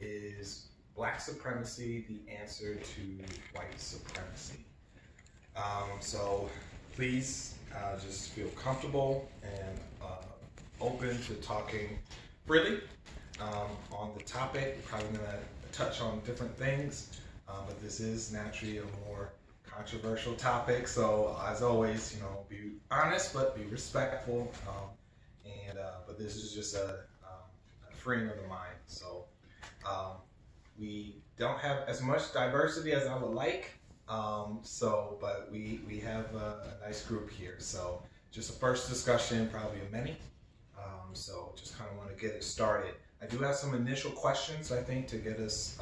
is Black Supremacy, the answer to white supremacy. So please just feel comfortable and open to talking freely on the topic. We're probably going to touch on different things, but this is naturally a more controversial topic. So as always, be honest but be respectful. But this is just a freeing of the mind. So we don't have as much diversity as I would like. But we have a nice group here. So just a first discussion, probably of many. So just kind of want to get it started. I do have some initial questions, I think, to get us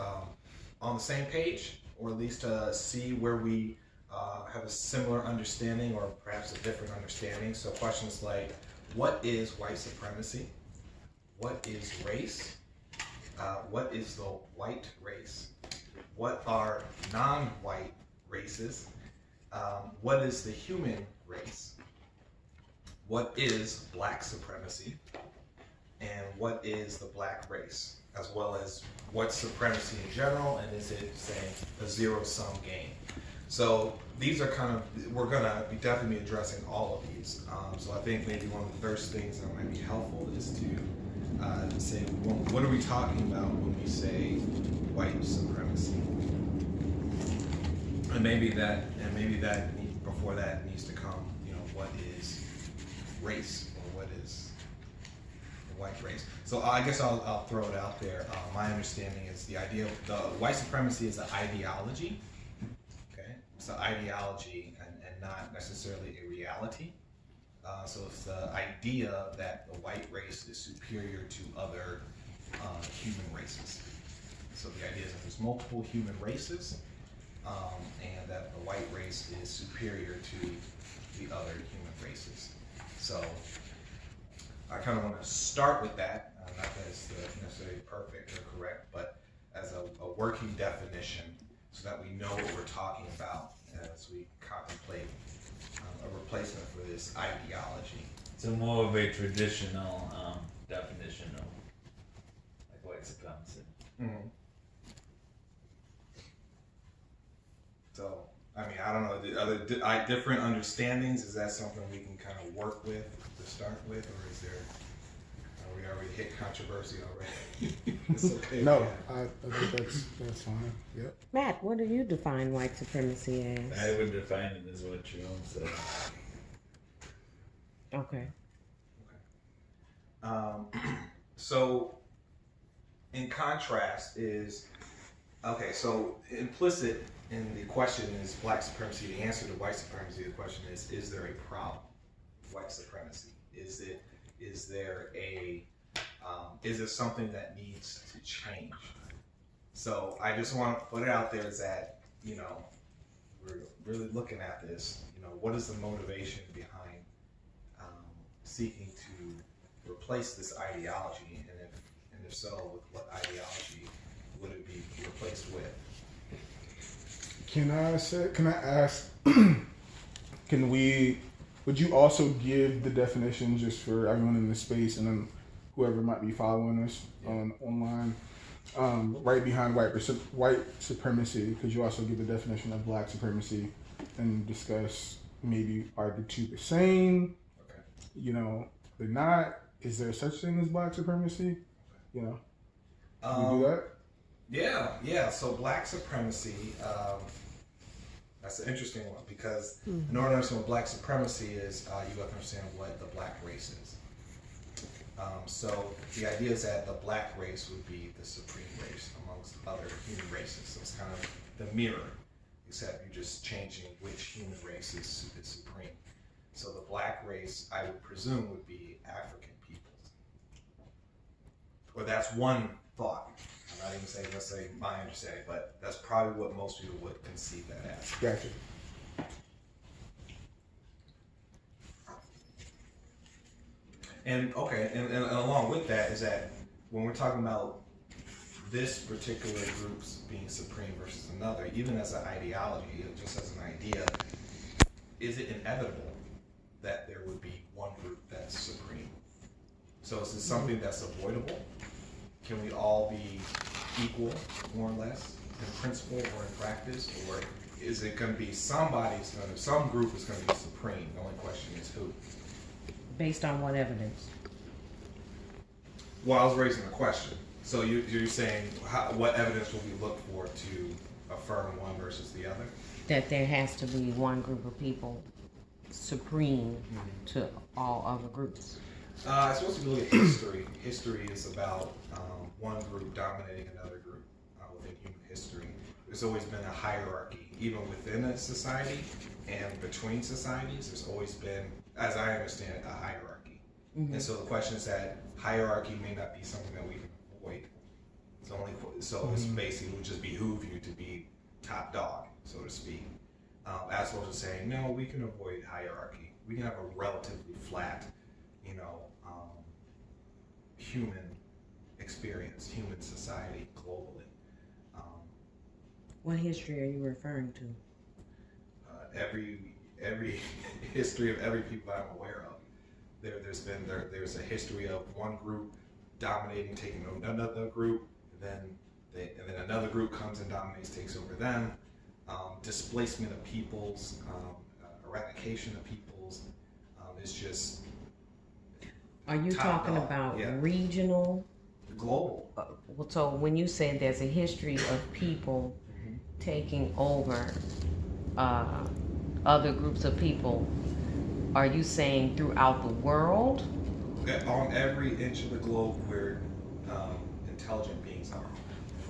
on the same page, or at least to see where we have a similar understanding or perhaps a different understanding. So questions like, what is white supremacy? What is race? What is the white race? What are non-white races? What is the human race? What is Black supremacy? And what is the Black race? As well as what's supremacy in general, and is it, say, a zero-sum game? So these are we're gonna be definitely addressing all of these. So I think maybe one of the first things that might be helpful is to say, what are we talking about when we say white supremacy? And maybe that before that needs to come, what is race, or what is the white race? So I guess I'll throw it out there. My understanding is the idea of the white supremacy is an ideology. Okay, it's an ideology and not necessarily a reality. So it's the idea that the white race is superior to other human races. So the idea is that there's multiple human races, and that the white race is superior to the other human races. So I kind of want to start with that, not that it's necessarily perfect or correct, but as a working definition, so that we know what we're talking about as we contemplate a replacement for this ideology. So more of a traditional definition of like white supremacy. Mm-hmm. So, I don't know, the other different understandings, is that something we can kind of work with to start with, or are we already hit controversy already? It's okay. No, I think that's fine. Yep. Matt, what do you define white supremacy as? I would define it as what you said. Okay. So, in contrast is, so implicit in the question is Black supremacy. The answer to white supremacy, the question is there a problem with white supremacy? Is there something that needs to change? So I just want to put it out there is that, we're really looking at this, what is the motivation behind seeking to replace this ideology, and if so, with what ideology would it be replaced with? Can I ask, would you also give the definition just for everyone in the space and then whoever might be following us online, right behind white supremacy? Could you also give the definition of Black supremacy and discuss maybe are the two the same? Okay. They're not. Is there such thing as Black supremacy? Can you do that? Yeah. So Black supremacy, that's an interesting one, because in order to understand what Black supremacy is, you have to understand what the Black race is. So the idea is that the Black race would be the supreme race amongst other human races. So it's kind of the mirror, except you're just changing which human race is supreme. So the Black race, I would presume, would be African peoples. Or that's one thought. I'm not even saying, let's say, my understanding, but that's probably what most people would conceive that as. Gotcha. And along with that is that when we're talking about this particular group's being supreme versus another, even as an ideology, just as an idea, is it inevitable that there would be one group that's supreme? So is it something that's avoidable? Can we all be equal, more or less, in principle or in practice, or is it going to be some group is going to be supreme? The only question is who. Based on what evidence? Well, I was raising a question. So you're saying what evidence will we look for to affirm one versus the other? That there has to be one group of people supreme to all other groups. I suppose if you look at history, history is about one group dominating another group within human history. There's always been a hierarchy, even within a society and between societies. There's always been, as I understand it, a hierarchy. And so the question is that hierarchy may not be something that we can avoid. It's basically it would just behoove you to be top dog, so to speak. As opposed to saying, no, we can avoid hierarchy. We can have a relatively flat, human experience, human society globally. What history are you referring to? Every history of every people I'm aware of. There's a history of one group dominating, taking over another group, and then another group comes and dominates, takes over them. Displacement of peoples, eradication of peoples. It's just. Are you talking about regional? Global. Well, so when you say there's a history of people taking over other groups of people, are you saying throughout the world? On every inch of the globe where intelligent beings are.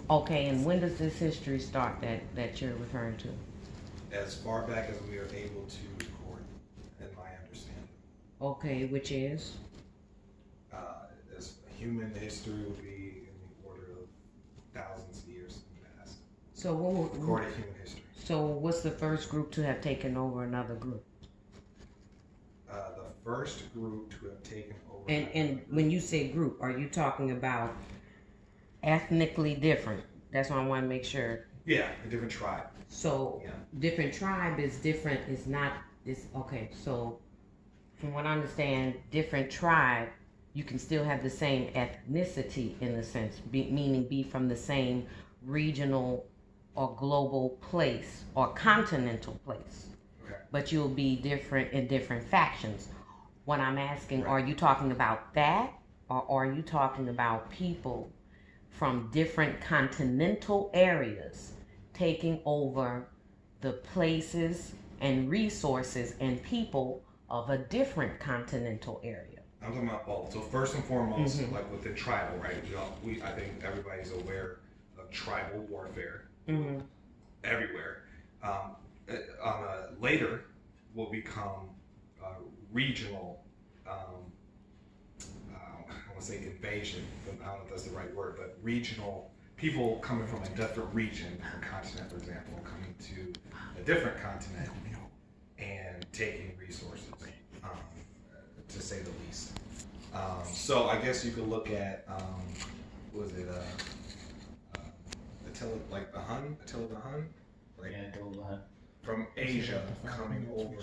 Okay, and when does this history start that you're referring to? As far back as we are able to record, in my understanding. Okay, which is? As human history would be in the order of thousands of years in the past. So Recorded human history. So what's the first group to have taken over another group? The first group to have taken over. And when you say group, are you talking about ethnically different? That's what I want to make sure. Yeah, a different tribe. So different tribe is different. Okay. So from what I understand, different tribe, you can still have the same ethnicity in a sense, meaning be from the same regional or global place or continental place. Okay. But you'll be different in different factions. What I'm asking, are you talking about that, or are you talking about people from different continental areas taking over the places and resources and people of a different continental area? I'm talking about both. So first and foremost, like within tribal, right? I think everybody's aware of tribal warfare everywhere. Later will become regional. I want to say invasion, but I don't know if that's the right word. But regional people coming from a different region, different continent, for example, coming to a different continent and taking resources, to say the least. So I guess you could look at what was it? Attila the Hun, from Asia coming over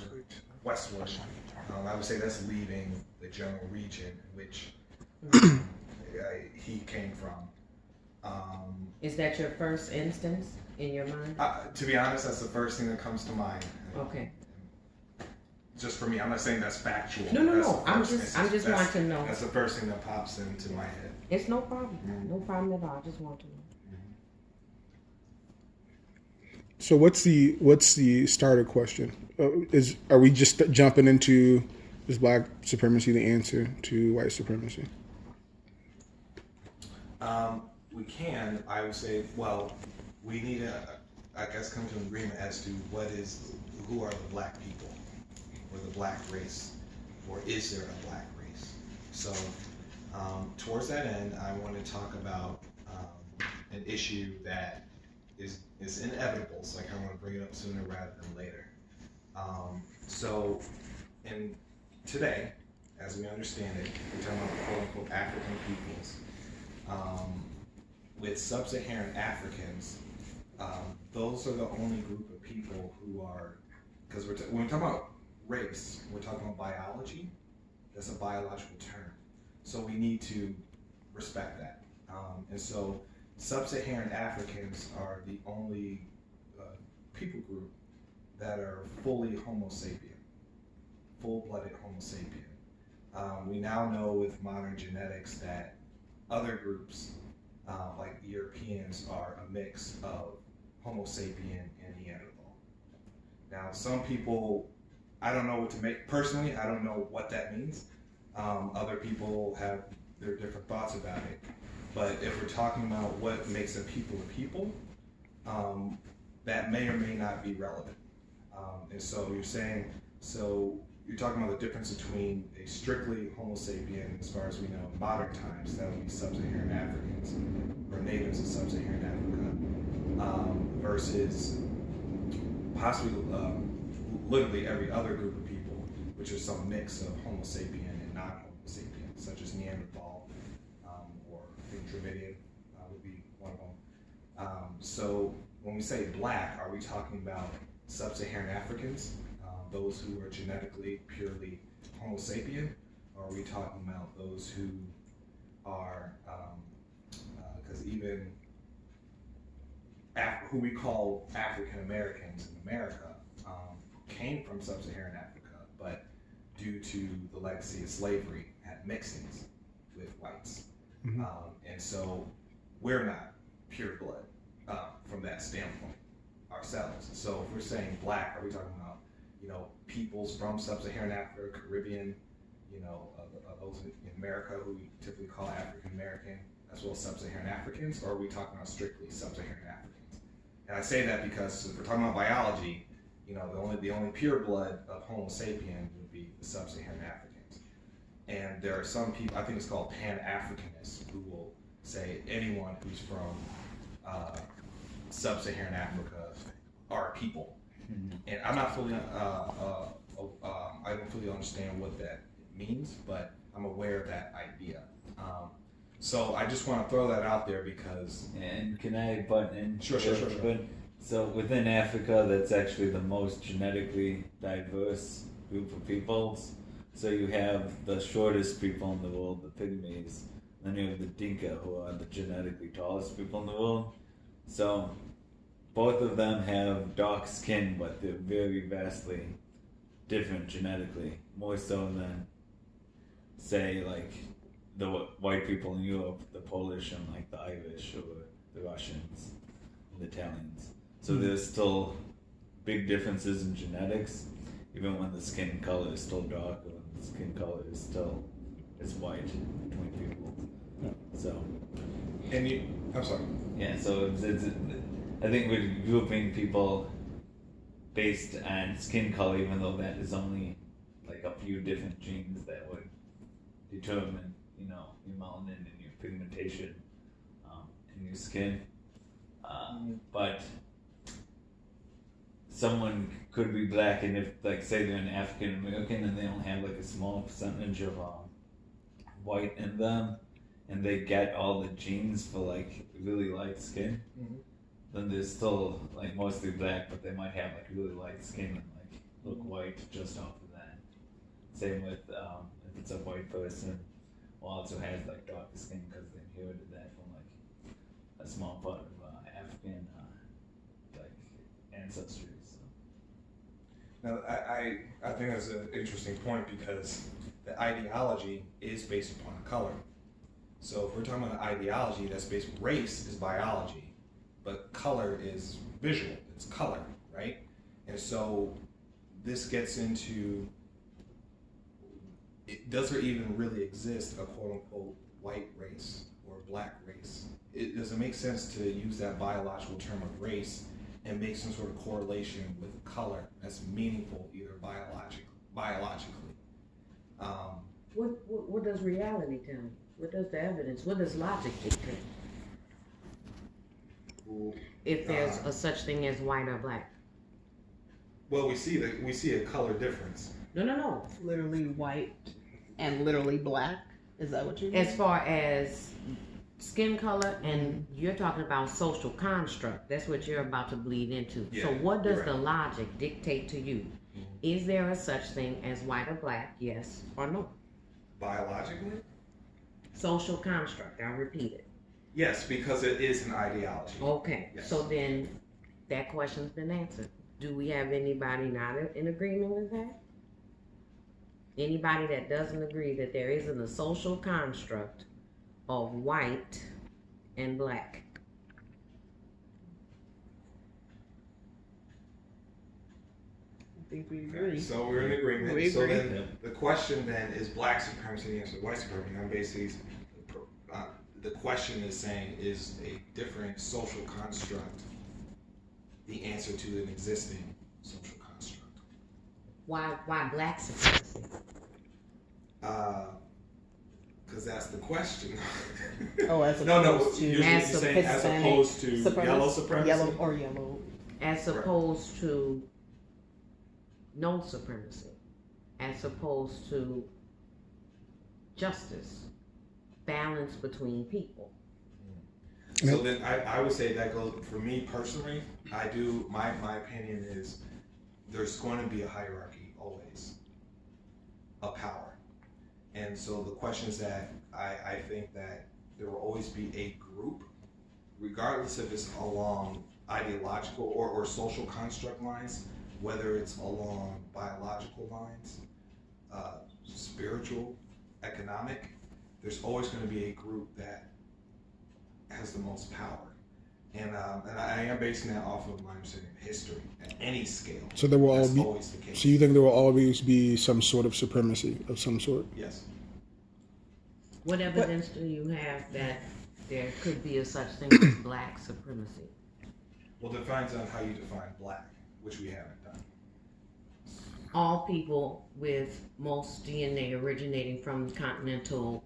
westward. I would say that's leaving the general region which he came from. Is that your first instance in your mind? To be honest, that's the first thing that comes to mind. Okay. Just for me, I'm not saying that's factual. No. I'm just want to know. That's the first thing that pops into my head. It's no problem. No problem at all. I just want to know. So what's the starter question? Are we just jumping into is black supremacy the answer to white supremacy? We can. I would say, well, we need to, I guess, come to an agreement as to who are the black people, or the black race, or is there a black race? So, towards that end, I want to talk about an issue that is inevitable, so I kind of want to bring it up sooner rather than later. So, today, as we understand it, we're talking about quote-unquote African peoples. With sub-Saharan Africans, those are the only group of people who are, because when we're talking about race, we're talking about biology. That's a biological term. So we need to respect that. And so Sub-Saharan Africans are the only people group that are fully Homo sapien, full-blooded Homo sapien. We now know with modern genetics that other groups, like Europeans, are a mix of Homo sapien and Neanderthal. Now, some people, I don't know what to make, personally, I don't know what that means. Other people have their different thoughts about it. But if we're talking about what makes a people, that may or may not be relevant. And so you're saying, so you're talking about the difference between a strictly Homo sapien, as far as we know, in modern times, that would be Sub-Saharan Africans, or natives of Sub-Saharan Africa, versus possibly literally every other group of people, which is some mix of Homo sapien and non-Homo sapien, such as Neanderthal, or I think Dravidian would be one of them. So when we say black, are we talking about Sub-Saharan Africans, those who are genetically purely Homo sapien, or are we talking about those who are, because even who we call African Americans in America came from Sub-Saharan Africa, but due to the legacy of slavery, had mixings with whites. Mm-hmm. And so we're not pure blood from that standpoint ourselves. So if we're saying black, are we talking about, peoples from Sub-Saharan Africa, Caribbean, those in America who we typically call African American, as well as Sub-Saharan Africans, or are we talking about strictly Sub-Saharan Africans? And I say that because if we're talking about biology, the only pure blood of Homo sapien would be the Sub-Saharan Africans. And there are some people, I think it's called Pan-Africanists, who will say anyone who's from Sub-Saharan Africa are people. Mm-hmm. And I'm not fully, I don't fully understand what that means, but I'm aware of that idea. So I just want to throw that out there because. And can I butt in? Sure. So within Africa, that's actually the most genetically diverse group of peoples. So you have the shortest people in the world, the pygmies. Then you have the Dinka, who are the genetically tallest people in the world. So both of them have dark skin, but they're very vastly different genetically. More so than, say, like the white people in Europe, the Polish and like the Irish or the Russians, the Italians. So there's still big differences in genetics, even when the skin color is still dark, or when the skin color is still white between people. Yeah. So. I'm sorry. Yeah. So it's I think we're grouping people based on skin color, even though that is only like a few different genes that would determine, your melanin and your pigmentation in your skin. But someone could be black, and if, like, say they're an African American and they only have like a small percentage of white in them, and they get all the genes for like really light skin, mm-hmm. then they're still like mostly black, but they might have like really light skin and like look white just off of that. Same with if it's a white person who also has like darker skin because they inherited that from like a small part of African like ancestry. So. Now I think that's an interesting point because the ideology is based upon color. So if we're talking about an ideology that's based on race is biology, but color is visual, it's color, right? And so this gets into, does there even really exist a quote unquote white race or black race? Does it make sense to use that biological term of race and make some sort of correlation with color that's meaningful either biologically? What does reality tell you? What does the evidence, what does logic dictate? If there's a such thing as white or black. Well, we see a color difference. No. Literally white and literally black. Is that what you mean? As far as skin color, and you're talking about social construct. That's what you're about to bleed into. Yeah, so what does right. the logic dictate to you? Mm-hmm. Is there a such thing as white or black? Yes or no? Biologically? Social construct, I'll repeat it. Yes, because it is an ideology. Okay, Yes. so then that question's been answered. Do we have anybody not in agreement with that? Anybody that doesn't agree that there isn't a social construct of white and black? I think we agree. So we're in agreement. We So agree. then the question then is black supremacy the answer to white supremacy. I'm basically the question is saying, is a different social construct the answer to an existing social construct? Why black supremacy? Because that's the question. Oh, as no, opposed to you're as saying as opposed to yellow supremacy. Yellow or yellow. As opposed to no supremacy, as opposed to justice, balance between people. So then I would say that goes, for me personally, I do, my opinion is there's going to be a hierarchy always of power. And so the question is that I think that there will always be a group, regardless if it's along ideological or social construct lines, whether it's along biological lines, spiritual, economic, there's always going to be a group that has the most power. And I am basing that off of my understanding of history at any scale. So there will That's all be. always the case. So you think there will always be some sort of supremacy of some sort? Yes. What evidence do you have that there could be a such thing as black supremacy? Well, it depends on how you define black, which we haven't done. All people with most DNA originating from continental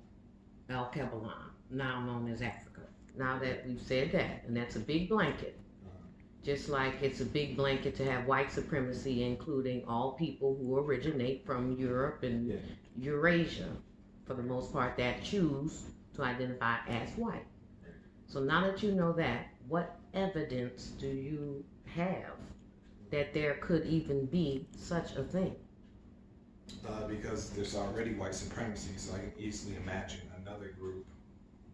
El Kebalan, now known as Africa. Now that we've said that, and that's a big blanket, just like it's a big blanket to have white supremacy, including all people who originate from Europe and Eurasia, for the most part, that choose to identify as white. So now that you know that, what evidence do you have that there could even be such a thing? Because there's already white supremacy, so I can easily imagine another group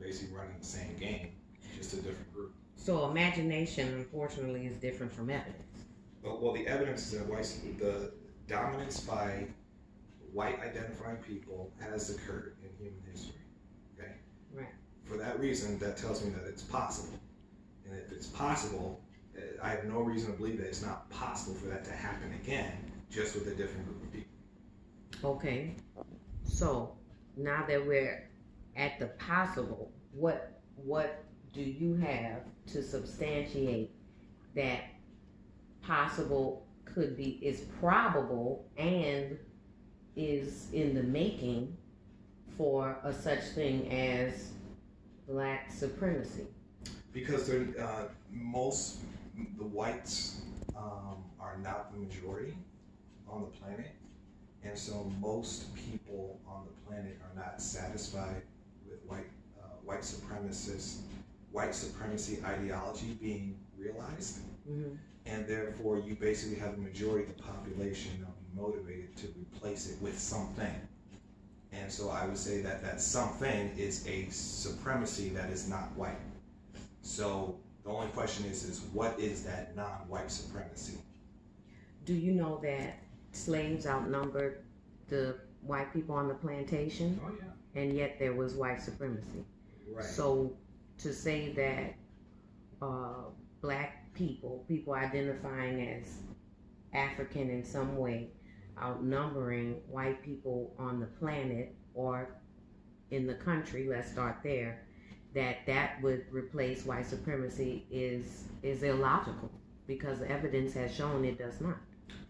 basically running the same game, just a different group. So imagination, unfortunately, is different from evidence. Well, the evidence is that the dominance by white identifying people has occurred in human history. Okay? Right. For that reason, that tells me that it's possible. And if it's possible, I have no reason to believe that it's not possible for that to happen again, just with a different group of people. Okay. So now that we're at the possible, what do you have to substantiate that possible could be, is probable, and is in the making for a such thing as black supremacy? Because the whites are not the majority on the planet, and so most people on the planet are not satisfied with white supremacy ideology being realized, and therefore you basically have the majority of the population that will be motivated to replace it with something. And so I would say that that something is a supremacy that is not white. So the only question is what is that non-white supremacy? Do you know that slaves outnumbered the white people on the plantation? Oh yeah. And yet there was white supremacy. Right. So to say that black people identifying as African in some way, outnumbering white people on the planet or in the country, let's start there, that would replace white supremacy is illogical, because the evidence has shown it does not.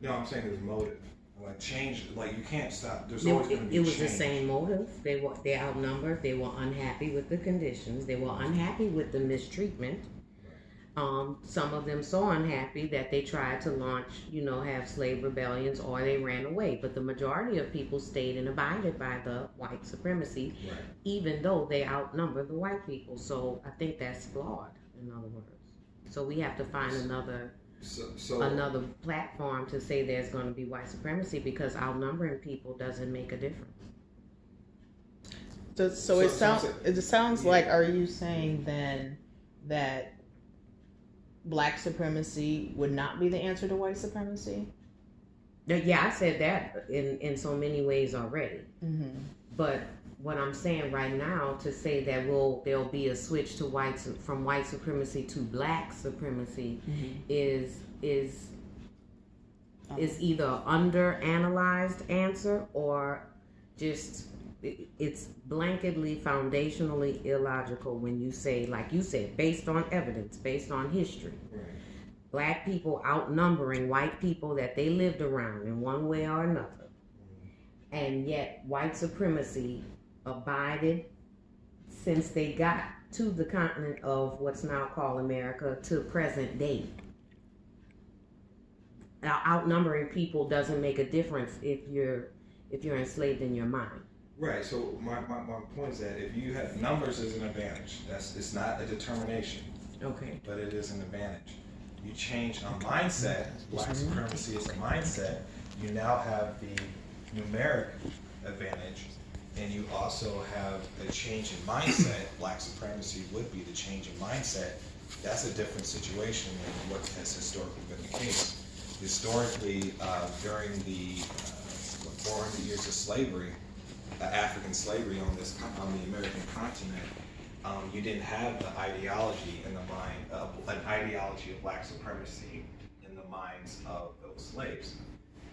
No, I'm saying there's motive. Like change, like you can't stop. There's always going to be It was change. the same motive. They outnumbered. They were unhappy with the conditions. They were unhappy with the mistreatment. Some of them so unhappy that they tried to launch, have slave rebellions, or they ran away. But the majority of people stayed and abided by the white supremacy, Right. even though they outnumbered the white people. So I think that's flawed, in other words. So we have to find another platform to say there's going to be white supremacy, because outnumbering people doesn't make a difference. So it sounds yeah. like, are you saying then that black supremacy would not be the answer to white supremacy? Yeah, I said that in so many ways already. Mm-hmm. But what I'm saying right now, to say that there'll be a switch to from white supremacy to black supremacy, is either under analyzed answer or just it's blanketly foundationally illogical when you say, like you said, based on evidence, based on history. Right. Black people outnumbering white people that they lived around in one way or another. And yet white supremacy abided since they got to the continent of what's now called America to present day. Now, outnumbering people doesn't make a difference if you're enslaved in your mind. Right. So my point is that if you have numbers is an advantage. It's not a determination. Okay. But it is an advantage. You change a mindset. Black supremacy is a mindset. You now have the numeric advantage, and you also have a change in mindset. Black supremacy would be the change in mindset. That's a different situation than what has historically been the case. Historically, during the 400 years of slavery, African slavery on the American continent, you didn't have the ideology in the mind of an ideology of black supremacy in the minds of those slaves.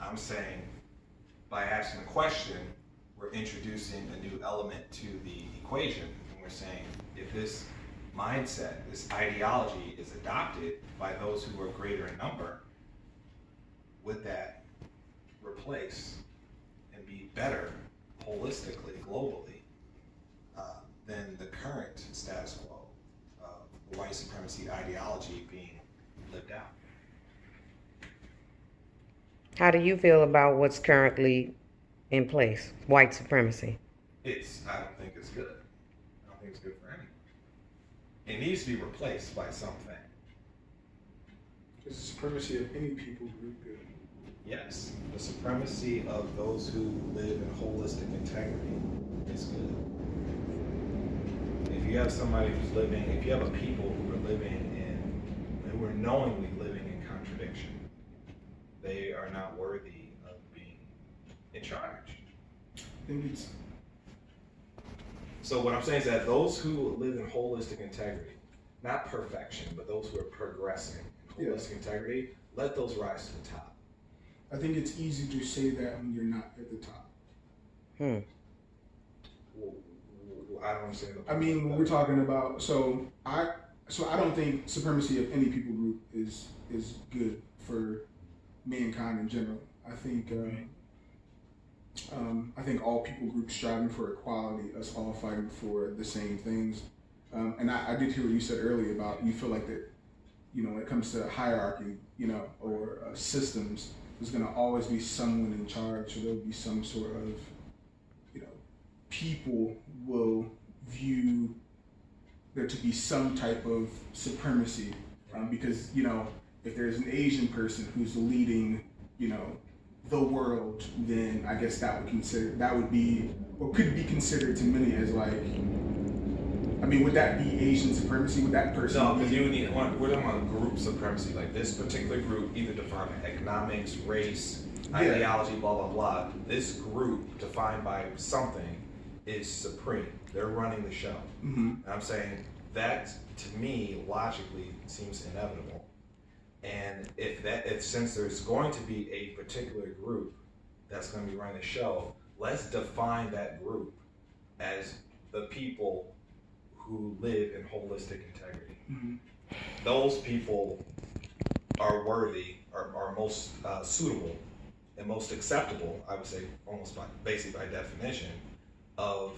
I'm saying by asking the question, we're introducing a new element to the equation, and we're saying if this mindset, this ideology is adopted by those who are greater in number, would that replace and be better holistically, globally, than the current status quo of the white supremacy ideology being lived out? How do you feel about what's currently in place, white supremacy? I don't think it's good. I don't think it's good for anyone. It needs to be replaced by something. Is the supremacy of any people group good? Yes, the supremacy of those who live in holistic integrity is good. If you have somebody who's living, if you have a people who are knowingly living in contradiction, they are not worthy of being in charge. I think it's. So what I'm saying is that those who live in holistic integrity, not perfection, but those who are progressing in holistic integrity, let those rise to the top. I think it's easy to say that when you're not at the top. I don't understand the point. I mean, when we're talking about, so I don't think supremacy of any people group is good for mankind in general. I think all people groups striving for equality, us all fighting for the same things. And I did hear what you said earlier about you feel like that, when it comes to hierarchy, or systems, there's going to always be someone in charge, or there'll be some sort of, people will view there to be some type of supremacy, because, if there's an Asian person who's leading, the world, then I guess that would be, or could be considered to many as like, would that be Asian supremacy? Would that person? No, because we're talking about group supremacy. Like this particular group, either defined by economics, race, ideology, blah blah blah. This group, defined by something, is supreme. They're running the show. Mm-hmm. And I'm saying that, to me, logically seems inevitable. And if since there's going to be a particular group that's going to be running the show, let's define that group as the people who live in holistic integrity. Mm-hmm. Those people are worthy, are most suitable and most acceptable, I would say, almost basically by definition, of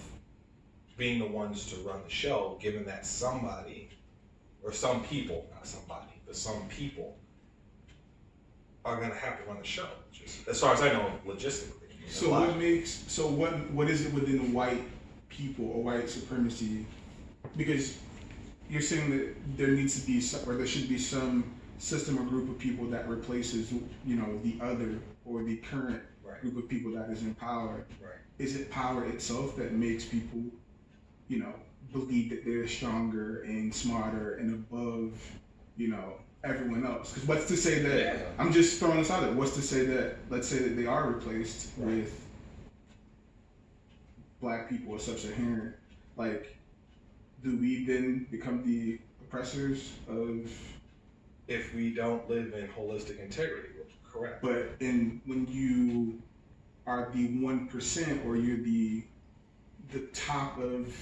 being the ones to run the show, given that somebody, or some people, not somebody, but some people are going to have to run the show, just as far as I know, logistically. So what is it within white people or white supremacy? Because you're saying that there needs to be or there should be some system or group of people that replaces, the other or the current group of people that is in power. Right. Is it power itself that makes people believe that they're stronger and smarter and above, everyone else. Because what's to say that, I'm just throwing this out there, what's to say that, let's say that they are replaced with black people or sub-Saharan, like, do we then become the oppressors of... If we don't live in holistic integrity, correct. But when you are the 1% or you're the top of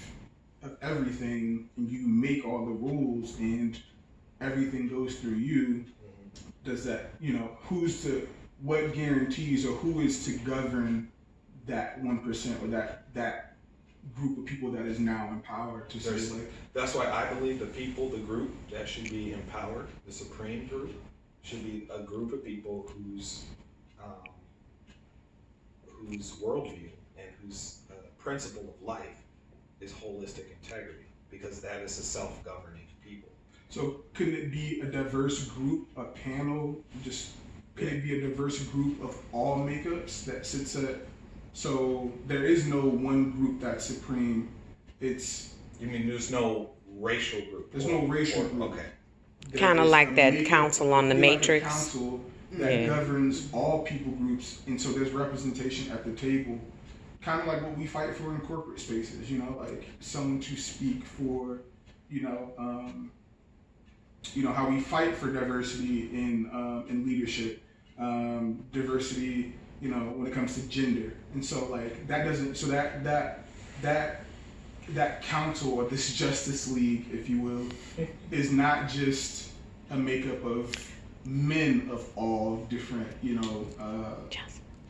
everything and you make all the rules and everything goes through you, does that, what guarantees or who is to govern that 1% or that group of people that is now in power to say, like... That's why I believe the people, the group that should be empowered, the supreme group, should be a group of people whose worldview and whose principle of life is holistic integrity, because that is a self-governing people. So couldn't it be a diverse group, a panel, could it be a diverse group of all makeups that sits at... So there is no one group that's supreme. It's... You mean there's no racial group? There's no racial group. Okay. Kind of like that council on the Matrix. Like a council that governs all people groups, and so there's representation at the table. Kind of like what we fight for in corporate spaces, like someone to speak for, how we fight for diversity in leadership, diversity, when it comes to gender. And so like that doesn't, so that council or this Justice League, if you will, is not just a makeup of men of all different,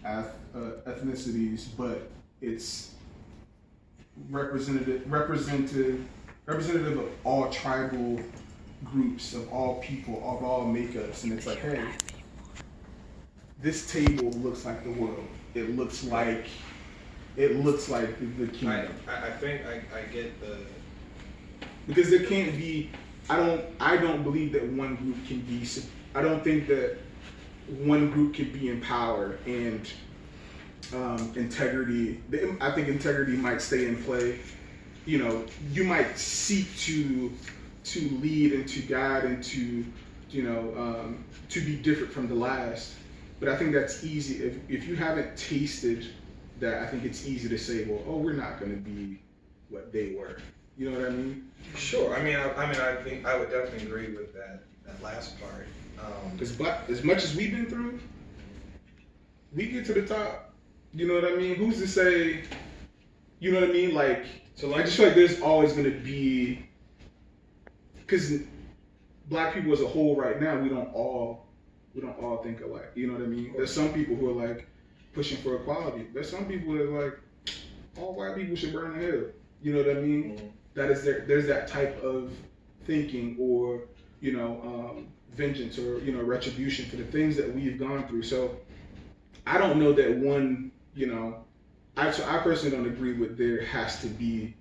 ethnicities, but it's representative of all tribal groups, of all people, of all makeups, and it's like, hey, this table looks like the world. It looks like the kingdom. I think I get the... Because there can't be, I don't believe that one group can be, I don't think that one group can be in power and integrity, I think integrity might stay in play. You might seek to lead and to guide and to be different from the last. But I think that's easy. If you haven't tasted that, I think it's easy to say, well, we're not going to be what they were. You know what I mean? Sure. I think I would definitely agree with that last part. As much as we've been through, we get to the top. You know what I mean? Who's to say? You know what I mean? Like, so I just feel like there's always going to be, because black people as a whole right now, we don't all think alike. You know what I mean? There's some people who are like pushing for equality. There's some people that are like, all white people should burn in hell. You know what I mean? Mm-hmm. That is there's that type of thinking, or vengeance, or retribution for the things that we've gone through. So I don't know that one. I personally don't agree with there has to be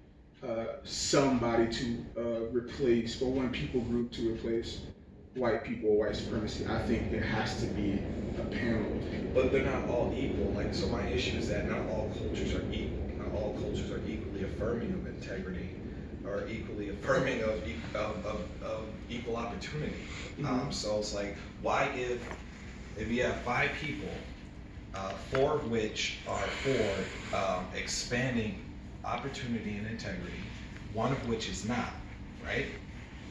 somebody to replace, or one people group to replace white people or white supremacy. I think there has to be a panel of people. But they're not all equal. Like, so my issue is that not all cultures are equal. Not all cultures are equally affirming of integrity, or equally affirming of equal opportunity. Mm-hmm. So it's like, why if you have 5 people, 4 of which are for expanding opportunity and integrity, 1 of which is not, right?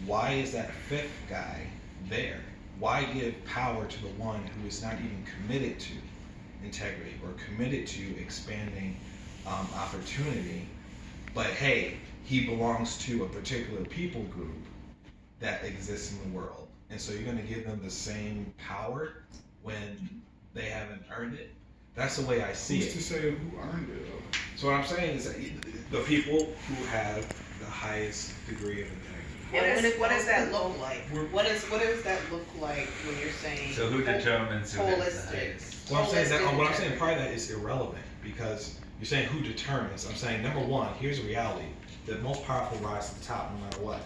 Why is that 5th guy there? Why give power to the one who is not even committed to integrity or committed to expanding opportunity, but hey, he belongs to a particular people group that exists in the world, and so you're going to give them the same power when they haven't earned it? That's the way I see it. Who's to say who earned it, though? So what I'm saying is that the people who have the highest degree of integrity. What does that look like? What does that look like when you're saying? So who determines who has the holistic? highest? Well, what I'm saying, part of that is irrelevant, because you're saying who determines. I'm saying, number one, here's the reality: the most powerful rise to the top, no matter what.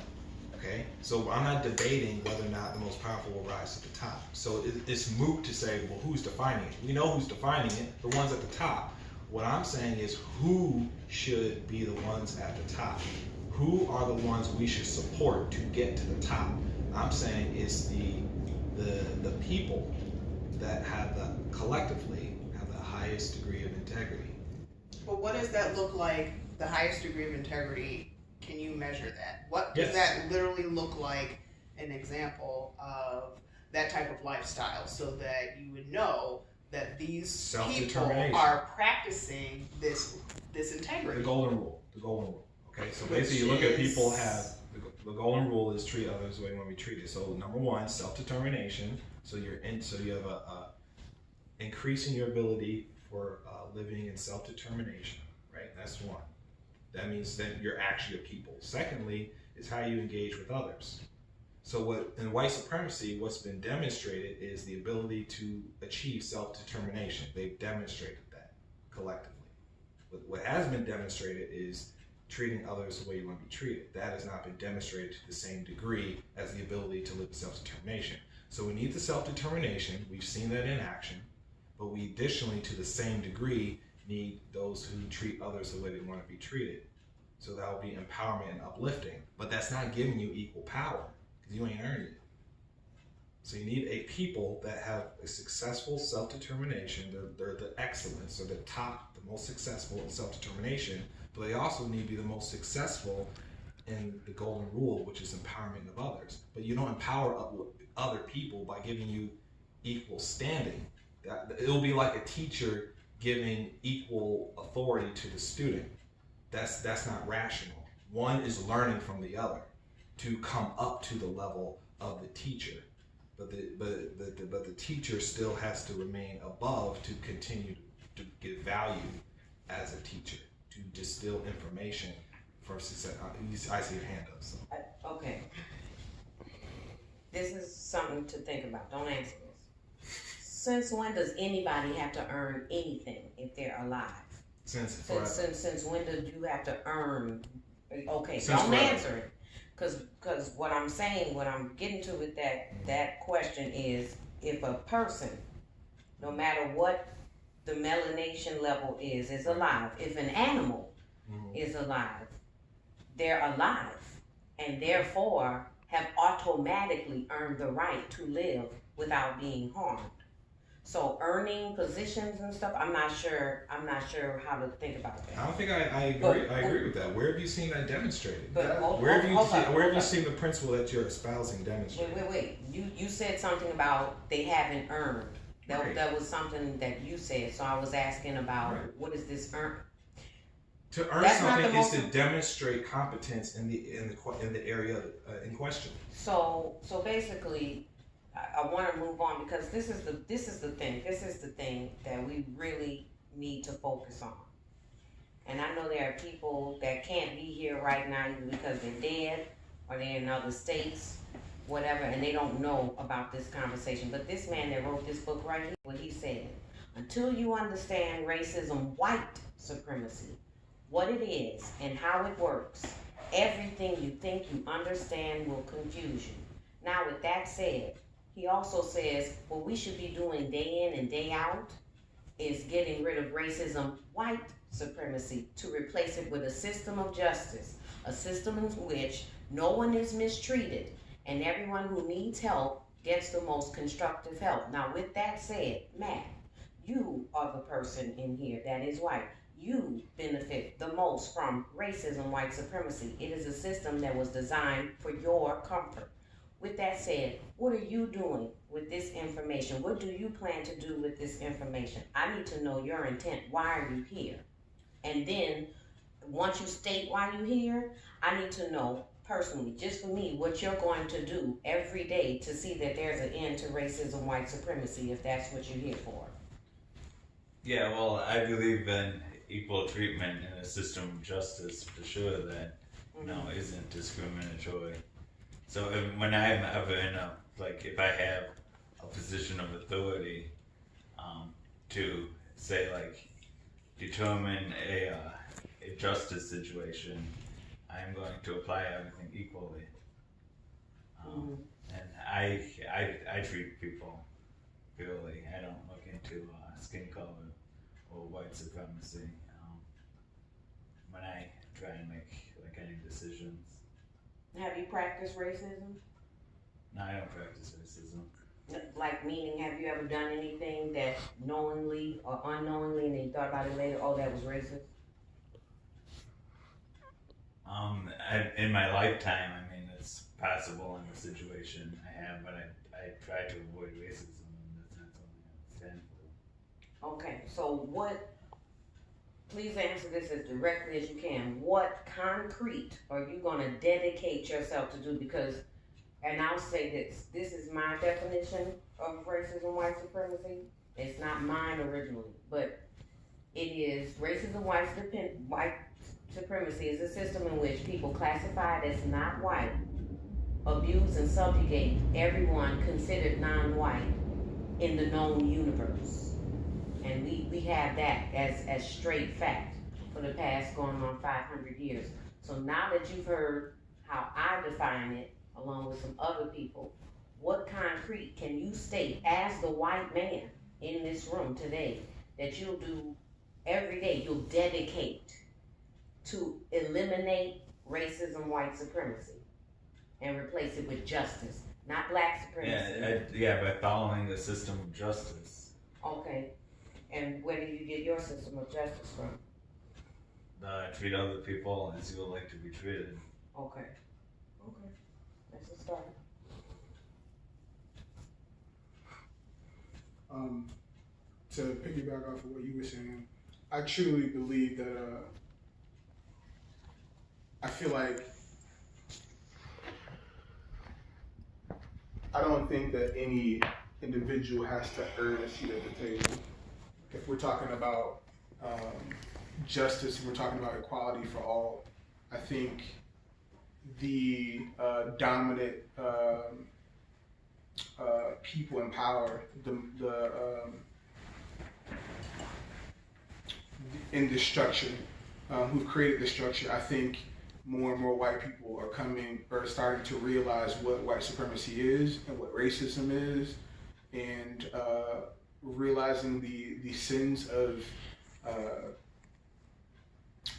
Okay, so I'm not debating whether or not the most powerful will rise to the top. So it's moot to say, well, who's defining it? We know who's defining it, the ones at the top. What I'm saying is who should be the ones at the top? Who are the ones we should support to get to the top? I'm saying it's the people that have collectively have the highest degree of integrity. But what does that look like? The highest degree of integrity? Can you measure that? What does that literally look like? An example of that type of lifestyle, so that you would know that these people are practicing this integrity. The golden rule. The golden rule. Okay, so basically, you look at people have the golden rule is treat others the way you want to be treated. So number one, self-determination. So you have a increasing your ability for living in self-determination. Right, that's one. That means that you're actually a people. Secondly, is how you engage with others. So in white supremacy, what's been demonstrated is the ability to achieve self-determination. They've demonstrated that collectively. What has been demonstrated is treating others the way you want to be treated. That has not been demonstrated to the same degree as the ability to live with self-determination. So we need the self-determination. We've seen that in action. But we additionally, to the same degree, need those who treat others the way they want to be treated. So that will be empowerment and uplifting. But that's not giving you equal power, because you ain't earned it. So you need a people that have a successful self-determination. They're the excellence, so the top, the most successful in self-determination, but they also need to be the most successful in the golden rule, which is empowerment of others. But you don't empower other people by giving you equal standing. It'll be like a teacher giving equal authority to the student. That's not rational. One is learning from the other to come up to the level of the teacher, but the teacher still has to remain above to continue to get value as a teacher, to distill information for success. I see your hand up. So. Okay. This is something to think about. Don't answer this. Since when does anybody have to earn anything if they're alive? Since when do you have to earn? Okay, since don't answer it. Because what I'm saying, what I'm getting to with that question is, if a person, no matter what the melanation level is alive. If an animal is alive, they're alive, and therefore have automatically earned the right to live without being harmed. So earning positions and stuff, I'm not sure how to think about that. I don't think I agree. I agree with that. Where have you seen that demonstrated? Where have you seen the principle that you're espousing demonstrated? Wait. You said something about they haven't earned. That was something that you said. So I was asking about what is this earn? To earn something is to demonstrate competence in the area in question. So basically, I want to move on, because this is the thing that we really need to focus on. And I know there are people that can't be here right now either because they're dead or they're in other states, whatever, and they don't know about this conversation. But this man that wrote this book right here, what he said: until you understand racism, white supremacy, what it is and how it works, everything you think you understand will confuse you. Now, with that said, he also says what we should be doing day in and day out is getting rid of racism, white supremacy, to replace it with a system of justice, a system in which no one is mistreated and everyone who needs help gets the most constructive help. Now, with that said, Matt, you are the person in here that is white. You benefit the most from racism, white supremacy. It is a system that was designed for your comfort. With that said, what are you doing with this information? What do you plan to do with this information? I need to know your intent. Why are you here? And then, once you state why you're here, I need to know personally, just for me, what you're going to do every day to see that there's an end to racism, white supremacy, if that's what you're here for. Yeah, well, I believe in equal treatment and a system of justice for sure that, isn't discriminatory. So when I'm ever in if I have a position of authority, to say determine a justice situation, I'm going to apply everything equally. And I treat people fairly. I don't look into skin color or white supremacy when I try and make like any decisions. Have you practiced racism? No, I don't practice racism. Like, meaning, have you ever done anything that knowingly or unknowingly, and then you thought about it later, oh, that was racist? In my lifetime, I mean, it's possible in the situation I have, but I try to avoid racism, and that's not something I stand for. Okay, so please answer this as directly as you can. What concrete are you going to dedicate yourself to do? Because, and I'll say this is my definition of racism, white supremacy. It's not mine originally, but it is racism, white supremacy is a system in which people classified as not white abuse and subjugate everyone considered non-white in the known universe. And we have that as straight fact for the past going on 500 years. So now that you've heard how I define it, along with some other people, what concrete can you state as the white man in this room today that you'll do every day, you'll dedicate to eliminate racism, white supremacy, and replace it with justice, not black supremacy? By following the system of justice. Okay. And where do you get your system of justice from? Treat other people as you would like to be treated. Okay. That's a start. To piggyback off of what you were saying, I truly believe that I feel like I don't think that any individual has to earn a seat at the table. If we're talking about justice and we're talking about equality for all, I think the dominant people in power, in this structure, who've created this structure, I think more and more white people are starting to realize what white supremacy is and what racism is, and realizing the sins of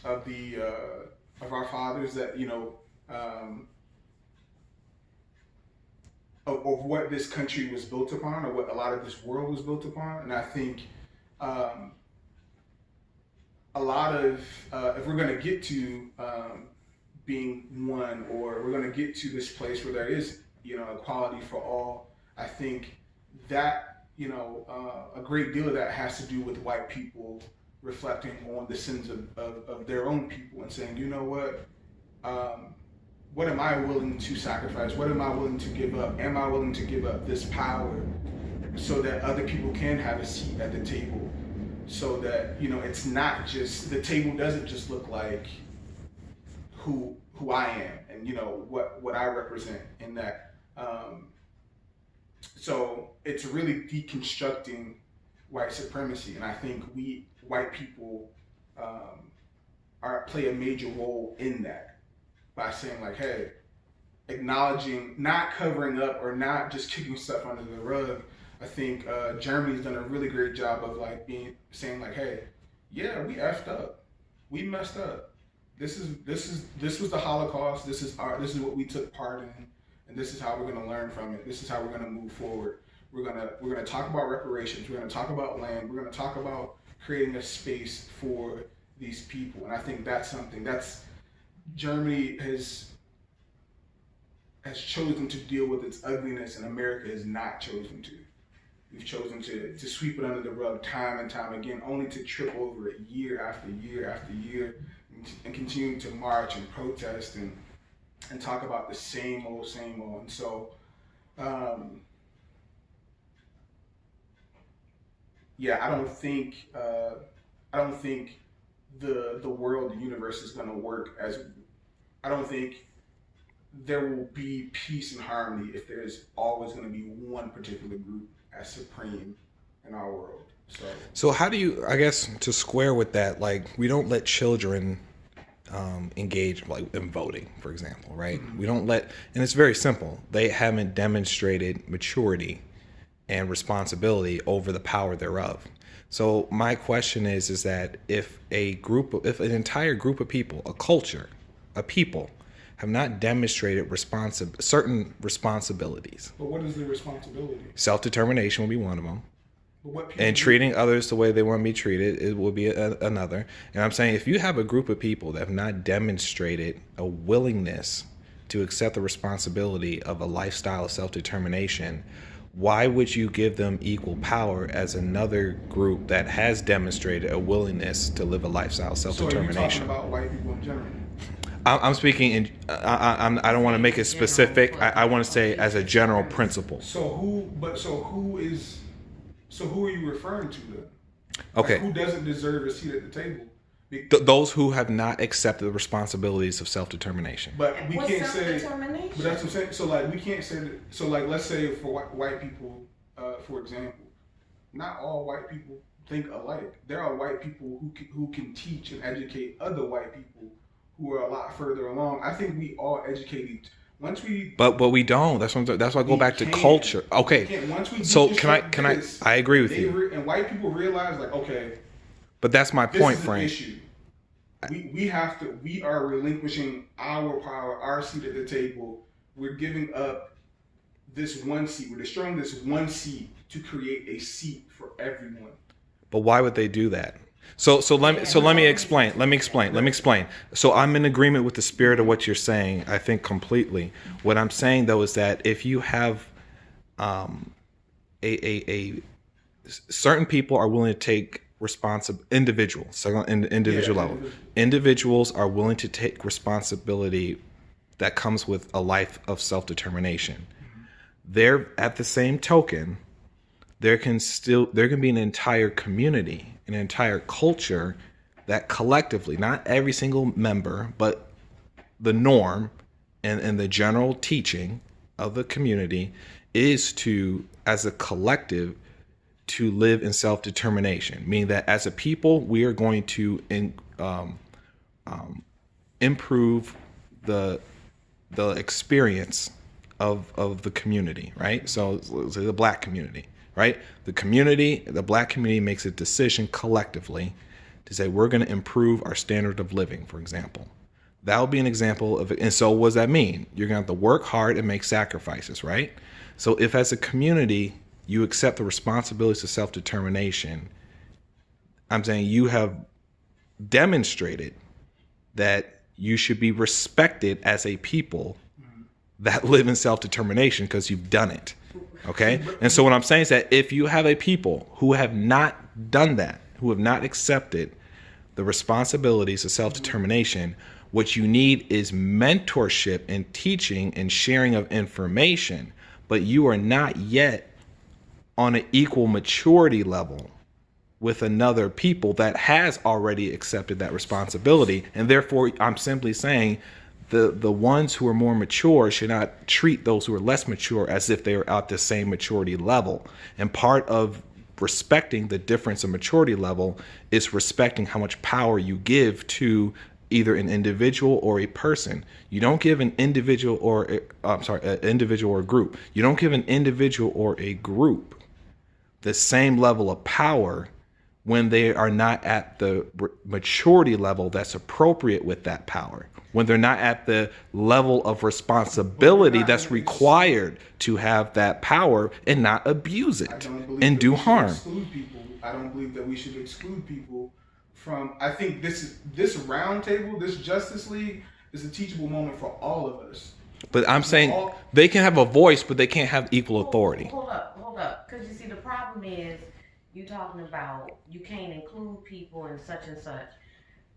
our fathers, that of what this country was built upon, or what a lot of this world was built upon. And I think a lot of if we're going to get to being one, or we're going to get to this place where there is equality for all, I think that a great deal of that has to do with white people reflecting on the sins of their own people and saying, you know what am I willing to sacrifice? What am I willing to give up? Am I willing to give up this power so that other people can have a seat at the table? So that, it's not just, the table doesn't just look like who I am and, what I represent in that. So it's really deconstructing white supremacy. And I think we, white people, play a major role in that, by saying like, hey, acknowledging, not covering up or not just kicking stuff under the rug. I think Germany's done a really great job of saying like, hey, yeah, we effed up, we messed up. This was the Holocaust. This is what we took part in, and this is how we're gonna learn from it. This is how we're gonna move forward. We're gonna talk about reparations. We're gonna talk about land. We're gonna talk about creating a space for these people. And I think that's something that's Germany has chosen to deal with its ugliness, and America has not chosen to. We've chosen to sweep it under the rug time and time again, only to trip over it year after year after year, and continue to march and protest and talk about the same old. And so, I don't think the world, the universe is going to work I don't think there will be peace and harmony if there's always going to be one particular group as supreme in our world. So how do you, I guess, to square with that, like, we don't let children engage in voting, for example, right? Mm-hmm. We don't let, and it's very simple. They haven't demonstrated maturity and responsibility over the power thereof. So my question is that if an entire group of people, a culture, a people, have not demonstrated certain responsibilities. But what is the responsibility? Self-determination will be one of them. But what people And treating others the way they want to be treated, it will be another. And I'm saying if you have a group of people that have not demonstrated a willingness to accept the responsibility of a lifestyle of self-determination, why would you give them equal power as another group that has demonstrated a willingness to live a lifestyle of self-determination? So are you talking about white people in general? I'm speaking in. I don't want to make it specific. I want to say as a general principle. So who are you referring to then? Okay. Like, who doesn't deserve a seat at the table? Those who have not accepted the responsibilities of self-determination. But we What's can't say. self-determination? But that's what I'm saying. So like we can't say that. So like let's say for white people, for example, not all white people think alike. There are white people who can teach and educate other white people who are a lot further along. I think we all educated once we. But we don't. That's why I go back to culture. Okay. Once we So can I? I agree with you. And white people realize like, okay. But that's my point, Frank. Issue. We are relinquishing our power, our seat at the table. We're giving up this one seat. We're destroying this one seat to create a seat for everyone. But why would they do that? So let me explain. So I'm in agreement with the spirit of what you're saying. I think completely. What I'm saying though is that if you have a certain people are willing to take individuals. So on an individual level, individuals are willing to take responsibility that comes with a life of self-determination. There, at the same token, there can be an entire community, an entire culture that collectively, not every single member, but the norm and the general teaching of the community is to, as a collective, to live in self-determination, meaning that as a people, we are going to improve the experience of the community, right? So the black community, right? The black community makes a decision collectively to say we're going to improve our standard of living, for example. That would be an example of it. And so what does that mean? You're going to have to work hard and make sacrifices, right? So if as a community you accept the responsibilities of self-determination, I'm saying you have demonstrated that you should be respected as a people that live in self-determination because you've done it. Okay? And so what I'm saying is that if you have a people who have not done that, who have not accepted the responsibilities of self-determination, what you need is mentorship and teaching and sharing of information, but you are not yet on an equal maturity level with another people that has already accepted that responsibility. And therefore, I'm simply saying the ones who are more mature should not treat those who are less mature as if they are at the same maturity level. And part of respecting the difference of maturity level is respecting how much power you give to either an individual or a person. You don't give an individual or an individual or a group. You don't give an individual or a group the same level of power when they are not at the maturity level that's appropriate with that power, when they're not at the level of responsibility that's required to have that power and not abuse it and do harm. I don't believe that we should exclude people from. I think this round table, this Justice League, is a teachable moment for all of us. But I'm saying they can have a voice, but they can't have equal authority. Hold up. Because you see, the problem is you talking about you can't include people and such.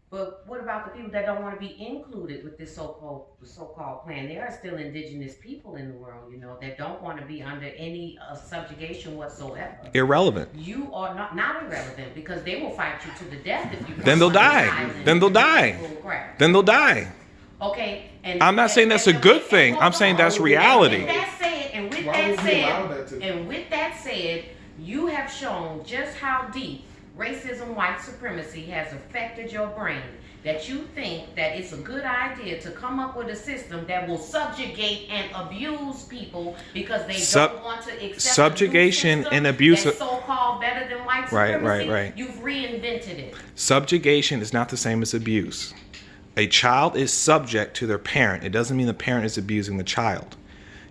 But what about the people that don't want to be included with this so-called plan? There are still indigenous people in the world, that don't want to be under any subjugation whatsoever. Irrelevant. You are not irrelevant because they will fight you to the death if you. Then they'll die. Then they'll die. Okay. And I'm not saying that's a good thing. I'm saying that's reality. And with that said, you have shown just how deep racism, white supremacy has affected your brain, that you think that it's a good idea to come up with a system that will subjugate and abuse people because they don't want to accept subjugation and abuse that's so-called better than white white supremacy, Right. you've reinvented it. Subjugation is not the same as abuse. A child is subject to their parent. It doesn't mean the parent is abusing the child.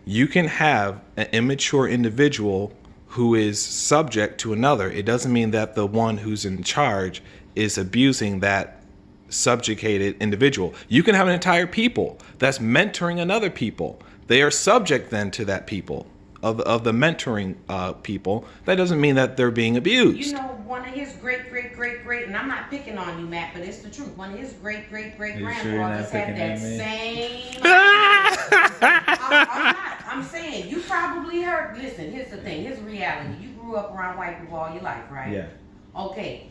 You can have an immature individual who is subject to another. It doesn't mean that the one who's in charge is abusing that subjugated individual. You can have an entire people that's mentoring another people. They are subject then to that people, of the mentoring people. That doesn't mean that they're being abused. You know, one of his great, and I'm not picking on you, Matt, but it's the truth. One of his great grandfathers had that same. I'm saying, you probably heard. Listen, here's the thing. Here's the reality. You grew up around white people all your life, right? Yeah. Okay.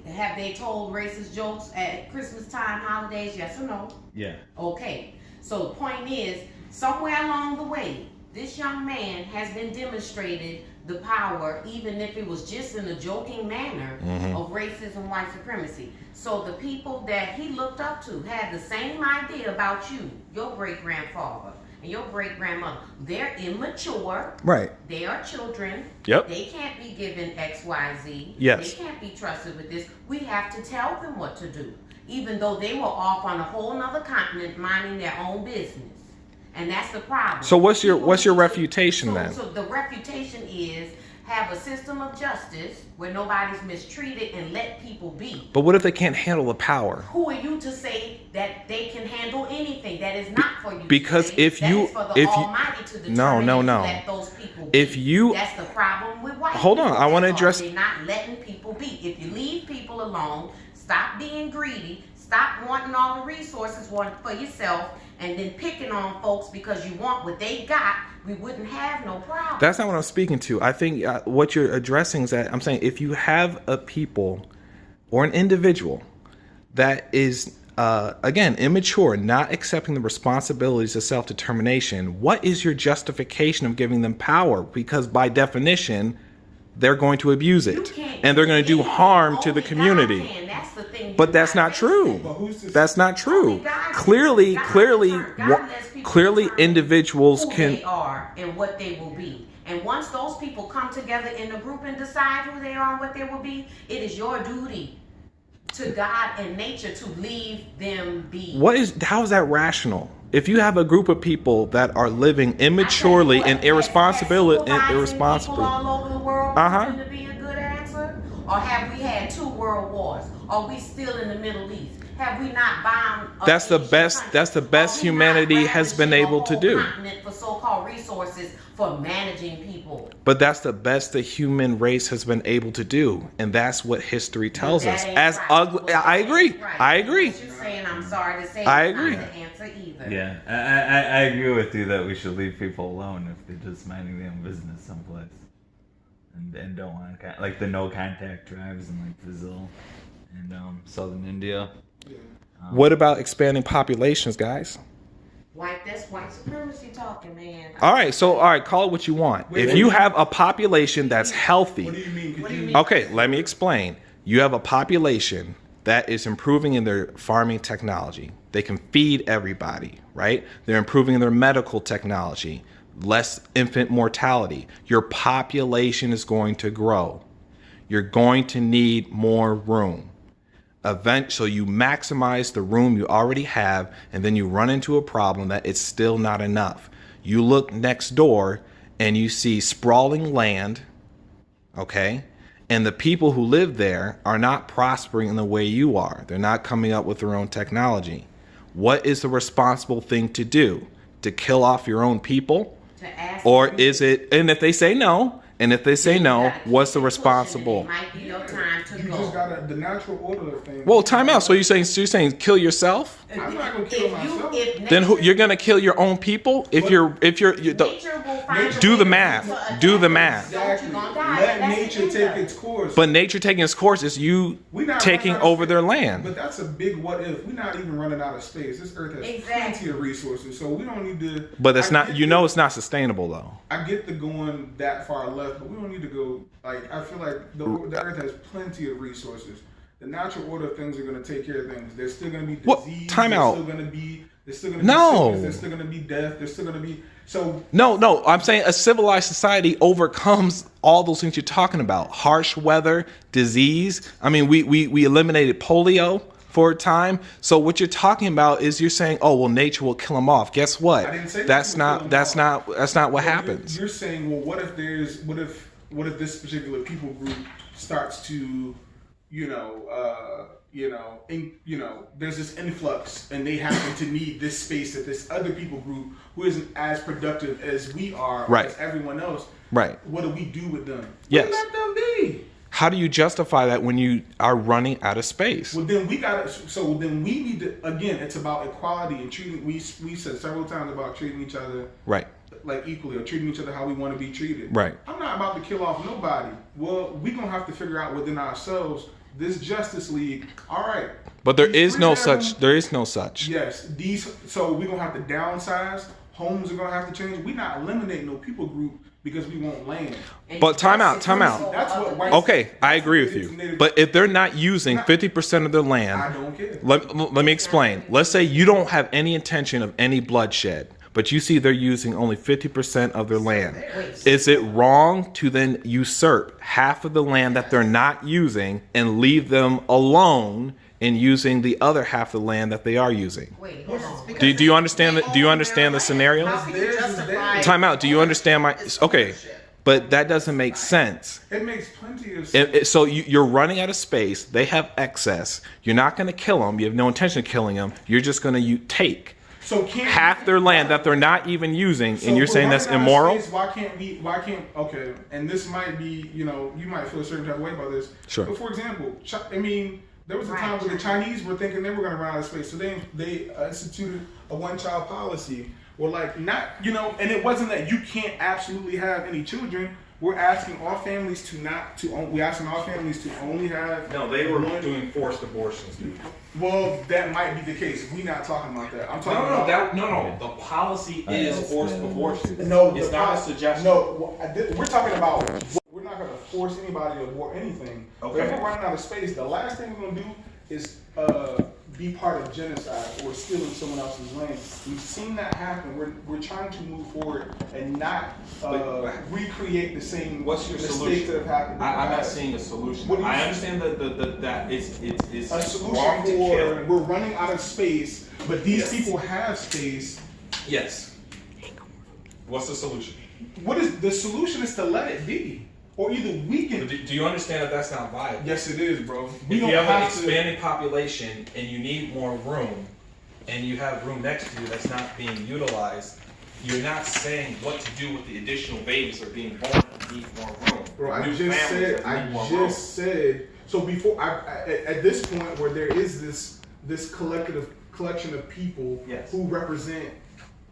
Have they told racist jokes at Christmas time, holidays? Yes or no? Yeah. Okay. So the point is, somewhere along the way, this young man has been demonstrated the power, even if it was just in a joking manner, of racism, white supremacy. So the people that he looked up to had the same idea about you, your great-grandfather and your great-grandmother. They're immature. Right. They are children. Yep. They can't be given X, Y, Z. Yes. They can't be trusted with this. We have to tell them what to do, even though they were off on a whole nother continent minding their own business. And that's the problem. So what's your refutation then? So the refutation is have a system of justice where nobody's mistreated and let people be. But what if they can't handle the power? Who are you to say that they can handle anything? That is not for you. Because to say. if that you, is for the if Almighty to you, determine no. to let those people be. If you, that's the problem with white hold on, people. I want to That's address. all. They're not letting people be. If you leave people alone, stop being greedy, stop wanting all the resources for yourself, and then picking on folks because you want what they got, we wouldn't have no problem. That's not what I'm speaking to. I think what you're addressing is that I'm saying if you have a people or an individual that is, again, immature, not accepting the responsibilities of self-determination, what is your justification of giving them power? Because by definition, they're going to abuse it and they're going to do harm to the community. That's the thing. But that's not true. That's not true. Clearly, individuals who can. They are and what they will be. And once those people come together in a group and decide who they are and what they will be, it is your duty to God and nature to leave them be. How is that rational? If you have a group of people that are living immaturely and irresponsibly, people all over the world to be a good answer? Or have we had 2 world wars? Are we still in the Middle East? Have we not bound? That's the best humanity has been able to do. For so-called resources for managing people. But that's the best the human race has been able to do, and that's what history tells us. As ugly, I agree. Right. I agree. What you're saying, I'm sorry to say, I agree. not the answer either. Yeah, I agree with you that we should leave people alone if they're just minding their own business someplace, and don't want to, like the no contact tribes in like Brazil and southern India. What about expanding populations, guys? That's white supremacy talking, man. All right, call it what you want. If you have a population that's healthy. What do you mean? Okay, let me explain. You have a population that is improving in their farming technology. They can feed everybody, right? They're improving in their medical technology, less infant mortality. Your population is going to grow. You're going to need more room. So you maximize the room you already have, and then you run into a problem that it's still not enough. You look next door and you see sprawling land, okay? And the people who live there are not prospering in the way you are. They're not coming up with their own technology. What is the responsible thing to do? To kill off your own people? Or is it, and if they say no, what's the responsible? It might be your time to You go. just gotta the natural order of things. Well, time out. So you're saying kill yourself? I'm not gonna kill myself. Then you're gonna kill your own people? If you're nature will find a do way the to math. adapt. Do the math. Exactly. You're gonna die. Let That's nature the end take of it. its course. But nature taking its course is you We not taking running out of over their space. land. But that's a big what if. We're not even running out of space. This earth has plenty of resources, so we don't need to. But it's I not. get You know, it's not sustainable though. I get the going that far left, but we don't need to go. Like I feel like the earth has plenty of resources. The natural order of things are going to take care of things. There's still going to be disease. Time out. There's still going to be No. sickness, there's still going to be death. There's still going to be So No, I'm saying a civilized society overcomes all those things you're talking about. Harsh weather, disease. I mean, we eliminated polio for a time. So what you're talking about is you're saying, oh, well, nature will kill them off. Guess what? I didn't say That's nature will not kill 'em off. that's not what But happens. You're saying, well, what if this particular people group starts to, there's this influx and they happen to need this space that this other people group who isn't as productive as we are, or Right. as everyone else. Right. What do we do with them? Yes. We let them be. How do you justify that when you are running out of space? Well, then we got to. So then we need to. Again, it's about equality and treating. We said several times about treating each other Right. like equally, or treating each other how we want to be treated. Right. I'm not about to kill off nobody. Well, we gonna have to figure out within ourselves this Justice League. All right. But there These is no 3 such. There is no such. Yes, these. So we gonna have to downsize. Homes are gonna have to change. We're not eliminating no people group because we want land. But time out. That's what white. Okay, I agree with you. But if they're not using 50% of their I land, don't care. let me explain. Let's say you don't have any intention of any bloodshed, but you see they're using only 50% of their land. Is it wrong to then usurp half of the land that they're not using and leave them alone in using the other half of the land that they are using? Wait, hold on. Do you understand the scenario? How can you justify Time out. Do you understand my? Okay, but that doesn't make sense. It makes plenty of sense. So you're running out of space. They have excess. You're not going to kill them. You have no intention of killing them. You're just going to take So can't half their land that they're not even using, So and you're we're saying that's running out of immoral? space. Why can't? Okay, and this might be, you might feel a certain type of way about this. Sure. But for example, there was a time where the Chinese were thinking they were going to run out of space, so they instituted a one-child policy. Well, and it wasn't that you can't absolutely have any children. We're asking all families we're asking all families to only have. No, they were one. doing forced abortions, dude. Well, that might be the case. We're not talking about that. I'm talking about. The policy is forced abortion. No, It's not a suggestion. No, we're talking about. We're not going to force anybody to abort anything. Okay. But if we're running out of space, the last thing we're going to do is be part of genocide or stealing someone else's land. We've seen that happen. We're trying to move forward and not recreate the same What's your mistakes solution? that have happened. I'm not seeing a solution. What do you I see? understand that it's A solution wrong to for kill. we're running out of space, but these Yes. people have space. Yes. What's the solution? What is the solution? Is to let it be, or either we can. Do you understand that that's not viable? Yes, it is, bro. If We you don't have an have to. expanding population and you need more room, and you have room next to you that's not being utilized, you're not saying what to do with the additional babies that are being born and need more room. Bro, I New just families said. that need more room. So before, at this point where there is this collection of people Yes. who represent,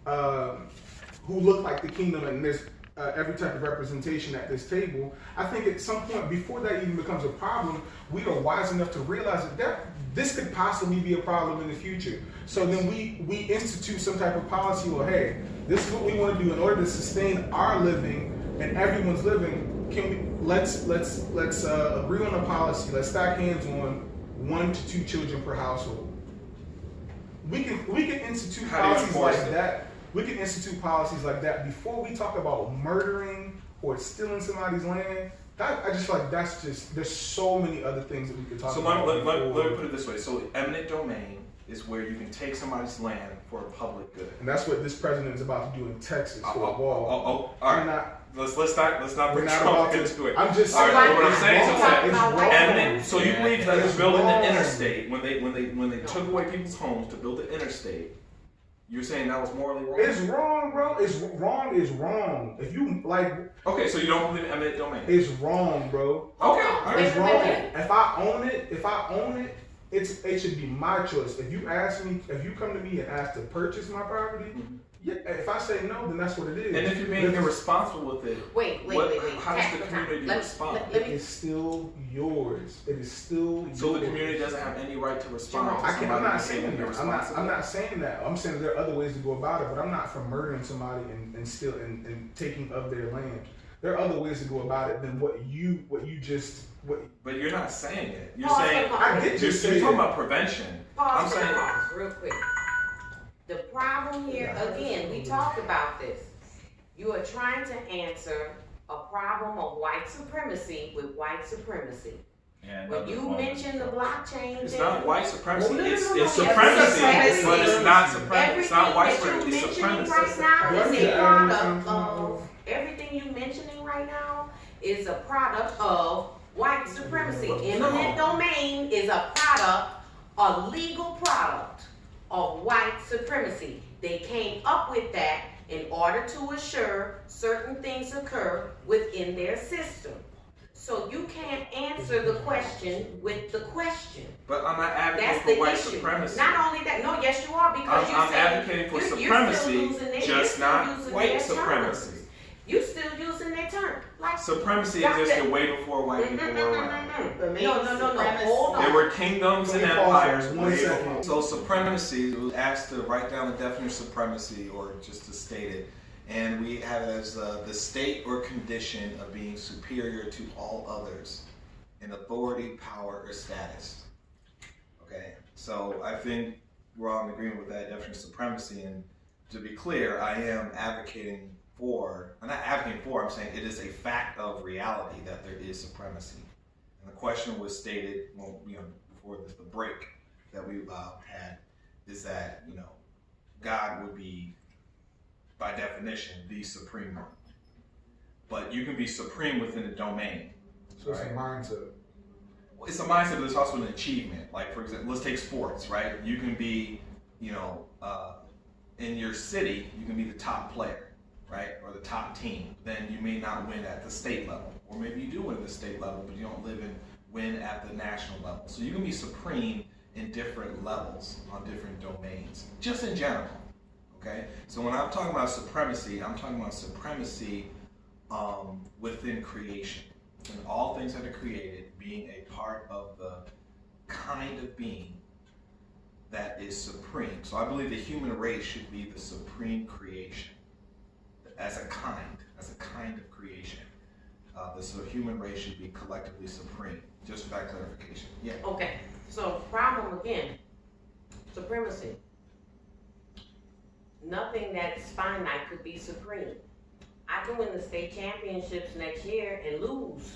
who look like the kingdom, and there's every type of representation at this table. I think at some point before that even becomes a problem, we are wise enough to realize that this could possibly be a problem in the future. So then we institute some type of policy. Well, hey, this is what we want to do in order to sustain our living and everyone's living. Let's agree on a policy. Let's stack hands on 1 to 2 children per household. We can institute How do you policies enforce like it? that. We can institute policies like that before we talk about murdering or stealing somebody's land. I just feel like there's so many other things that we could talk So about. let me put it this way. So eminent domain is where you can take somebody's land for a public good. And that's what this president is about to do in Texas for a wall. All We're right. not- Let's not We're bring not Trump about to. into it. I'm just All saying. right, what I'm saying is it's that wrong. It's wrong. eminent. So you believe that It's building wrong. the interstate when they took away people's homes to build the interstate, you're saying that was morally wrong? It's wrong, bro. It's wrong. Is wrong. If you like, Okay, so you don't believe in eminent domain? it's wrong, bro. Okay, all right. It's wrong. If I own it, it should be my choice. If you come to me and ask to purchase my property, yeah, if I say no, then that's what it is. And if you're being irresponsible with it, Wait. how does the community respond? It is still yours. It is still yours. So the community doesn't have any right to respond to I'm somebody not who's saying being that. irresponsible? I'm not saying that. I'm saying there are other ways to go about it, but I'm not for murdering somebody and taking of their land. There are other ways to go about it than what you just. But you're not saying it. You're Pause, saying pause. I get you're you saying talking about prevention. I'm saying Pause real quick. The problem here, again, we talked about this. You are trying to answer a problem of white supremacy with white supremacy. Yeah, When you mention the blockchain, It's not white supremacy. Well, no, It's no, no, supremacy, it's but it's not supremacy. It's not white everything supremacy. that It's you're mentioning supremacy. right now is a Yeah. product of everything you're mentioning right now is a product of white supremacy. Eminent domain is a product, a legal product of white supremacy. They came up with that in order to assure certain things occur within their system. So you can't answer the question with the question. But I'm not That's advocating the for white issue. supremacy. Not only that, no, yes you are, because I'm advocating for supremacy, just not white supremacy. You still using their term. Like Supremacy existed way before white people were around. No, hold on. There were kingdoms and empires One way second. before. So supremacy, was asked to write down the definition of supremacy, or just to state it. And we have it as the state or condition of being superior to all others in authority, power, or status. Okay, so I think we're all in agreement with that definition of supremacy. And to be clear, I am advocating for, I'm not advocating for, I'm saying it is a fact of reality that there is supremacy. And the question was stated, well, before the break that we had, is that, God would be, by definition, the supreme one. But you can be supreme within a domain. So it's a mindset. It's a mindset, but it's also an achievement. Like, for example, let's take sports, right? You can be, in your city, you can be the top player, right? Or the top team. Then you may not win at the state level. Or maybe you do win at the state level, but you don't win at the national level. So you can be supreme in different levels on different domains, just in general. Okay? So when I'm talking about supremacy, I'm talking about supremacy within creation. And all things that are created being a part of the kind of being that is supreme. So I believe the human race should be the supreme creation as a kind of creation. So the human race should be collectively supreme. Just for that clarification. Yeah. Okay, so problem again, supremacy. Nothing that's finite could be supreme. I can win the state championships next year and lose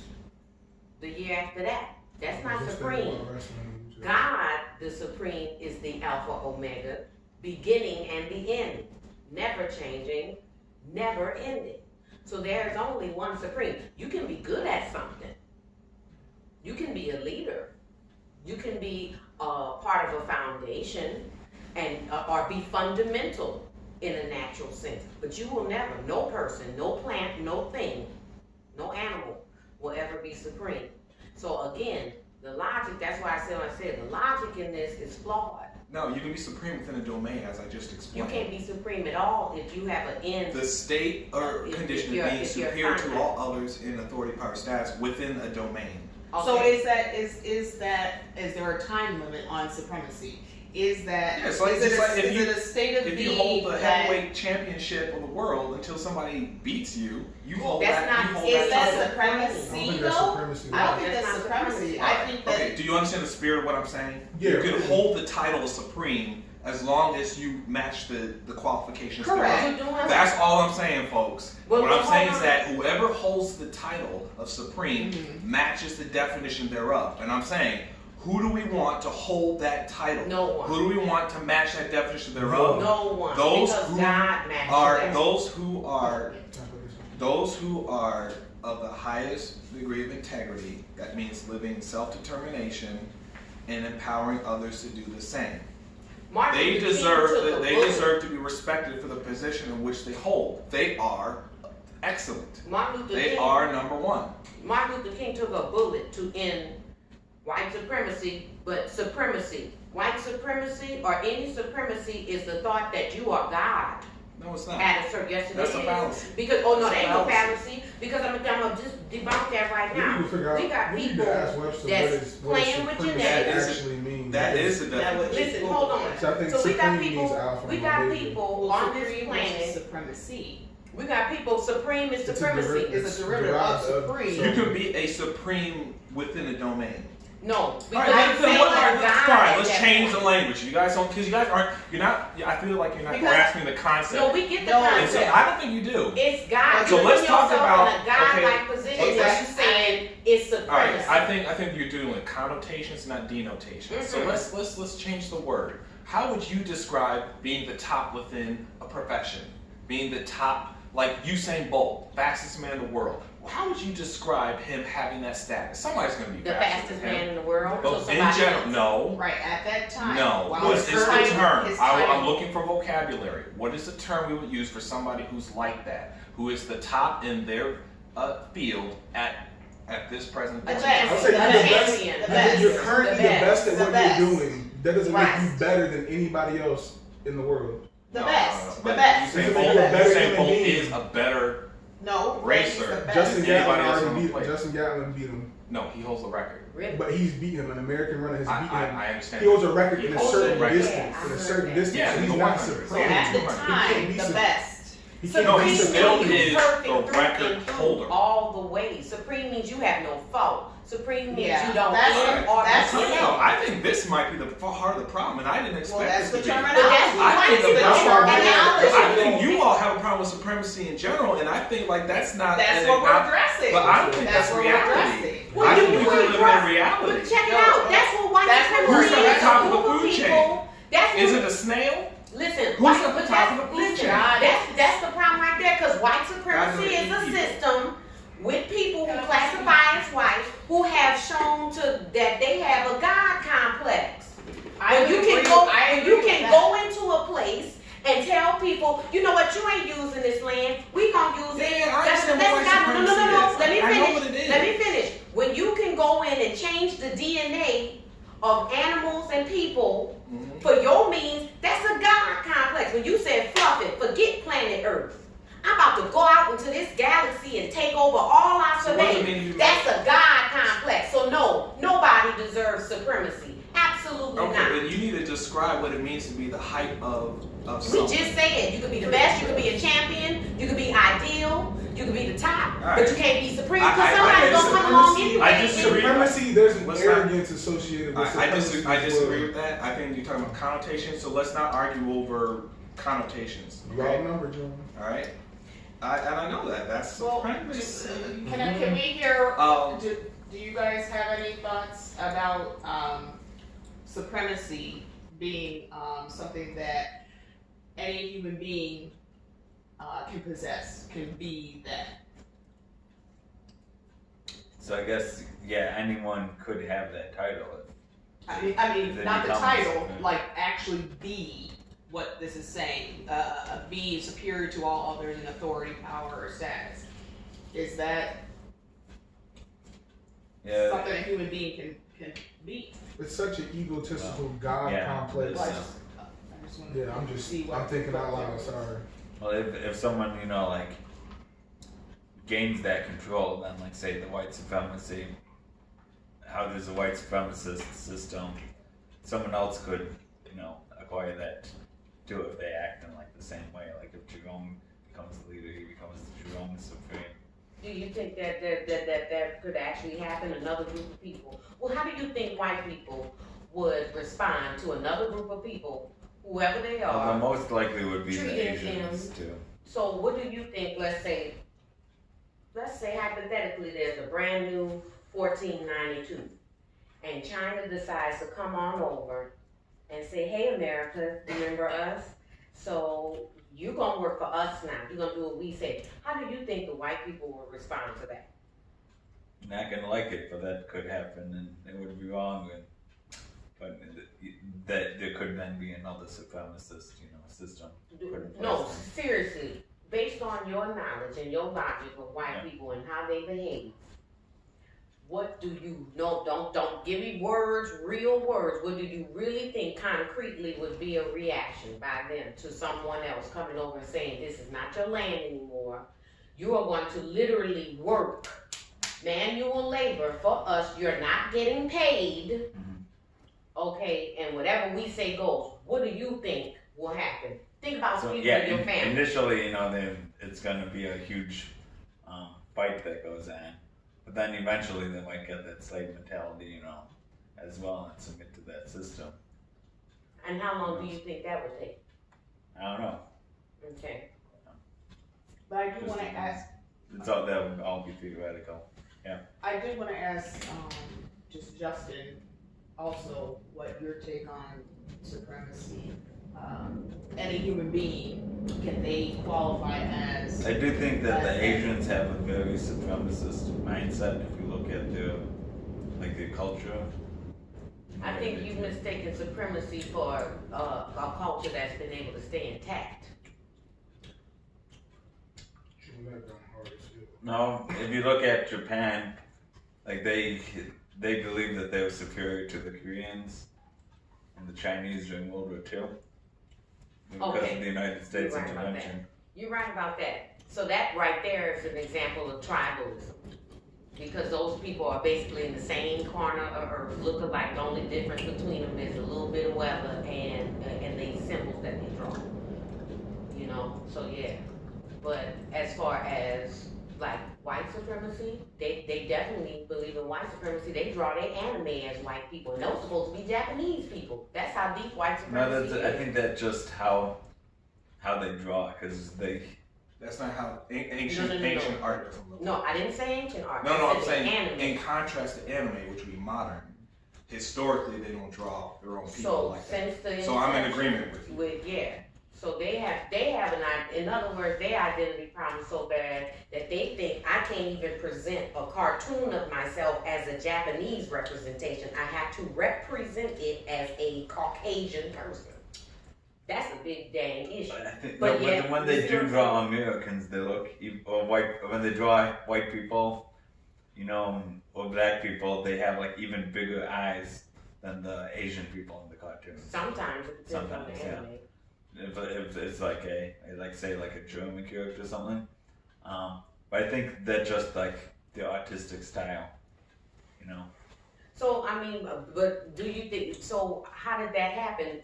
the year after that. That's not supreme. God, the supreme, is the Alpha Omega, beginning and the end, never changing, never ending. So there is only one supreme. You can be good at something. You can be a leader. You can be part of a foundation and or be fundamental in a natural sense. But you will never, no person, no plant, no thing, no animal will ever be supreme. So again, the logic, that's why I said the logic in this is flawed. No, you can be supreme within a domain, as I just You explained. can't be supreme at all if you have an end. The state or If condition you're- of being if you're superior to finite. all others in authority, power, status within a domain. So Okay. is there a time limit on supremacy? Is that Yeah, it's like- is it just like if you- a state of If being you hold the that heavyweight championship of the world until somebody beats you, you hold That's that. not- You hold is that that title. I don't supremacy think that's though? supremacy. I don't think That's that's not supremacy. supremacy. I think that Okay, do you understand the spirit of what I'm saying? Yeah. You can hold the title of supreme as long as you match the qualifications. Correct. thereof. You're doing That's all I'm saying, folks. Well, what I'm hold saying on. is that whoever holds the title of supreme matches the definition thereof. And I'm saying, who do we want to hold that title? No one. Who do we want to match that definition thereof? No one. Those because who God matches Are that. those who are of the highest degree of integrity, that means living in self-determination and empowering others to do the same. Martin They Luther King deserve took a bullet. deserve to be respected for the position in which they hold. They are excellent. Martin Luther They King, are number one. Martin Luther King took a bullet to end white supremacy, but supremacy. White supremacy or any supremacy is the thought that you are God No, it's not. at a certain, yes it That's a is. fallacy. Because, That's there a ain't no fallacy. fallacy, because I'm gonna just debunk that right We need now. to figure out. We got we need people to ask Webster that's what is playing with supremacy genetics. actually mean. That is the that would definition. Listen, hold on. So I think So we got supreme people, means alpha we and got omega. people on this supreme planet, is supremacy. we got people, supreme is It's a supremacy. derivative. It's a derivative of supreme. You can be a supreme within a domain. No, because All right, you say God fine. at Let's that change the point. language. You guys don't, because you guys aren't. You're not. I feel like you're not Because- grasping the concept. No, we get the No, And so concept. I don't think you do. It's God. So You're let's putting talk yourself about- in a godlike okay, position. let's- What you saying is All right. supremacy. I think you're doing connotations, not denotations. So Mhm. let's change the word. How would you describe being the top within a profession? Being the top, like Usain Bolt, fastest man in the world. How would you describe him having that status? Somebody's going to be The faster fastest than him. man in the world. But so in somebody general, else. no. Right, at that time. No. While What his is the time- term? his I'm time- looking for vocabulary. What is the term we would use for somebody who's like that? Who is the top in their field at this present The point? best. I would say The you're the best. champion. The I best. think you're currently the best at The what best. you're doing. That doesn't Right. make you better than anybody else in the world. The No, best. no, The but best. Usain You're Bolt, a better Usain human Bolt being. is a better. No, Racer. he's the best. Justin Anybody Gatlin else on already the beat plate. Justin Gatlin beat him, No, he holds the record. Really? but he's beaten him. An American runner has beaten him. I understand. He holds a record He in a holds certain the record. distance. Yeah, In I a certain heard distance, that. so Yeah, he's the not 100. So supreme. at the He can't time, be the supreme. best. He can't No, be he supreme. still means is perfect the through record and through holder. all the way. Supreme means you have no fault. Supreme means Yeah, you don't that's- end or that's- begin. No, I think this might be the heart of the problem, and I didn't expect Well, that's this the to be. terminology. But that's I think the the That's problem why is, I terminology. think you all have a problem with supremacy in general, and I think like that's not. That's an what we're acknowl- addressing. But I don't think that's what we're reality. addressing. Well, I you think we do live it in right. reality. But check it No, out. That's what white that's what supremacy Who's at is. the top A of the group food people. chain? That's Is what- it a snail? Listen, Who's white, at the but top of the that's, food listen, chain? that's the problem right there, because white supremacy is a system with people who classify as white who have shown to that they have a God complex. When you can go into a place and tell people, you know what, you ain't using this land, we gonna use it. Yeah, I That's understand what white God. No, supremacy is. let me I know finish. what it is. Let me finish. When you can go in and change the DNA of animals and people Mhm. for your means, that's a God complex. When you said fluff it, forget planet Earth. I'm about to go out into this galaxy and take over all our So what does it mean surveillance. you- That's a God complex. So no, nobody deserves supremacy. Absolutely Okay, not. then you need to describe what it means to be the height of We something. just said you could be the best, you could be a champion, you could be ideal, you could be the top, All right. but you can't be supreme I- because I- somebody's I gonna come along disagree. anyway. I disagree. Supremacy, there's an Let's not- arrogance associated with I supremacy. disagree. I as disagree well. with that. I think you're talking about connotations. So let's not argue over connotations. You Okay? outnumbered, John. All right. And I know that. That's Well, supremacy. can we hear? Um, Do you guys have any thoughts about supremacy being something that any human being can possess, can be that? So I guess yeah, anyone could have that title. I mean, Then not the becomes title, supreme. like actually be what this is saying. Be superior to all others in authority, power, or status. Is that Yeah. something a human being can be? It's such an egotistical God yeah, complex. it's, Like, I just wanted Yeah, I'm to just, see what- I'm thinking out loud, sorry. Well, if someone like gains that control, then like say the white supremacy, how there's a white supremacist system, someone else could acquire that too if they act in like the same way. Like if Jerome becomes the leader, he becomes Jerome supreme. Do you think that could actually happen? Another group of people. Well, how do you think white people would respond to another group of people, whoever they Well, the are? most likely would be the treating Asians them- too. So, what do you think? Let's say hypothetically, there's a brand new 1492, and China decides to come on over and say, "Hey, America, remember us? So you're gonna work for us now. You're gonna do what we say." How do you think the white people will respond to that? Not gonna like it, but that could happen, and it would be wrong. But that there could then be another supremacist, system. No, seriously, based on your knowledge and your logic of white Yeah. people and how they behave, what do you know? Don't give me words, real words. What do you really think concretely would be a reaction by them to someone else coming over and saying, "This is not your land anymore. You are going to literally work manual labor for us. You're not getting paid." Mhm. Okay, and whatever we say goes. What do you think will happen? Think about So people yeah, in your family. initially, it's gonna be a huge fight that goes on, but then eventually they might get that slave mentality, as well and submit to that system. And how long do you think that would take? I don't know. Okay. But I do want to ask. It's all that would all be theoretical. I did want to ask, just Justin, also what your take on supremacy. Any human being, can they qualify as? I do think that the Asians have a very supremacist mindset if you look at their culture. I think you've mistaken supremacy for a culture that's been able to stay intact. No, if you look at Japan, like they believe that they were superior to the Koreans and the Chinese during World War II because of the United States intervention. You're right about that. So that right there is an example of tribalism. Because those people are basically in the same corner of Earth, look alike. The only difference between them is a little bit of weather and the symbols that they draw. You know, so yeah. But as far as like white supremacy, they definitely believe in white supremacy. They draw their anime as white people, and those supposed to be Japanese people. That's how deep white supremacy is. I think that's just how they draw, because That's not how ancient art doesn't look. No, I didn't say ancient art. No, I I'm said saying anime. in contrast to anime, which would be modern, historically they don't draw their own people So like that. since the So I'm in agreement with you. yeah. So they have in other words, their identity problem is so bad that they think I can't even present a cartoon of myself as a Japanese representation. I have to represent it as a Caucasian person. That's a big dang issue. I think But when they do draw Americans, they look, or when they draw white people, you know, or black people, they have like even bigger eyes than the Asian people in the cartoons. Sometimes it depends on the anime. If it's like say a German character or something, but I think that just like the artistic style, you know. So I mean, but do you think? So how did that happen?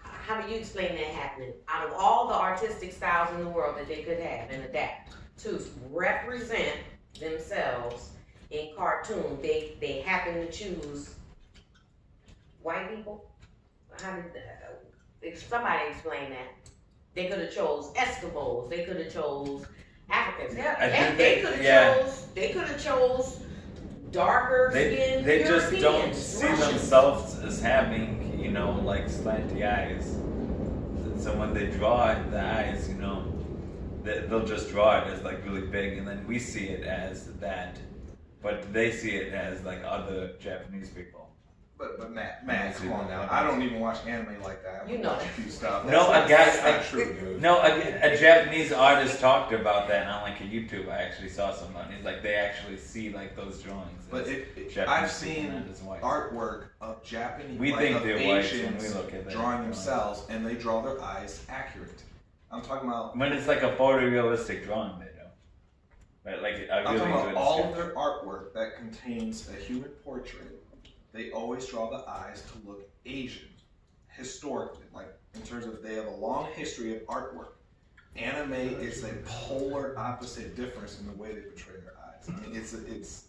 How do you explain that happening? Out of all the artistic styles in the world that they could have and adapt to represent themselves in cartoon, they happen to choose white people. How did if somebody explain that? They could have chose Eskimos. They could have chose Africans. They could have chose darker skinned They just don't Europeans, see Russians. themselves as having, you know, like slanty eyes. So when they draw the eyes, you know, they'll just draw it as like really big, and then we see it as that, but they see it as like other Japanese people. But Matt, come on now. I don't even watch anime like that. You know watch a few stuff. That's not true, dude. No, a Japanese artist talked about that on like a YouTube. I actually saw somebody. He's like, they actually see like those drawings. But Japanese I've seen people as white. artwork of Japanese, We think of they're white Asians when we look at that drawing drawing. themselves, and they draw their eyes accurate. I'm talking about. When it's like a photorealistic drawing, they do. Right, like a I'm really talking about good all sketch. of their artwork that contains a human portrait. They always draw the eyes to look Asian, historically. Like in terms of they have a long history of artwork. Anime is a polar opposite difference in the way they portray their eyes. I mean, it's And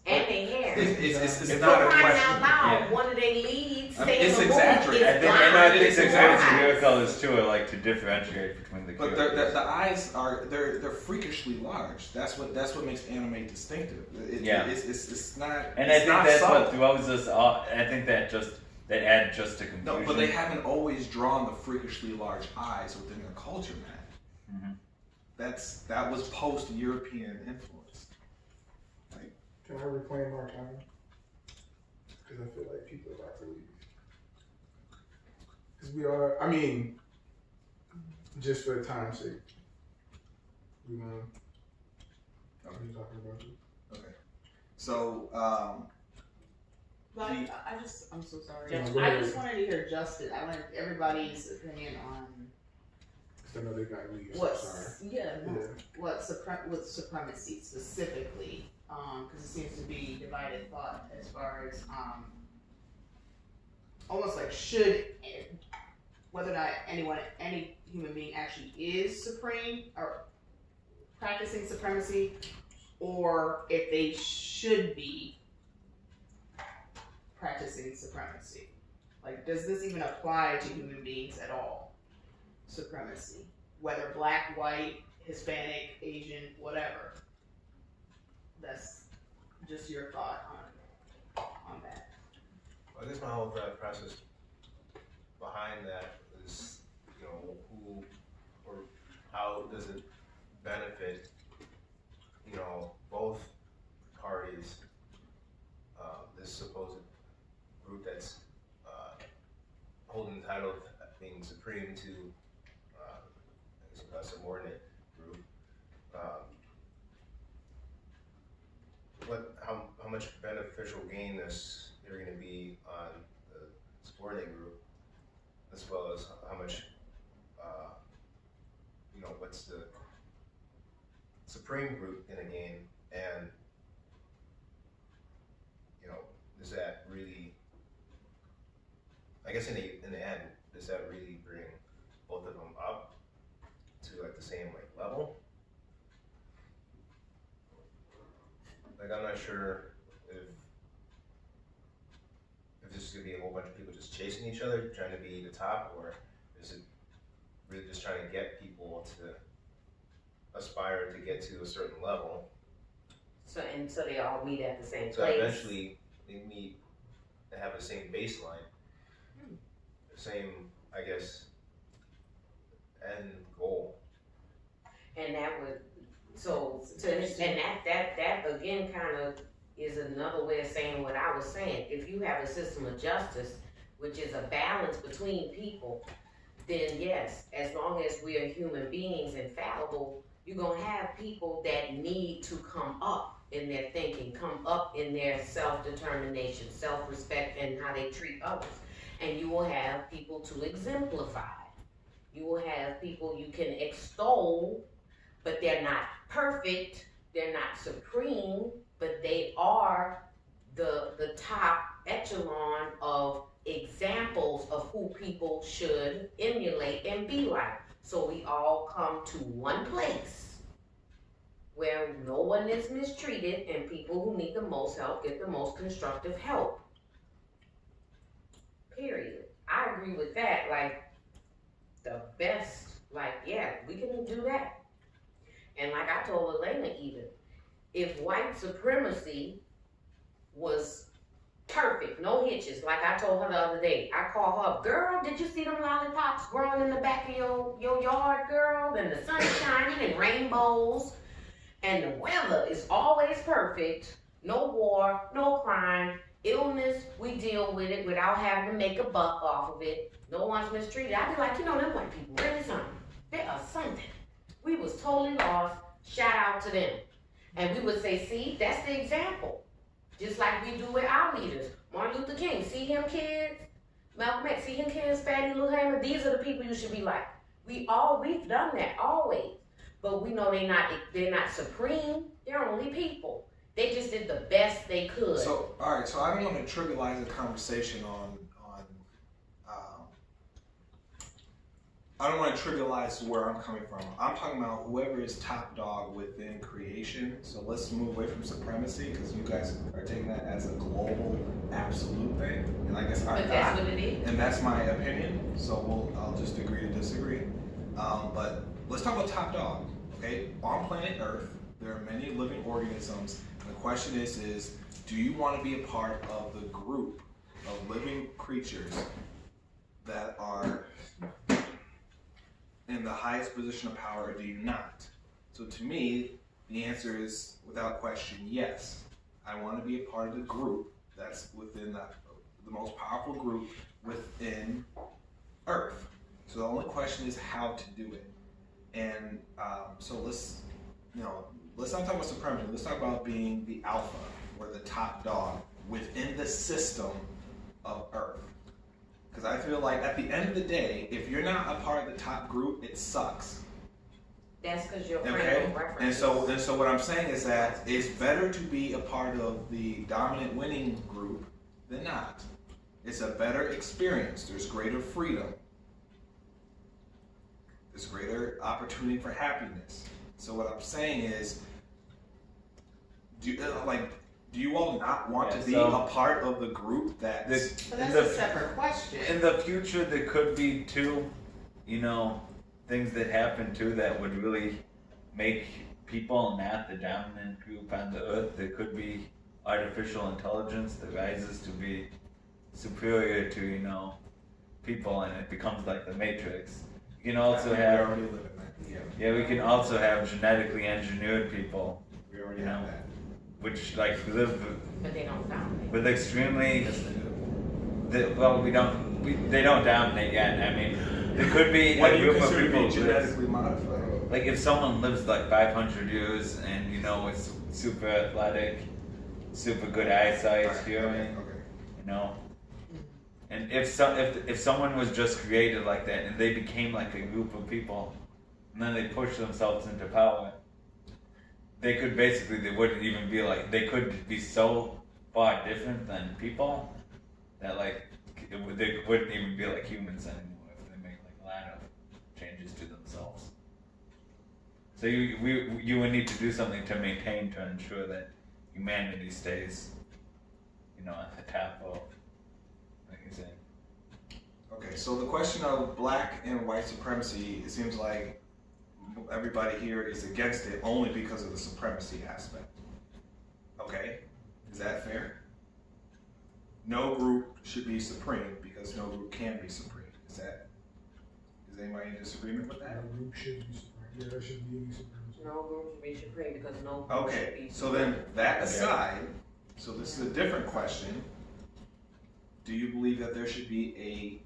their hair. it's For not a crying question. out loud, Yeah. one of their leads I mean, say it's in the exaggerated. movie is I blind. think the Blind. real colors too are like to differentiate between the But characters. the eyes are they're freakishly large. That's what makes anime distinctive. It's not. And it's I think not that's subtle. what throws us off. I think that adds just to confusion. No, but they haven't always drawn the freakishly large eyes within their culture, man. Mhm. That was post-European influence. Like, Can I reclaim our time? Because I feel like people are about to leave. Because we are, I mean, just for time's sake. We gonna. What are you talking about? okay, so But I'm so sorry. Yeah, go I ahead. just wanted to hear Justin. I wanted everybody's opinion on Because I know they got leave. So what's sorry. what supremacy specifically, because it seems to be divided thought as far as almost like whether or not any human being actually is supreme or practicing supremacy, or if they should be practicing supremacy? Like, does this even apply to human beings at all? Supremacy, whether black, white, Hispanic, Asian, whatever. That's just your thought on that. I guess my whole thought process behind that is, you know, who or how does it benefit, you know, both parties, this supposed group that's holding the title of being supreme to a subordinate group. How much beneficial gain is there going to be on the subordinate group, as well as how much, you know, what's the supreme group going to gain, and you know, does that really? I guess in the end, does that really bring both of them up to like the same like level? Like, I'm not sure if this is gonna be a whole bunch of people just chasing each other, trying to be the top, or is it really just trying to get people to aspire to get to a certain level? So they all meet at the same So place. eventually they meet, they have the same baseline, the same, I guess, end goal. And that would, and that again kind of is another way of saying what I was saying. If you have a system of justice, which is a balance between people, then yes, as long as we are human beings and fallible, you're gonna have people that need to come up in their thinking, come up in their self-determination, self-respect, and how they treat others. And you will have people to exemplify. You will have people you can extol, but they're not perfect, they're not supreme, but they are the top echelon of examples of who people should emulate and be like. So we all come to one place where no one is mistreated and people who need the most help get the most constructive help. Period. I agree with that. Like, the best, like, yeah, we can do that. And like I told Elena even, if white supremacy was perfect, no hitches, like I told her the other day, I called her up, girl, did you see them lollipops growing in the back of your yard, girl? And the sun shining and rainbows, and the weather is always perfect, no war, no crime, illness, we deal with it without having to make a buck off of it. No one's mistreated. I'd be like, you know, them white people really something. They are something. We was totally lost. Shout out to them. And we would say, see, that's the example. Just like we do with our leaders. Martin Luther King, see him, kids? Malcolm X, see him, kids? Fannie Lou Hamer, these are the people you should be like. We've done that, always. But we know they're not supreme. They're only people. They just did the best they could. So, all right. So I don't want to trivialize the conversation on. I don't want to trivialize where I'm coming from. I'm talking about whoever is top dog within creation. So let's move away from supremacy because you guys are taking that as a global, absolute thing, and I guess I'm but not. that's what it is. And that's my opinion. So I'll just agree to disagree. But let's talk about top dog. Okay, on planet Earth, there are many living organisms. And the question is, do you want to be a part of the group of living creatures that are in the highest position of power, or do you not? So to me, the answer is, without question, yes. I want to be a part of the group that's within the most powerful group within Earth. So the only question is how to do it. And so let's not talk about supremacy. Let's talk about being the alpha or the top dog within the system of Earth. Because I feel like at the end of the day, if you're not a part of the top group, it sucks. That's because you're Okay? frame of reference. And so what I'm saying is that it's better to be a part of the dominant winning group than not. It's a better experience. There's greater freedom. There's greater opportunity for happiness. So what I'm saying is, Do you all not want Yeah, to be so- a part of the group that's... But In that's the- a separate question. In the future, there could be two, things that happen too that would really make people not the dominant group on the earth. There could be artificial intelligence that rises to be superior to, people, and it becomes like the Matrix. You can also we have, already live in that. yeah, we can also have genetically engineered people, We already You know. have that. which like live But they don't dominate. with extremely Yes, they do. they don't dominate yet. I mean, there could be What a do you group of consider to people be genetically modified? like if someone lives like 500 years and is super athletic, super good eyesight, Right, hearing, okay. and if someone was just created like that and they became like a group of people, and then they push themselves into power, they wouldn't even be like, they could be so far different than people that they wouldn't even be like humans anymore if they make like a lot of changes to themselves. So you would need to do something to ensure that humanity stays, at the top of, like you said. Okay, so the question of black and white supremacy, it seems like everybody here is against it only because of the supremacy aspect. Okay, is that fair? No group should be supreme because no group can be supreme. Is anybody in disagreement with that? No group should be supreme. Yeah, there should be any supremacy. No group should be supreme because no group should Okay, be so then that aside, so this is a different question. Do you believe that there should be a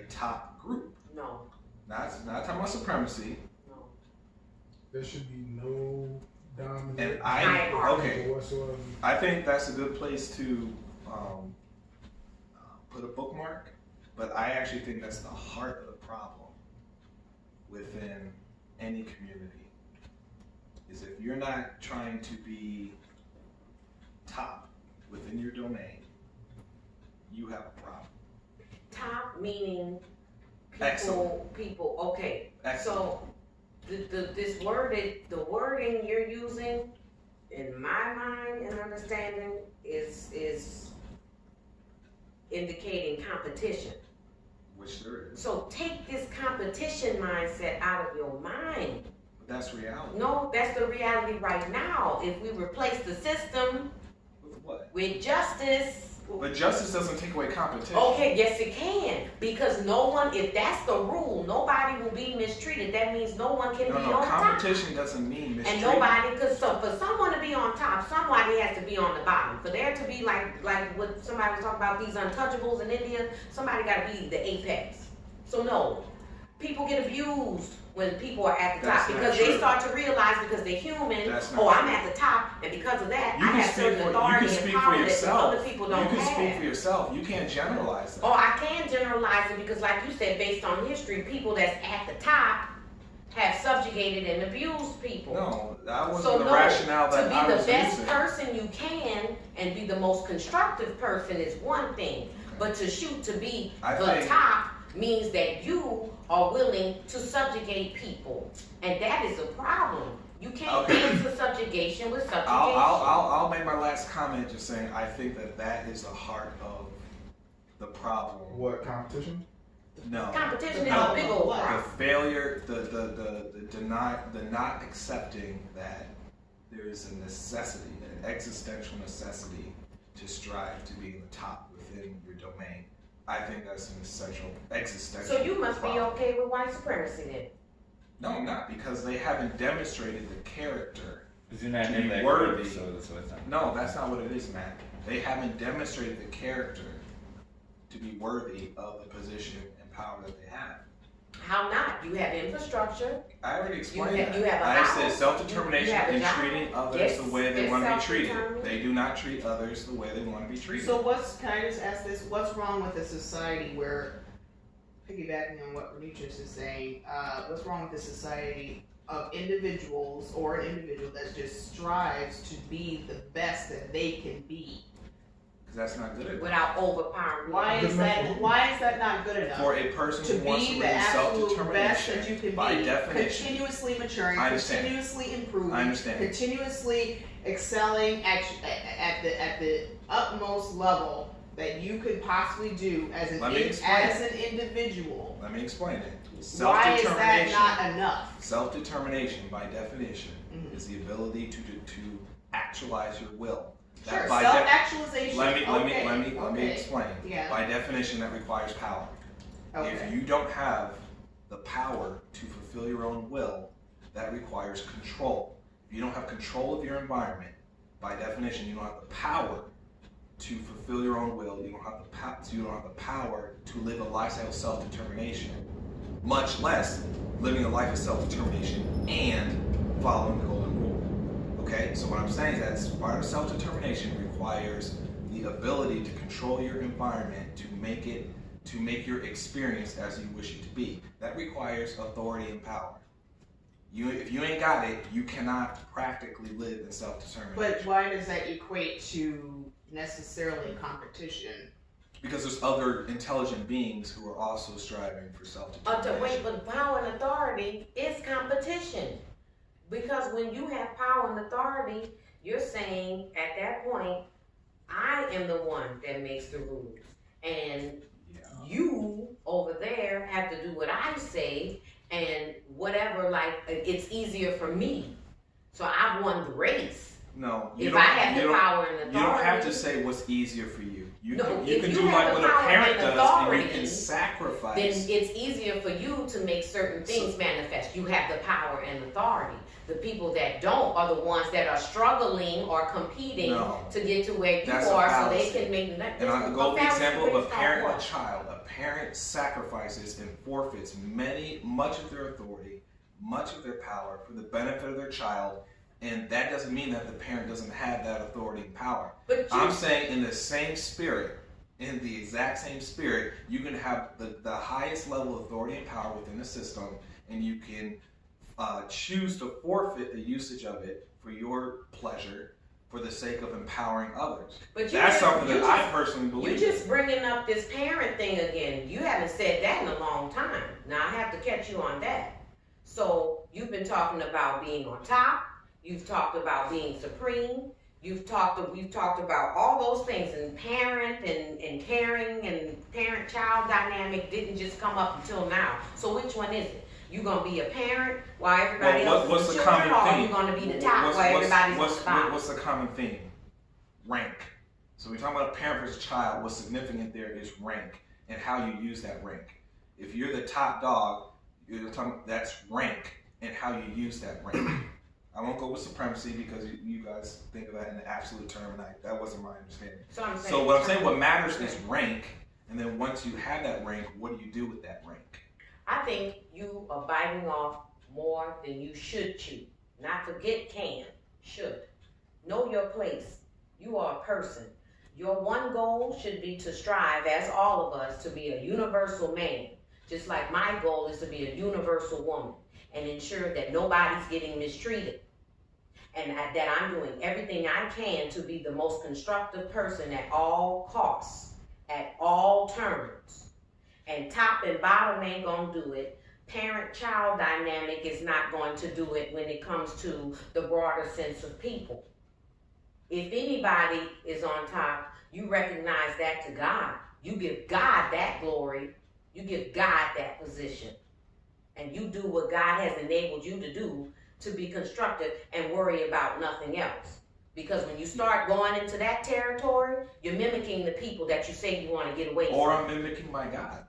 top group? No, Not talking about supremacy. no. There should be no dominant And people whatsoever. I think that's a good place to put a bookmark, but I actually think that's the heart of the problem within any community, is if you're not trying to be top within your domain, you have a problem. Top meaning Excellent. people, okay. Excellent. So, the wording you're using, in my mind and understanding, is indicating competition. Which there is. So take this competition mindset out of your mind. But that's reality. No, that's the reality right now. If we replace the system With what? with justice. But justice doesn't take away competition. Okay, yes it can. Because no one, if that's the rule, nobody will be mistreated. That means no one can be No, on top. competition doesn't mean mistreatment. And nobody, because for someone to be on top, somebody has to be on the bottom. For there to be like what somebody was talking about, these untouchables in India, somebody got to be the apex. So no, people get abused when people are at the That's top not because true. they start to realize because they're human, That's not oh, I'm true. at the top, and because of that, You I can have speak certain for, authority and power that yourself. other people don't You can have. speak for yourself. You can't generalize that. Oh, I can generalize it because, like you said, based on history, people that's at the top have subjugated and abused people. No, that wasn't So the no, rationale that to I be was the best using. person you can and be the most constructive person is one thing, but to shoot to be I the think- top means that you are willing to subjugate people, and that is a problem. You can't Okay. answer subjugation with subjugation. I'll make my last comment just saying I think that is the heart of the problem. What, competition? No. Competition is No. a big old What? The problem. failure, the not accepting that there is a necessity, an existential necessity to strive to be in the top within your domain. I think that's an essential existential So you must be problem. okay with white supremacy then. No, I'm not, because they haven't demonstrated the character. Because you're not To in be that worthy. group, so it's not. No, that's not what it is, Matt. They haven't demonstrated the character to be worthy of the position and power that they have. How not? You have infrastructure. I already explained have- that. you have a I house. said self-determination You have a and job. treating others Yes, the way they it's want to be treated. self-determined. They do not treat others the way they want to be treated. So can I just ask this, what's wrong with a society where, piggybacking on what Renicius is saying, what's wrong with a society of individuals or an individual that just strives to be the best that they can be? Because that's not good enough. without overpowering. Why is that not good enough? For a person To who wants be to the live absolute best that you self-determination, can by be, definition, continuously maturing, I understand. continuously improving, I understand. continuously excelling at the utmost level that you could possibly do as an Let me explain. as an individual. Let me explain it. Why is that Self-determination. not enough? Self-determination, by definition, Mhm. is the ability to actualize your will. That Sure, by self-actualization. let me okay. explain. Yeah. By definition, that requires power. Okay. If you don't have the power to fulfill your own will, that requires control. If you don't have control of your environment, by definition, you don't have the power to fulfill your own will. You don't have the power to live a lifestyle of self-determination, much less living a life of self-determination and following the golden rule. Okay, so what I'm saying is that part of self-determination requires the ability to control your environment to make your experience as you wish it to be. That requires authority and power. If you ain't got it, you cannot practically live in self-determination. But why does that equate to necessarily competition? Because there's other intelligent beings who are also striving for self-determination. But power and authority is competition. Because when you have power and authority, you're saying at that point, I am the one that makes the rules. And you over there have to do what I say, and whatever, like, it's easier for me. So I've won the race. No, If I have the power and authority. You don't have to say what's easier for you. You No, can if you do have like the what a power parent and does, and authority, you can sacrifice. Then it's easier for you to make certain things manifest. You have the power and authority. The people that don't are the ones that are struggling or competing to get to where you are, so they can make. And I'll go with the example of a parent and a child. A parent sacrifices and forfeits much of their authority, much of their power for the benefit of their child. And that doesn't mean that the parent doesn't have that authority and power. But I'm saying in the same spirit, in the exact same spirit, you can have the highest level of authority and power within the system, and you can choose to forfeit the usage of it for your pleasure, for the sake of empowering others. But that's something that I personally believe. You're just bringing up this parent thing again. You haven't said that in a long time. Now I have to catch you on that. So you've been talking about being on top. You've talked about being supreme. We've talked about all those things, and parent and caring and parent-child dynamic didn't just come up until now. So which one is it? You gonna be a parent while everybody else what's is the children, common or theme? you gonna be the top while everybody's on the bottom? What's the common theme? Rank. So we're talking about a parent versus child. What's significant there is rank and how you use that rank. If you're the top dog, that's rank and how you use that rank. I won't go with supremacy because you guys think of that in the absolute term, and that wasn't my understanding. So what I'm saying, what matters is rank, and then once you have that rank, what do you do with that rank? I think you are biting off more than you should chew. Not forget can, should. Know your place. You are a person. Your one goal should be to strive, as all of us, to be a universal man. Just like my goal is to be a universal woman and ensure that nobody's getting mistreated. And that I'm doing everything I can to be the most constructive person at all costs, at all terms. And top and bottom ain't gonna do it. Parent-child dynamic is not going to do it when it comes to the broader sense of people. If anybody is on top, you recognize that to God. You give God that glory. You give God that position. And you do what God has enabled you to do to be constructive and worry about nothing else. Because when you start going into that territory, you're mimicking the people that you say you want to get away from. Or I'm mimicking my God.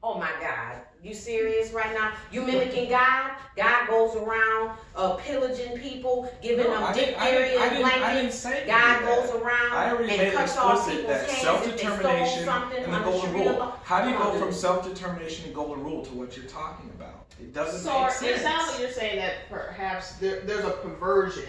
Oh my God. You serious right now? You mimicking God? God goes around pillaging people, giving them diphtheria and blankets. I didn't say God goes around and cuts off people's that hands if they stole something and the under golden Sharia rule. law. How do you go from self-determination and golden rule to what you're talking about? It doesn't make sense. It sounds like you're saying that perhaps there's a perversion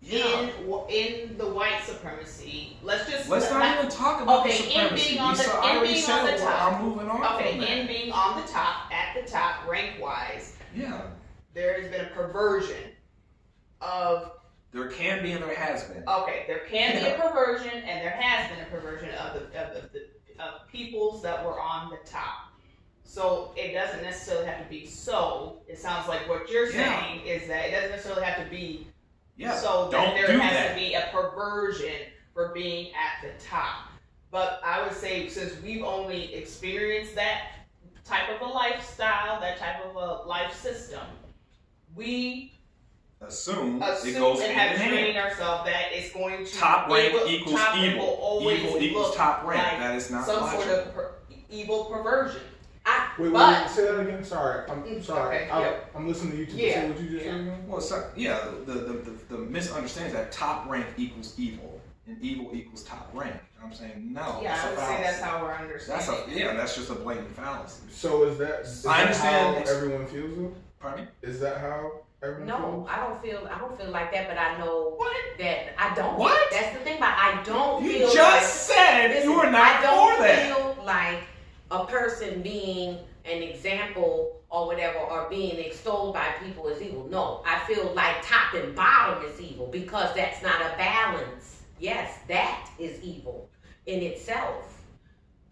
in the white supremacy. Let's not even talk about the supremacy. I'm moving on. Okay, in being on the top, at the top, rank wise. Yeah. There has been a perversion of There can be and there has been. Okay, there can be a perversion, and there has been a perversion of peoples that were on the top. So it doesn't necessarily have to be so. It sounds like what you're saying is that it doesn't necessarily have to be so that there has to be a perversion for being at the top. But I would say, since we've only experienced that type of a lifestyle, that type of a life system, we assume it and goes have hand in trained hand. ourselves that it's going to Top rank equals top rank evil. will always Evil equals look top rank. like That is not some logical. sort of evil perversion. Wait, say that again. Sorry, I'm sorry. Okay, I'm listening to you say what you just said again. Well, the misunderstanding is that top rank equals evil, and evil equals top rank. And I'm saying no. Yeah, that's I would a say fallacy. that's how we're understanding. That's just a blatant fallacy. So is that I understand how everyone feels though? Pardon me? Is that how everyone No, feels? I don't feel like that, but I know What? that I don't. What? That's the thing about I don't You feel just like, said listen, you were not I don't for that. feel like a person being an example or whatever, or being extolled by people as evil. No, I feel like top and bottom is evil because that's not a balance. Yes, that is evil in itself.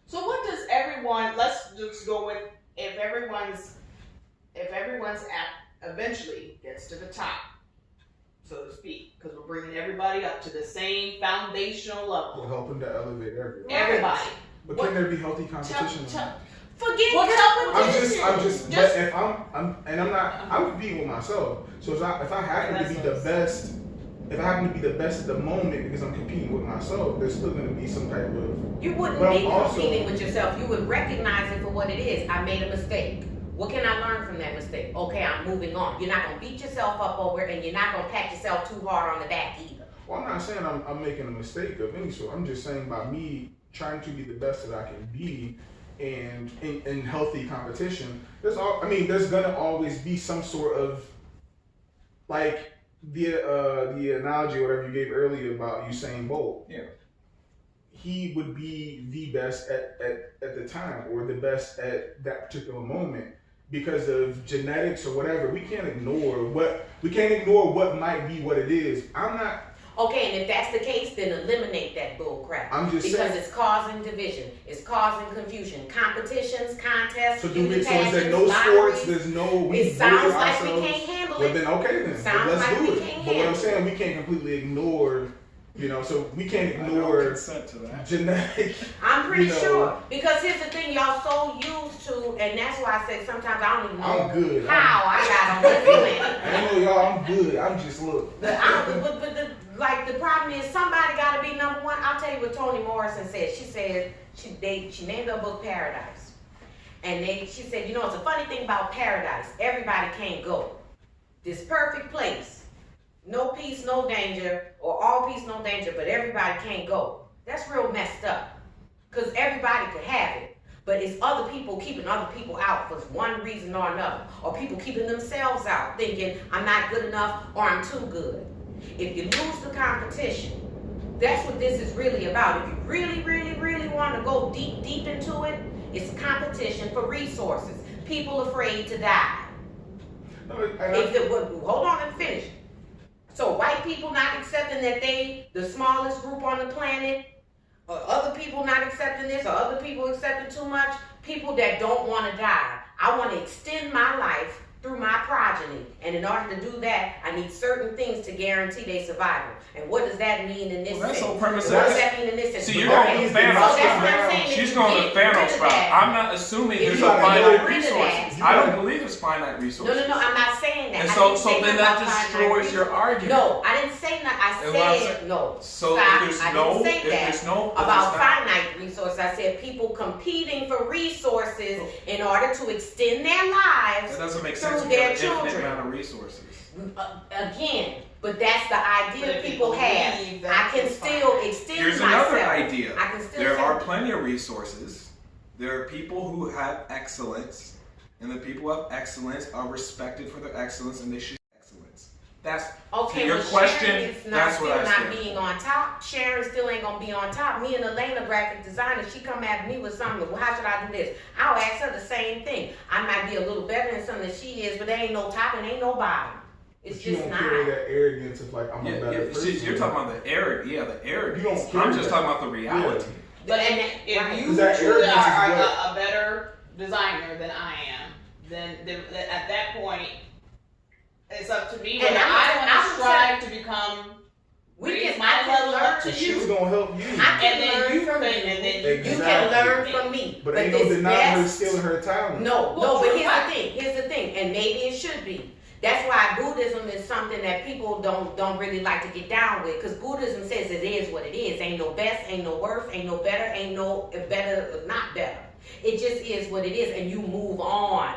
So what does everyone? Let's just go with if everyone's eventually gets to the top, so to speak, because we're bringing everybody up to the same foundational We're level. helping to elevate everyone. Everybody. But can there be healthy competition? Forget What's I'm just. But if I'm being with myself. So if I happen to be the best, if I happen to be the best at the moment because I'm competing with myself, there's still going to be some type of. You wouldn't But be I'm also- competing with yourself. You would recognize it for what it is. I made a mistake. What can I learn from that mistake? Okay, I'm moving on. You're not gonna beat yourself up over it, and you're not gonna pat yourself too hard on the back either. Well, I'm not saying I'm making a mistake of any sort. I'm just saying by me trying to be the best that I can be, and in healthy competition, there's gonna always be some sort of like the analogy, whatever you gave earlier about Usain Bolt. Yeah. He would be the best at the time, or the best at that particular moment, because of genetics or whatever. We can't ignore what might be what it is. I'm not. Okay, and if that's the case, then eliminate that bull crap. I'm just because saying. it's causing division, it's causing confusion, competitions, contests, So beauty is there pageants, no sports? lotteries. There's no. It sounds like we can't handle Well it. then, okay then. Sounds Let's like do we it. can't But what I'm handle saying, we can't completely ignore. So we can't ignore consent to that. genetic. I'm pretty you know, sure. Because here's the thing, y'all so used to, and that's why I say sometimes I don't even know I'm good. how I got on this planet. I know y'all. I'm good. I'm just look. But the problem is somebody got to be number one. I'll tell you what Toni Morrison said. She said she named her book Paradise, and she said, you know, it's a funny thing about paradise. Everybody can't go. This perfect place, no peace, no danger, or all peace, no danger, but everybody can't go. That's real messed up, because everybody could have it. But it's other people keeping other people out for one reason or another, or people keeping themselves out, thinking I'm not good enough or I'm too good. If you lose the competition, that's what this is really about. If you really, really, really want to go deep, deep into it, it's a competition for resources. People afraid to die. Hold on and finish. So white people not accepting that they the smallest group on the planet, or other people not accepting this, or other people accepting too much. People that don't want to die. I want to extend my life through my progeny, and in order to do that, I need certain things to guarantee their survival. And what does that mean in this Well, that's sense? so permissive. What does that mean in this sense? See, you're going to Thanos So that's what I'm saying. She's If going you to get rid Thanos of route. that- I'm not assuming if there's you a get finite rid of resources. that- I don't believe there's finite resources. No, I'm not saying that. And I so didn't say then nothing that about finite destroys your resources. argument. No, I didn't say that. I And what I'm said saying- no. So Stop. if there's I no, didn't say if that there's no, if about there's not- finite resources. I said people competing for resources in order to extend their lives that doesn't make through sense. You their have an infinite children. amount of resources. Again, but that's the But idea if you people have. believe I that can it's still finite. extend Here's myself. another idea. I can still There say- are plenty of resources. There are people who have excellence, and the people who have excellence are respected for their excellence, and they should have excellence. That's Okay, to your but question. Sharon is not That's still what I not said. being on top. Sharon still ain't gonna be on top. Me and Elena, graphic designer, she come at me with something. Well, how should I do this? I'll ask her the same thing. I might be a little better than something that she is, but there ain't no top and ain't no bottom. It's But you just don't not. carry that arrogance of like I'm a better person. You're talking about the arrogance. Yeah, the arrogance. You don't I'm carry just that. talking about the reality. But And if right. you 'Cause that truly arrogance is are what- a better designer than I am, then at that point, it's up to me And whether I'm I gonna want to strive to become We raise can, my I can level learn up to The shit's you. gonna help you. I can And then learn you from can- you. and then You can Exactly. learn from me. But ain't no it's denying her best- stealing her talent. No, Well, but true, here's right. the thing. Here's the thing, and maybe it should be. That's why Buddhism is something that people don't really like to get down with, because Buddhism says it is what it is. Ain't no best, ain't no worse, ain't no better, ain't no better, not better. It just is what it is, and you move on.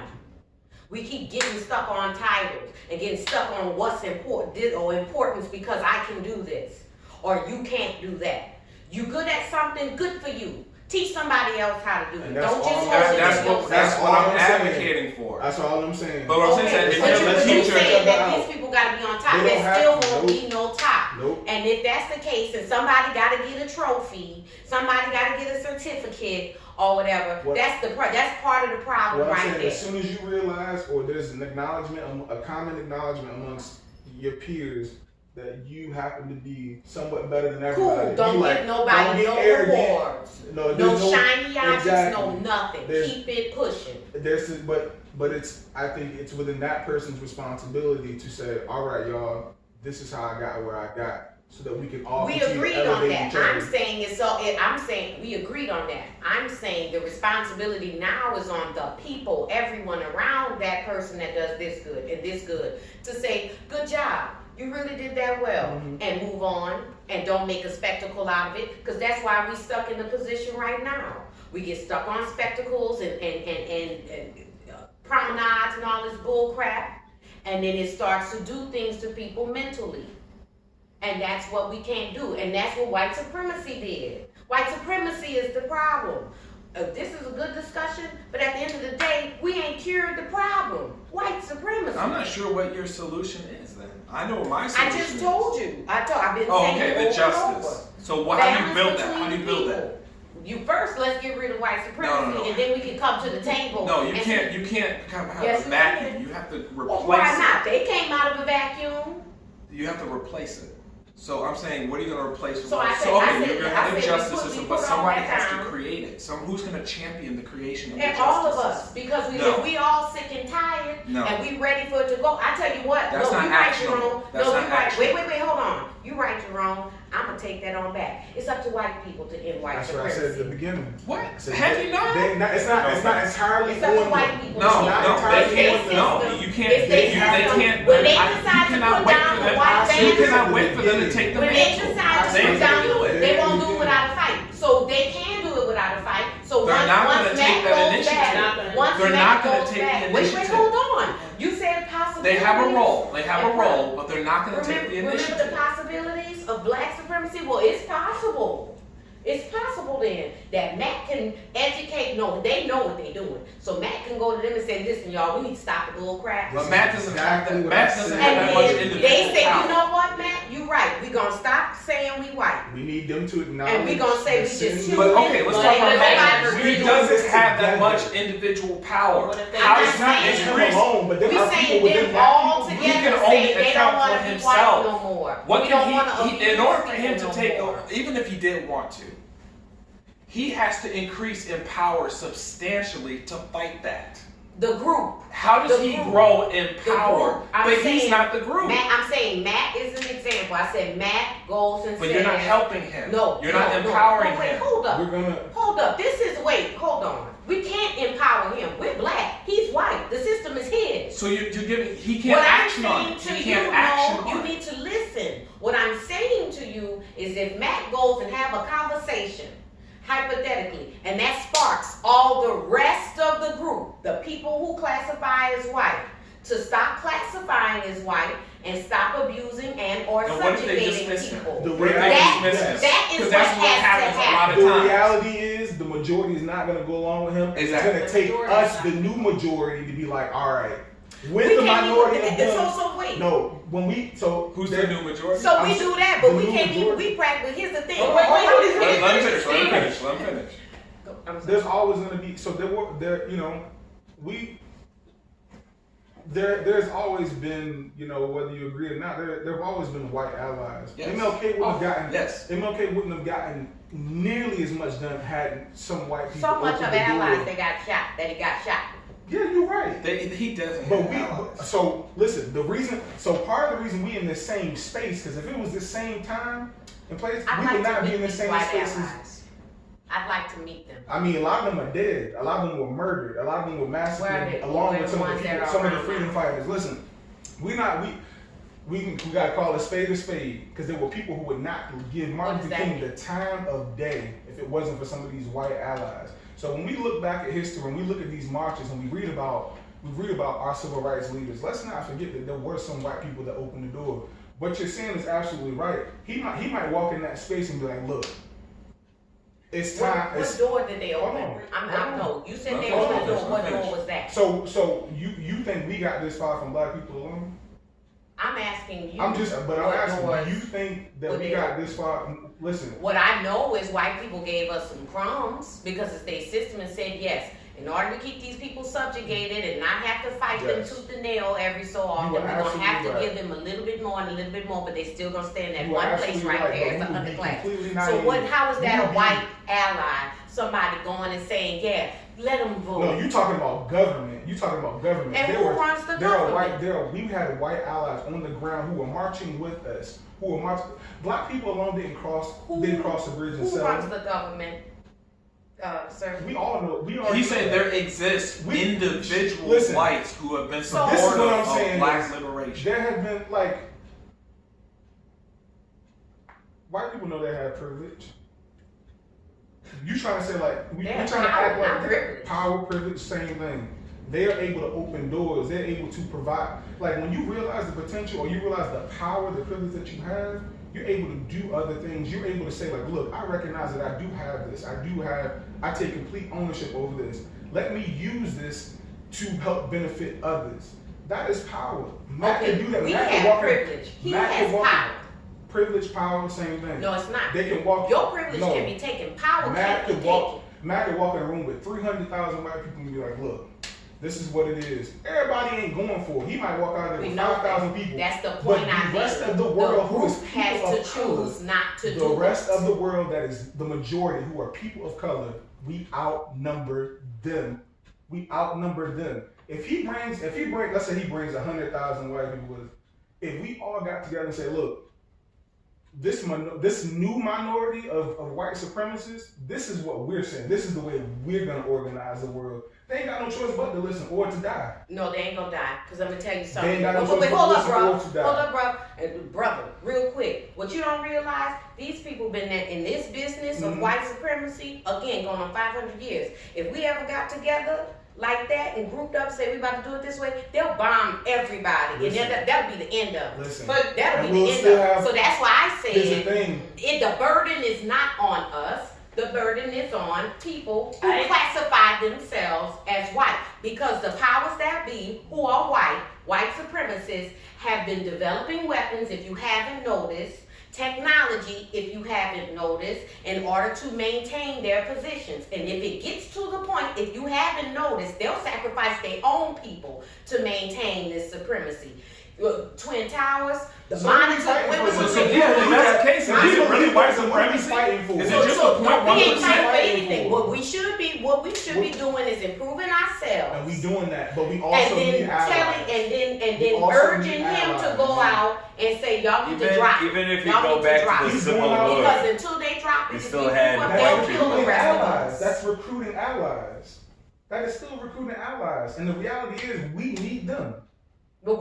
We keep getting stuck on titles and getting stuck on what's important or importance because I can do this or you can't do that. You good at something, good for you. Teach somebody else how to do it. And that's Don't just all- hold it to That's yourself. what That's all I'm I'm saying. advocating for. That's all I'm saying. But what I'm saying is, But if you're let's the you teacher, saying that out. these people got to be on top. They don't There have still to. won't Nope. be no top. Nope. And if that's the case, and somebody got to get a trophy, somebody got to get a certificate or whatever, What- that's part of the problem What I'm right saying, there. as soon as you realize, or there's an acknowledgement, a common acknowledgement amongst your peers that you happen to be somewhat better than everybody. Cool. Don't you give don't nobody get no arrogant. rewards. No, No there's shiny objects, exactly. no nothing. There's- Keep it pushing. But it's, I think it's within that person's responsibility to say, all right, y'all, this is how I got where I got, so that we can all We continue to agreed on elevate that. each other. I'm saying it's so. I'm saying we agreed on that. I'm saying the responsibility now is on the people, everyone around that person that does this good and this good, to say, good job. You really did that well, Mhm. and move on, and don't make a spectacle out of it, because that's why we stuck in the position right now. We get stuck on spectacles and promenades and all this bull crap, and then it starts to do things to people mentally. And that's what we can't do. And that's what white supremacy did. White supremacy is the problem. This is a good discussion, but at the end of the day, we ain't cured the problem. White supremacy. I'm not sure what your solution is then. I know what my I solution just is. told you. I've been Oh, saying okay, it the over and justice. over. So how do you Balance build that? How do you between build that? people. You first, let's get rid of white supremacy, No. and then we can come to the table. No, you and can't. You can't have Yes, a we vacuum. can. You have to Well, replace why it. not? They came out of a vacuum. You have to replace it. So I'm saying, what are you going to replace with? So I said- okay, I said- you're going to I have said we justice put- we system, put but all somebody that has to down. create it. Who's going to champion the creation of the And justice all of system? us, because No. if we all sick and tired, No. and we ready for it to go, I tell you what, That's no, not you right, actionable. Jerome. That's No, not you right. actionable. Wait, hold on. You right, Jerome. I'm gonna take that on back. It's up to white people to end white That's what I supremacy. said at the beginning. What? I said Have you not? it's not entirely It's up to on white them. people. No, to not no, entirely they can't. on No, them. you can't. It's their They system. can't. When they I- decide you to cannot put wait down for the them. white You banner, cannot wait for them to take the when they mantle. decide to They put down, can do it. they won't do it without a fight. So they can do it without a fight. So They're once not gonna Matt take that goes initiative. back, once They're Matt not gonna goes take back, the wait, initiative. hold on. You said possibilities. They have a role. They have a And role, but they're not going to take the Remember the initiative. possibilities of black supremacy? Well, it's possible. It's possible then that Matt can educate. No, they know what they're doing. So Matt can go to them and say, listen, y'all, we need to stop the bull crap. But Matt doesn't have that. Exactly what Matt I doesn't said. have And that much then individual they say, power. you know what, Matt? You right. We gonna stop saying we white. We need them to acknowledge. And we gonna say we the just sins. choose But okay, let's But talk ain't about nobody Matt. agree He on doesn't have that together. much individual power. What if they- How I'm is not not saying Him increased? alone, but there We are saying people within them black all people. He can together only say they account don't want for to be himself. white no more. What we can don't want to he in order for him to take over, even if he didn't want to, he has to increase in power substantially to fight that. the group. How does The he group. grow in The power? group. I'm But he's saying not the group. I'm saying Matt is an example. I said Matt goes and But says, you're not helping him. No, You're not no, empowering no. Wait, him. hold up. We're gonna. Hold up. Hold on. We can't empower him. We're black. He's white. The system is his. So you're giving. He can't What I'm action on it. saying He to you, can't action no, on you it. need to listen. What I'm saying to you is if Matt goes and have a conversation, hypothetically, and that sparks all the rest of the group, the people who classify as white, to stop classifying as white and stop abusing and or And what if they subjugating dismiss him? people. The What if they reality- dismiss him? Yes. That is Because what that's what has to happens a lot happen. of The times. reality is the majority is not going to go along with him. Exactly. It's going to take The majority us, is the not. new majority, to be like, all right, with We the can't minority even, of them. so wait. No, when we Who's the new majority? So we I'm do that, but the we new can't even, majority. we practice, here's the thing. But wait, Let him finish. Let him finish. Let him finish. I'm sorry. There's always going to be. So there, you know, we. there's always been, whether you agree or not, there have always been white allies. Yes. MLK wouldn't have gotten Yes. MLK wouldn't have gotten nearly as much done had some white people. So much opened of the allies door. that he got shot. Yeah, you're right. He definitely But had allies. so listen, part of the reason we in the same space, because if it was the same time and place, I'd we like would to not be meet in the these same white spaces. allies. I'd like to meet them. I mean, a lot of them are dead. A lot of them were murdered. A lot of them were Where are massacred, they? along Where with the some of ones the that people, are some of the around freedom now? fighters. Listen, we gotta call a spade, because there were people who would not give Martin What does Luther that King the time of day if it wasn't for some of these white allies. So when we look back at history and we look at these marches and we read about our civil rights leaders, let's not forget that there were some white people that opened the door. What you're saying is absolutely right. He might walk in that space and be like, look, it's time. What door did they Hold open? on. No, you said they Hold opened on. the door. What door was that? So you think we got this far from black people alone? I'm asking you. I'm what asking, doors- do you think that what we they- got this far? Listen, What I know is white people gave us some crumbs because it's their system and said yes. In order to keep these people subjugated and not have to fight them Yes. tooth and nail every so often, You we're are gonna have to absolutely give them a little bit more and a little bit more, but they still gonna stay in that You are one place absolutely right right, there but as an we would be underclass. completely So naive. how is We that would a be- white ally? Somebody going and saying, yeah, let them vote. no, you talking about government. You talking about government. And who runs the government? We had white allies on the ground who were marching with us. Black people alone didn't cross the bridge Who themselves. runs the government, sir? We all know. He said there exists individual listen, whites who have been this is what supportive I'm of saying black is liberation. there has been white people know they have privilege. You trying to say we trying to act not like privilege. power, privilege, same thing. They are able to open doors. They're able to provide. Like when you realize the potential or you realize the power, the privilege that you have, you're able to do other things. You're able to say look, I recognize that I do have this. I take complete ownership over this. Let me use this to help benefit others. That is power. Matt can do that. We Matt can have walk in- privilege. He Matt has can walk in- power. Privilege, power, same thing. No, it's not. They can walk. Your privilege No. can be taken. Power Matt can't be could taken. walk. Matt could walk in a room with 300,000 white people and be like, "Look, this is what it is." Everybody ain't going for it. He might walk out there We with know 5,000 people. That's the But point I the rest made. of the world, who is group people has of to choose color, not to the do rest it. of the world that is the majority who are people of color, we outnumber them. We outnumber them. If he brings, let's say he brings 100,000 white people with us. If we all got together and say, "Look, this new minority of white supremacists, this is what we're saying. This is the way we're gonna organize the world." They ain't got no choice but to listen or to die. No, they ain't gonna die. Cause I'm gonna tell you They something. ain't got no Wait, choice but to hold up, listen bro. or to die. Hold up, bro. And brother, real quick. What you don't realize, these people been in this business of Mhm. white supremacy, again, going on 500 years. If we ever got together like that and grouped up, say we about to do it this way, they'll bomb everybody. Listen. And that'll be the end of it. Listen. But that'll And be we'll the end still of it. have- So that's why I Here's the said, thing. the burden is not on us. The burden is on people who I- classify themselves as white. Because the powers that be, who are white supremacists, have been developing weapons, if you haven't noticed, technology, if you haven't noticed, in order to maintain their positions. And if it gets to the point, if you haven't noticed, they'll sacrifice their own people to maintain this supremacy. Twin Towers, the So what are we monitor. fighting for? So if that's the case, is it really white supremacy? Fighting for? Is So it just a no, point we ain't 1%? fighting for fighting anything. for? What we should be doing is improving ourselves. And we doing that, but we also And then need allies. telling and We then also urging need him to allies. go out and say y'all need to drop. Even if you Y'all go need to back drop. to the He's Civil going out War, Because until they drop We it, still had That's they'll kill the recruiting rest of allies. us. That's recruiting allies. That is still recruiting allies. And the reality is, we need them. But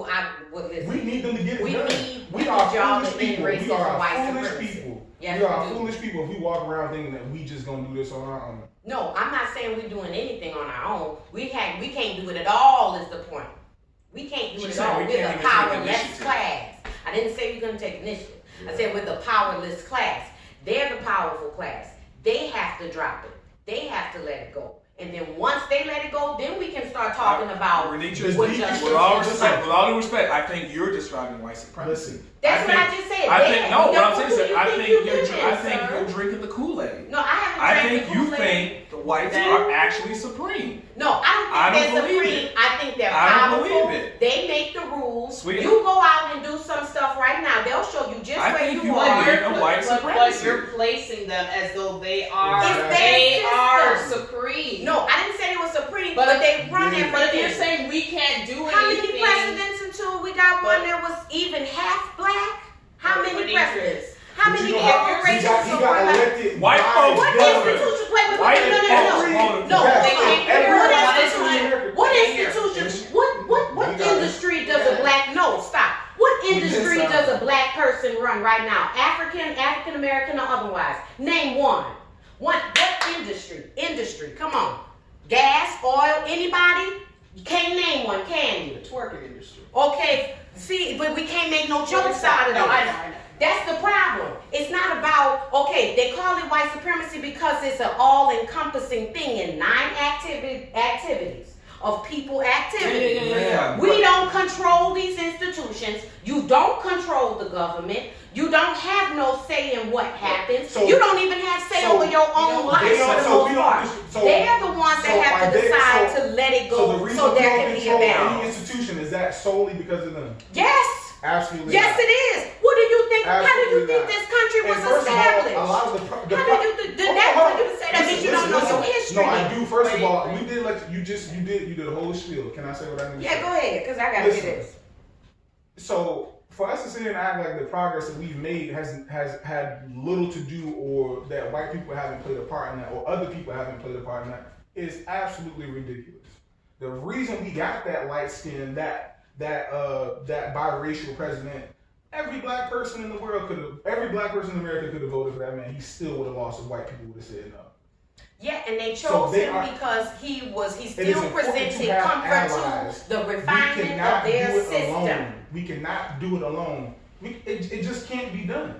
listen, We need them to get it we done. need We are y'all foolish to people. end We are racism, white foolish supremacy. people. Yes, we are we do. foolish people if we walk around thinking that we just gonna do this on our own. No, I'm not saying we're doing anything on our own. We can't do it at all is the point. We can't do it She's at saying all. we We're can't the even take powerless initiative. class. I didn't say we're gonna take initiative. I said we're the powerless class. They're the powerful class. They have to drop it. They have to let it go. And then once they let it go, then we can start talking about Renitra, what with justice all is. respect, I think you're describing white supremacy. Listen, That's what I think- just said. I think no. What I'm saying is, Who do you I think you you're live in, sir? drinking the Kool-Aid. No, I haven't I drank think the you Kool-Aid. think the whites are actually supreme. No, I don't think they're supreme. I think they're powerful. I don't believe it. They make the rules. Sweetie. You go out and do some stuff right now. They'll show you just where you are. believe in white But supremacy. you're placing them as though they are It's their system. supreme. No, I didn't say they were supreme, but they run everything. But if you're saying we can't do how anything, many presidents until we got one that was even half black? How many presidents? How many corporations he got elected? White folks What voted. institutions? Wait, White no. folks No, voted. they can't Every- What institution? What industry does a black? No, stop. What industry does a black person run right now? African American, or otherwise? Name one. What industry? Come on. Gas, oil, anybody? You can't name one, can you? The twerking industry. Okay, see, but we can't make no jokes out of No, I it. know. That's the problem. It's not about, okay, they call it white supremacy because it's an all-encompassing thing in 9 activities of people activity. Yeah. We don't control these institutions. You don't control the government. You don't have no say in what happens. So- you don't even have say over your own life for the most part. They're the ones that have to decide to let it go the reason so we there don't can be a control any balance. institution is that solely because of them? Yes. Absolutely. Yes, not. it is. What do you think? How do you Absolutely think not. this country And was first of all, established? a lot of the How do you think that? Hold on. When you say that, means you don't know your history. No, I do. First of all, we did let you did a whole spiel. Can I say what I need to say? Yeah, go ahead, because I gotta Listen. get this. So for us to sit here and act like the progress that we've made has had little to do, or that white people haven't played a part in that, or other people haven't played a part in that, is absolutely ridiculous. The reason we got that light skin, that biracial president, every black person in the world every black person in America could have voted for that man. He still would have lost if white people would have said no. Yeah, and they So chose they him are- because he It is still important presented to have comfort allies. to the We refinement cannot of their do it system. alone. We cannot do it alone. It just can't be done.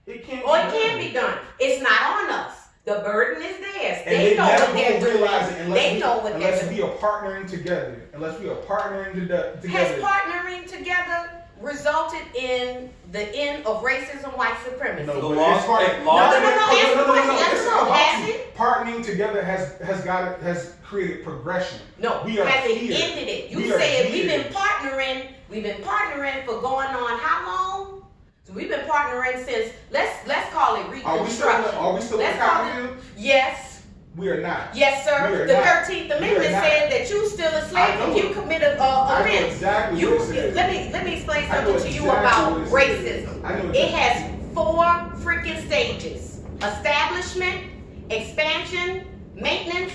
It can't. Or it can be done. It's not on us. The burden is theirs. And They know never what they're will realize it doing. unless They we- know what they're Unless doing. we are partnering together. Unless we are partnering Has together. partnering together resulted in the end of racism, white supremacy? No, The but laws- it's part- the laws- No, answer the question. Yes It's or no, about has you. it? Partnering together has created progression. No, We are has it here. ended it? You We are said we've here. been partnering for going on how long? So we've been partnering since let's call it reconstruction. Are we still in Let's call it- Cottonfield? Yes. We are not. Yes, We sir. are The not. 13th We are Amendment not. said that you still a I slave know if you it. commit an I know offense. exactly You what it says. let me explain I know something to you exactly about what it says. racism. I know It has 4 freaking stages: establishment, expansion, maintenance,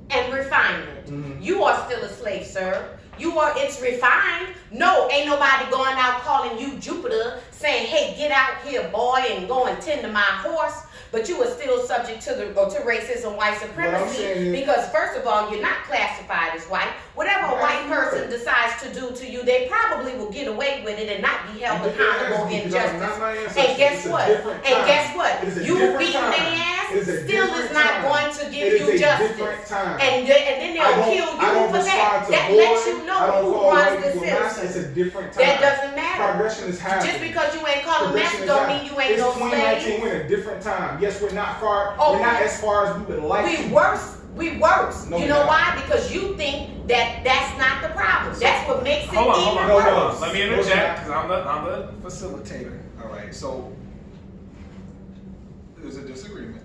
and refinement. Mhm. You are still a slave, sir. It's refined. No, ain't nobody going out calling you Jupiter saying, hey, get out here, boy, and go and tend to my horse. But you are still subject to racism, white saying supremacy, is- because first of all, you're not classified as white. Whatever a white person decides to do to you, they probably will get away with it and not be held accountable in justice. And guess what? You beating their ass still is not going to give you justice. And then they'll kill you for that. That lets you know who runs the system. It's a different time. That doesn't matter. Progression is happening. Just because you ain't called a Progression master is don't happening. mean you ain't It's no 2019. slave. We're in a different time. Yes, we're not far. Oh, we're not as far as we would like to. We worse. No, You we're know not. why? Because you think that that's not the problem. That's what makes it Hold on, even No, worse. no. Let me interject because I'm the facilitator. All right, so there's a disagreement.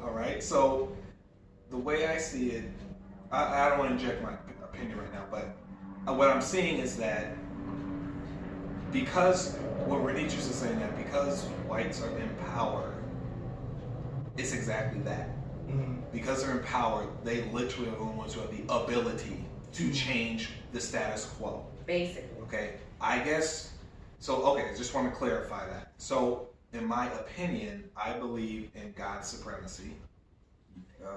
All right, so the way I see it, I don't want to inject my opinion right now, but what I'm seeing is that because what Renicius is saying, that because whites are in power, it's exactly that. Mhm. Because they're in power, they literally are the ones who have the ability to change the status quo. Basically. Okay, I guess, so, okay, I just want to clarify that. So, in my opinion, I believe in God's supremacy,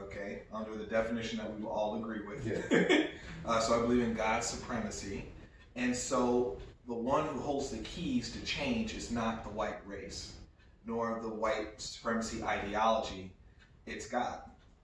okay, under the definition that we will all agree with. Yeah. So I believe in God's supremacy. And so, the one who holds the keys to change is not the white race, nor the white supremacy ideology, it's God.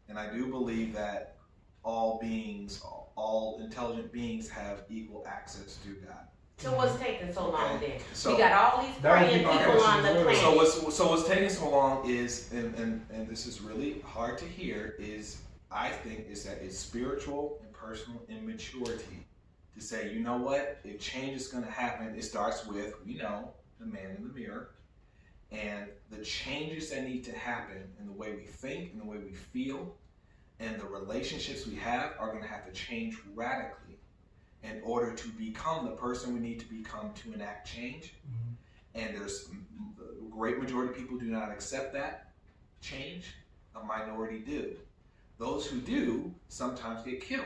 And I do believe that all beings, all intelligent beings have equal access to God. So what's taking so long then? So We got all these that would be praying my people on question the as well. planet. so what's taking so long is, and this is really hard to hear, is I think is that it's spiritual and personal immaturity to say, you know what, if change is going to happen, it starts with, we know, the man in the mirror, and the changes that need to happen in the way we think, and the way we feel, and the relationships we have are going to have to change radically in order to become the person we need to become to enact change. And there's a great majority of people do not accept that change. A minority do. Those who do sometimes get killed,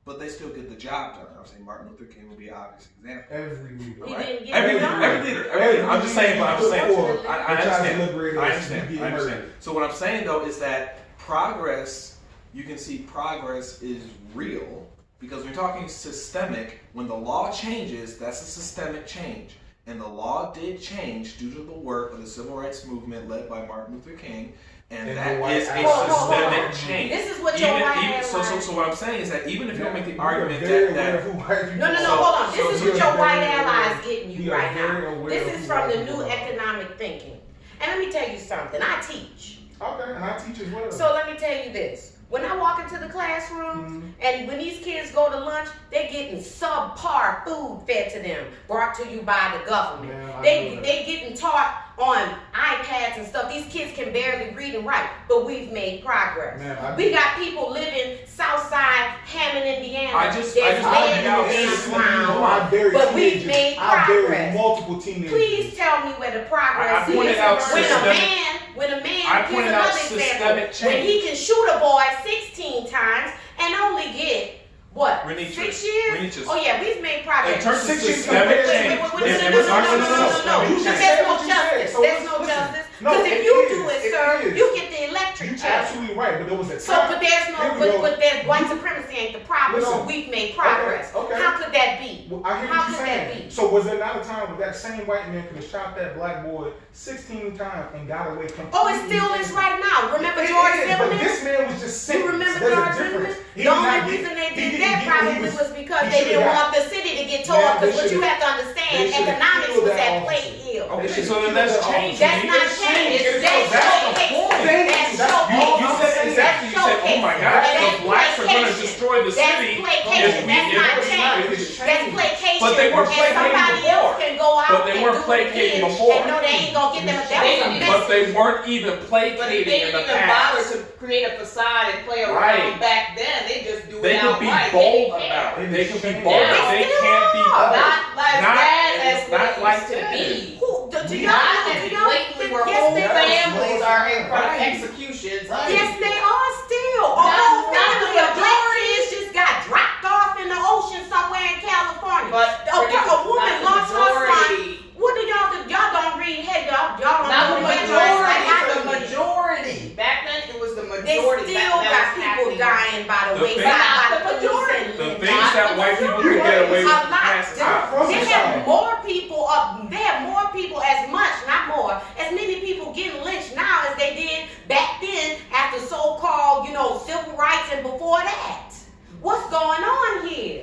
but they still get the job done. I'm saying Martin Luther King would be an obvious example. Every leader. He Right. didn't get Every it leader, done. every leader. I'm just saying. I understand. Liberated I us understand. from being I understand. murdered. So what I'm saying though is that progress, you can see progress is real because we're talking systemic. When the law changes, that's a systemic change. And the law did change due to the work of the civil rights movement led by Martin Luther King. And And that the white is a Hold systemic on. change. This is what your white ass So what I'm saying is that even if you don't make the You are argument very that aware of who white people No, are. hold on. This is you're what your very white aware- allies getting you you are right very now. aware This of is who from white the people new are. economic thinking. And let me tell you something. I teach. Okay, and I teach as well. So let me tell you this. When I walk into the classroom and when these kids go to lunch, they're getting subpar food fed to them, brought to you by the government. Man, I know they that. getting taught on iPads and stuff. These kids can barely read and write, but we've made progress. Man, I We do. got people living Southside Hammond, Indiana. I just that's brought laying it out. in the Just ground. I buried But we've teenagers. made I buried progress. multiple teenagers. Please tell me where the progress I pointed is. out When systemic- when a man, I here's pointed out another systemic example. When he can shoot a boy 16 times and only get what? Renicious. 6 years? Renicious. Oh yeah, we've made progress. In terms of 6 years systemic compared- change, wait, No, wait, and wait, we're talking no, about no, systemic you because just change. there's said no what you said. justice. So There's no listen. justice. No, Because if it you is. do it, It sir, is. you get the electric You're chair. absolutely right, but there was a So, time. but there's Here no, we go. but there's white supremacy ain't the problem. So Listen. we've made progress. Okay, okay. How could that be? Well, I hear How what you're could that saying. be? So was there not a time where that same white man could have shot that black boy 16 times and got away completely? Oh, it still is right now. Remember It George is, but Zimmerman? this man was just sick. You remember There's a George difference. Zimmerman? He The did only not reason they he did didn't that get what probably he was because he they should've didn't got. want the city to get Man, tore up. they Because what you should've- have to they understand, should've economics killed was that at play officer. ill. Okay, They so should've then that's killed that change. officer. That's not change. It's that showcase. Thank you. That's That's showcase. all You I'm said saying. exactly. You said, "Oh my gosh, That's the blacks are going to placation. destroy the That's city." placation. if we- That's if not it's change. It's That's change. placation. But they weren't And placating somebody before. else can go out But they and weren't do it placating again before. and know they ain't gonna get them. That was a They- mess. But they weren't even But placating they in didn't the even bother past. to create a facade and play around Right. back then. They just do They it could be outright. bold They didn't care. about it. They could be They bold. still They are. can't be bold. Not as Not- bad as it's what not it like used to that. be. Who, do y'all, Not do as y'all blatantly think, where yes, whole they Yes, families are in front of Right. executions. Yes, they are still. A Not- whole not family the of black kids just got dropped off in the ocean somewhere in California. But a woman not the lost her son. majority. What do y'all do? Y'all don't read. Hey, y'all don't Not know the the majority. Back then, it was the They majority. still got people dying by the The wayside. thing- by Not the majority. The police and things that white people could get away with a lot. past time. They have more people up. They have more people, as much, not more, as many people getting lynched now as they did back then after so-called, civil rights and before that. What's going on here?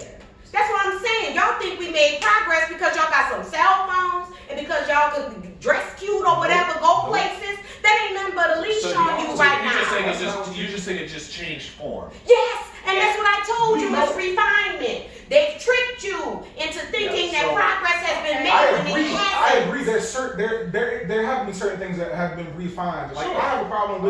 That's what I'm saying. Y'all think we made progress because y'all got some cell phones and because y'all could dress cute or whatever, go places. That ain't nothing but a leash So on you right you just think now. you just think it just changed form. Yes, and that's what I told you. We It's know- refinement. They've tricked you into thinking Yeah, that so- progress has been made I when agree. it I hasn't. agree. There have been certain things that have been refined. Like Sure. I have a problem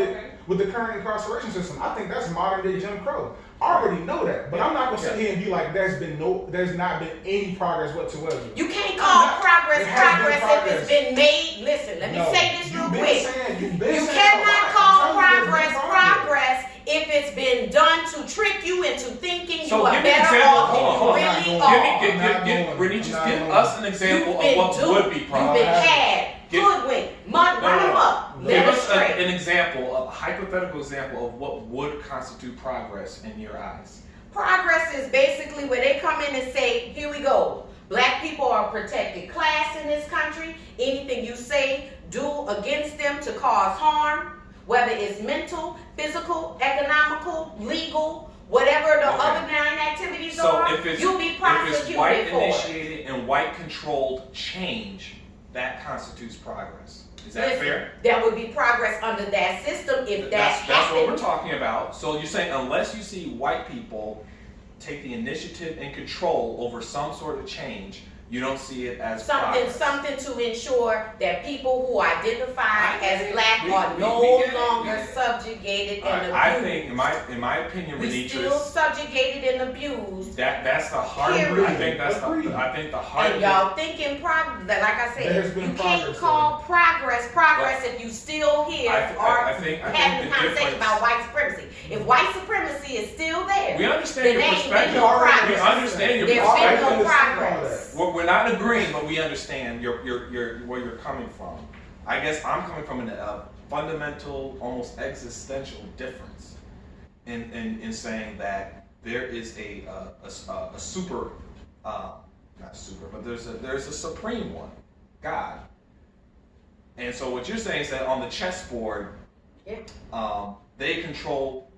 with the current incarceration system. I think that's modern day Jim Crow. I already know that, but I'm not gonna sit here and be like there's not been any progress whatsoever. You can't call progress There has been progress if progress. it's been made. Listen, let me No, say this real you've been quick. saying- you've You been saying a cannot lot. call I'm telling you, there's progress been progress if it's been done to trick you into thinking So you are give me an better example. off Hold on, than hold you on. really Give me- are. Renee, just I'm give not us an example You've of been what duped. would be You've progress. been had, Give- hoodwinked, run them up, Give led us astray. an example, a hypothetical example of what would constitute progress in your eyes. Progress is basically where they come in and say, here we go. Black people are a protected class in this country. Anything you say, do against them to cause harm, whether it's mental, physical, economical, legal, whatever the other 9 activities are, you'll be prosecuted if it's white for it. initiated and white controlled change, that constitutes progress. Is that Listen, fair? That would be progress under that system if That's what we're happened. talking about. So you're saying unless you see white people take the initiative and control over some sort of change, you don't see it as progress. Something to ensure that people who identify as black are we no get it, longer subjugated and abused. I think, in my opinion, we still Renitris, subjugated and abused. that's the hard. Period. I think the hard. And y'all thinking progress, like I There's said, been you can't progress, call progress if you still here I think having the a conversation difference. about white supremacy. If white supremacy is still there, We understand your then ain't been perspective. no progress. We understand your There's perspective. been no progress. We're not agreeing, but we understand where you're coming from. I guess I'm coming from a fundamental, almost existential difference in saying that there is a super, not super, but there's a supreme one, God. And so what you're saying is that on the chessboard, they control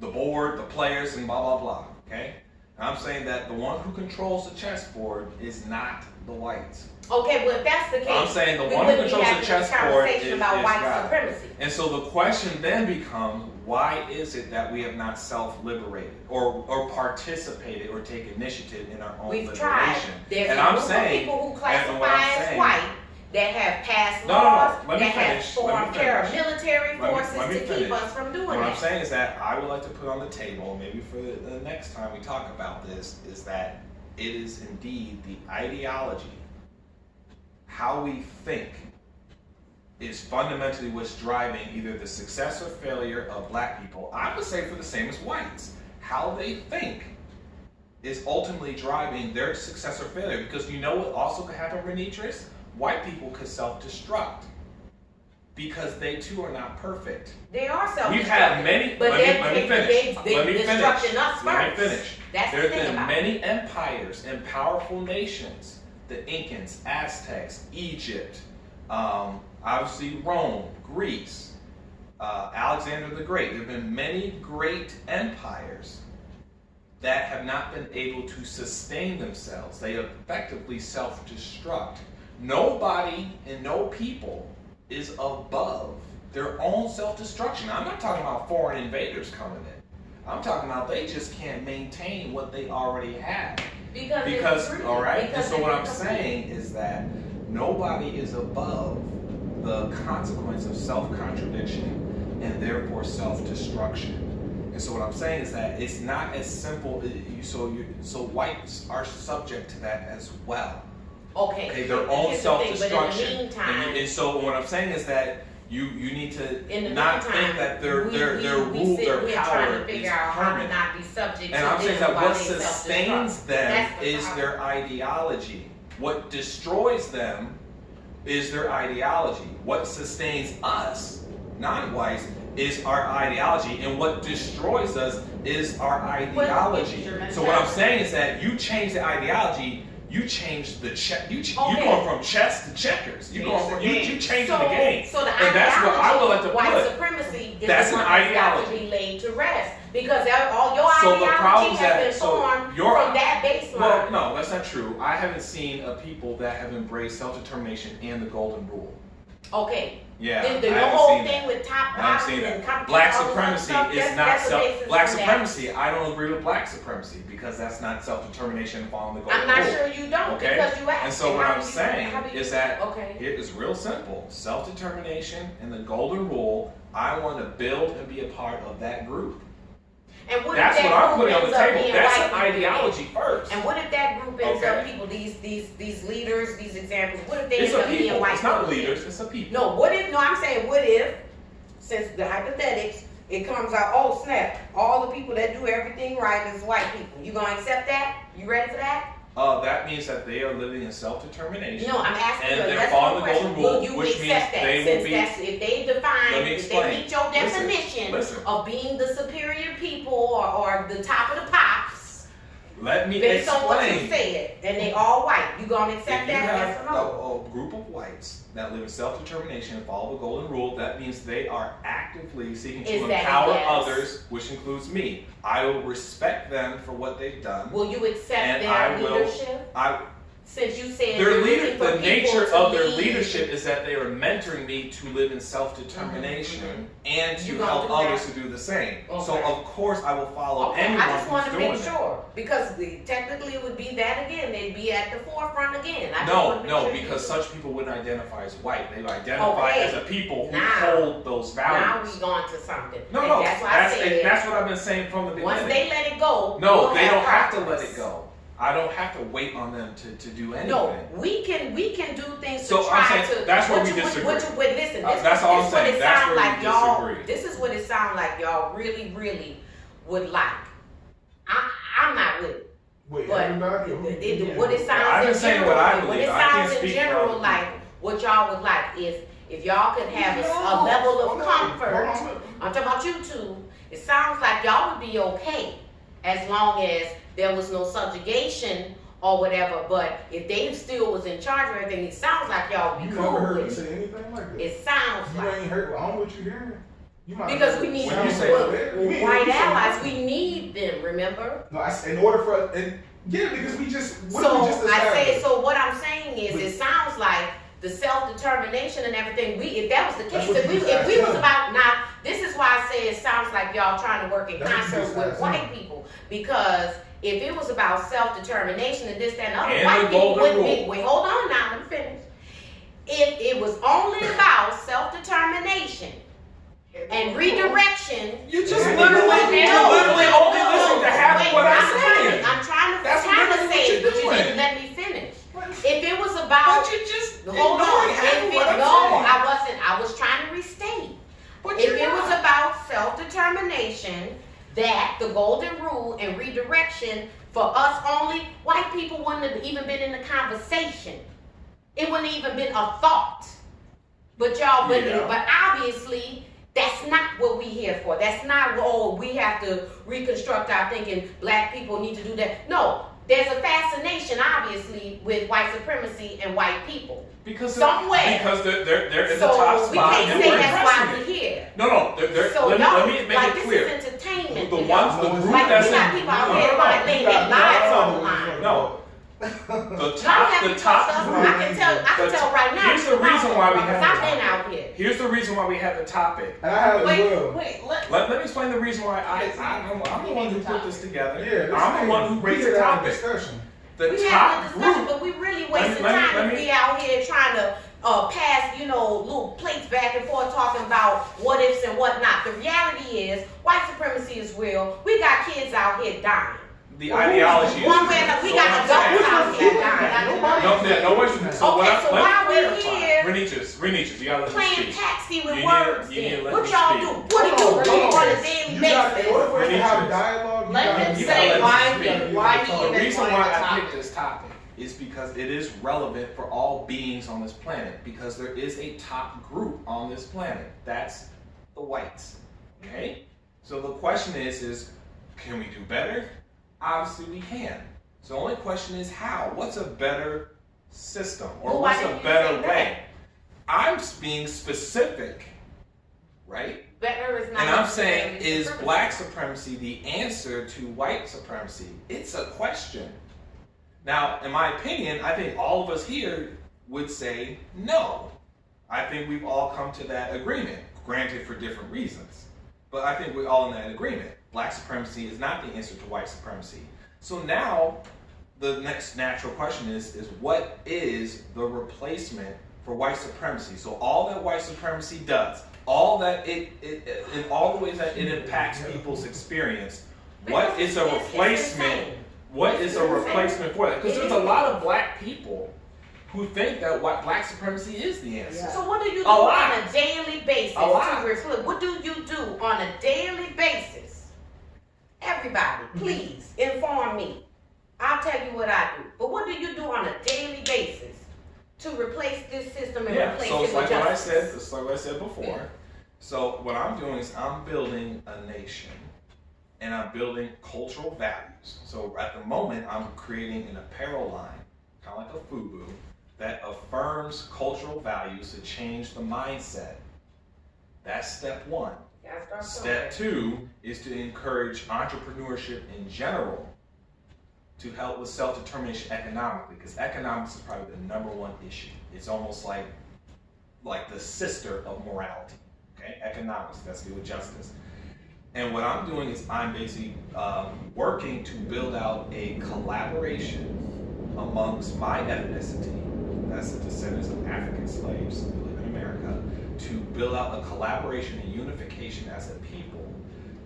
the board, the players, and blah blah blah. Okay. I'm saying that the one who controls the chessboard is not the whites. Okay, well if that's the case, I'm saying the we one who wouldn't be controls the having this chessboard conversation is about white God. supremacy. And so the question then becomes, why is it that we have not self-liberated or participated or taken initiative in our own We've liberation? tried. There's and a I'm group saying, of people who and classify what I'm as saying- white that have passed No, laws, let me that have finish, let me formed finish. paramilitary Let me forces to finish. keep us from doing What I'm that. saying is that I would like to put on the table, maybe for the next time we talk about this, is that it is indeed the ideology, how we think, is fundamentally what's driving either the success or failure of black people. I would say for the same as whites. How they think is ultimately driving their success or failure. Because you know what also could happen, Renitris? White people could self-destruct. Because they too are not perfect. They are self-destructing. We've had many, but let me finish. They're destructing us Let me first. finish. That's the There's thing been about it. many empires and powerful nations. The Incans, Aztecs, Egypt, obviously Rome, Greece, Alexander the Great. There have been many great empires that have not been able to sustain themselves. They effectively self-destruct. Nobody and no people is above their own self-destruction. I'm not talking about foreign invaders coming in. I'm talking about they just can't maintain what they already have. Because all right, and so what I'm saying is that nobody is above the consequence of self-contradiction and therefore self-destruction. And so what I'm saying is that it's not as simple. So whites are subject to that as well. Okay. Their own Here's the thing, self-destruction. But in the meantime, And so what I'm saying is that you need to in the not meantime, think that their we rule, sit their here power trying to is figure out how to permanent. not be subject And to I'm saying them that while what they sustains self-destruct. them That's the is problem. their ideology. What destroys them is their ideology. What sustains us, non-whites, is our ideology. And what destroys us is our ideology. So what I'm saying is that you change the ideology, you change the you're going from chess to checkers. You changing the game. So the And that's what I would like to white put. supremacy is That's the an one that's got to ideology. be laid to rest. Because all your So the ideology problem's has that- been so formed your- from that baseline. Well, no, that's not true. I haven't seen a people that have embraced self-determination and the golden rule. Okay. Yeah, The I your haven't whole seen thing that. with top I haven't bottom seen and that. competition, Black all this supremacy stuff, is that's not the basis black from that. supremacy. I don't agree with black supremacy because that's not self-determination and following the golden I'm not rule. sure you don't Okay? because you asked. And so me, what how I'm do you- saying how do you- is that okay. it is real simple. Self-determination and the golden rule. I want to build and be a part of that group. And what That's if what that I'm group putting on the ends up table. being That's white an people? ideology first. And what if that group ends up Okay. people, these leaders, these examples, what if they It's end a up being people. white It's not people? leaders. It's a people. No, what if, no, I'm saying what if, since the hypothetics, it comes out, oh snap, all the people that do everything right is white people. You gonna accept that? You ready for that? That means that they are living in self-determination. No, I'm asking And you, they're that's following the the question. golden Will rule, you which means accept that? they will Since be- that's, if they define, Let me if they explain. meet your Listen, definition listen. of being the superior people or the top of the pops, Let me Based on what you explain. said, and they all white. You gonna If accept you that? have Yes or no? a group of whites that live in self-determination and follow the golden rule, that means they are actively seeking to Is that a empower yes? others, which includes me. I will respect them for what they've done. Will you accept And their I will- leadership? Since you said Their you're leader, looking for the people nature to of their lead. leadership is that they are mentoring me to live in self-determination and You to gonna help do others that? to do the same. Okay. So of course I will follow Okay, anyone I just want who's to doing make it. sure because technically it would be that again. They'd be at the forefront again. I just No, wanna make no, sure you because do. such people wouldn't identify as white. They would identify Okay. as a people who Now- hold those Now values. we gone to something. No, And no, that's why I said that's what I've been saying from the beginning. once they let it go. No, we'll they don't have to progress. let it go. I don't have to wait on them to do anything. No, we can do things So to I'm try saying to. that's where what we you- disagree. Wait, listen. This, That's all I'm this what saying. it That's sound where we like y'all. disagree. This is what it sounds like y'all really would like. I'm not with it. Wait, But everybody? what it I've sounds been in saying general, what I what believe. it I can't sounds in speak for general other like people. what y'all would like if y'all could have a level of comfort. I'm talking about you two. It sounds like y'all would be okay as long as there was no subjugation or whatever. But if they still was in charge of everything, it sounds like y'all would You be never cool heard me with it. say anything like that. It sounds You like. ain't heard. I don't know what you hearing. You might Because have we heard need sound you say like that, that. We ain't heard white you say allies. that. We need them. Remember. No, in order for yeah, because we just what So we just I say. established. So what I'm saying is, it sounds like the self-determination and everything. If that was the That's case, what if you we just was asked him. about now, this is why I say it sounds like y'all trying to work in That's what you concert just with asked white him. people. Because if it was about self-determination and this, that, and other, And white the people golden wouldn't be. rule. Wait, hold on now. Let me finish. If it was only about self-determination and redirection. You just Yeah, literally only listen to half of what I'm saying. I'm trying to That's say literally it, what but you're you didn't doing. let me finish. If it was about, But you just hold on. ignoring half If of it, what I'm no, saying. I wasn't. I was trying to restate. But If you're it was not. about self-determination, that the golden rule and redirection for us only, white people wouldn't have even been in the conversation. It wouldn't even been a thought. But y'all, Yeah. but obviously. That's not what we here for. That's not, oh, we have to reconstruct our thinking, black people need to do that. No, there's a fascination, obviously, with white supremacy and white people. Because somewhere. Because they're in the So top we spot can't and say we're that's why addressing we're it. here. No, So let y'all, me make like, it clear. this is entertainment. The you ones, know? the group Like, that's we got in, people out here like laying their lives on the line. No. The Y'all top have group. I can tell right now. Here's the reason why we have I've the been topic. out here. Here's the reason why we have the topic. And I have as well. Wait, Let me explain the reason why I'm the one who put this together. Yeah, I'm the one who raised the topic. discussion. The We top having a discussion, group. but we really Let wasting me- time let to me- be out here trying to pass, little plates back and forth talking about what ifs and what not. The reality is, white supremacy is real. We got kids out here dying. The ideology is. One way or another, we So got what I'm adults saying- out here dying. No one's. So what Okay, so why we here Renicious, you gotta let me playing speak. taxi with You need- words you need to then? let What me y'all speak. do? What do you do on a daily You got, in basis? order for us to have Renicious. dialogue, you let gotta him you get- gotta say let why me speak. he wanted The reason the why I topic. picked this topic is because it is relevant for all beings on this planet. Because there is a top group on this planet. That's the whites. Okay? So the question is can we do better? Obviously we can. So the only question is how? What's a better system? Or Well, why what's a didn't you better say that? way? I'm being specific, right? Better is not. And I'm saying, necessarily is supremacy. black supremacy the answer to white supremacy? It's a question. Now, in my opinion, I think all of us here would say no. I think we've all come to that agreement, granted for different reasons. But I think we're all in that agreement. Black supremacy is not the answer to white supremacy. So now, the next natural question is what is the replacement for white supremacy? So all that white supremacy does, all that it in all the ways that it impacts people's experience, what is a It's replacement? insane. What is a It's insane. replacement for that? Because there's a lot of black people who think that black supremacy is the answer. So what do you do A lot. on a daily basis? A lot. What do you do on a daily basis? Everybody, please inform me. I'll tell you what I do. But what do you do on a daily basis to replace this system and Yeah, replace so it it's with like what I justice? said. It's like what I said before. So what I'm doing is I'm building a nation and I'm building cultural values. So at the moment, I'm creating an apparel line, kind of like a FUBU, that affirms cultural values to change the mindset. That's step one. Step two is to encourage entrepreneurship in general to help with self-determination economically, because economics is probably the number one issue. It's almost like the sister of morality, okay? Economics, that's to do with justice. And what I'm doing is I'm basically working to build out a collaboration amongst my ethnicity, that's the descendants of African slaves who live in America, to build out a collaboration and unification as a people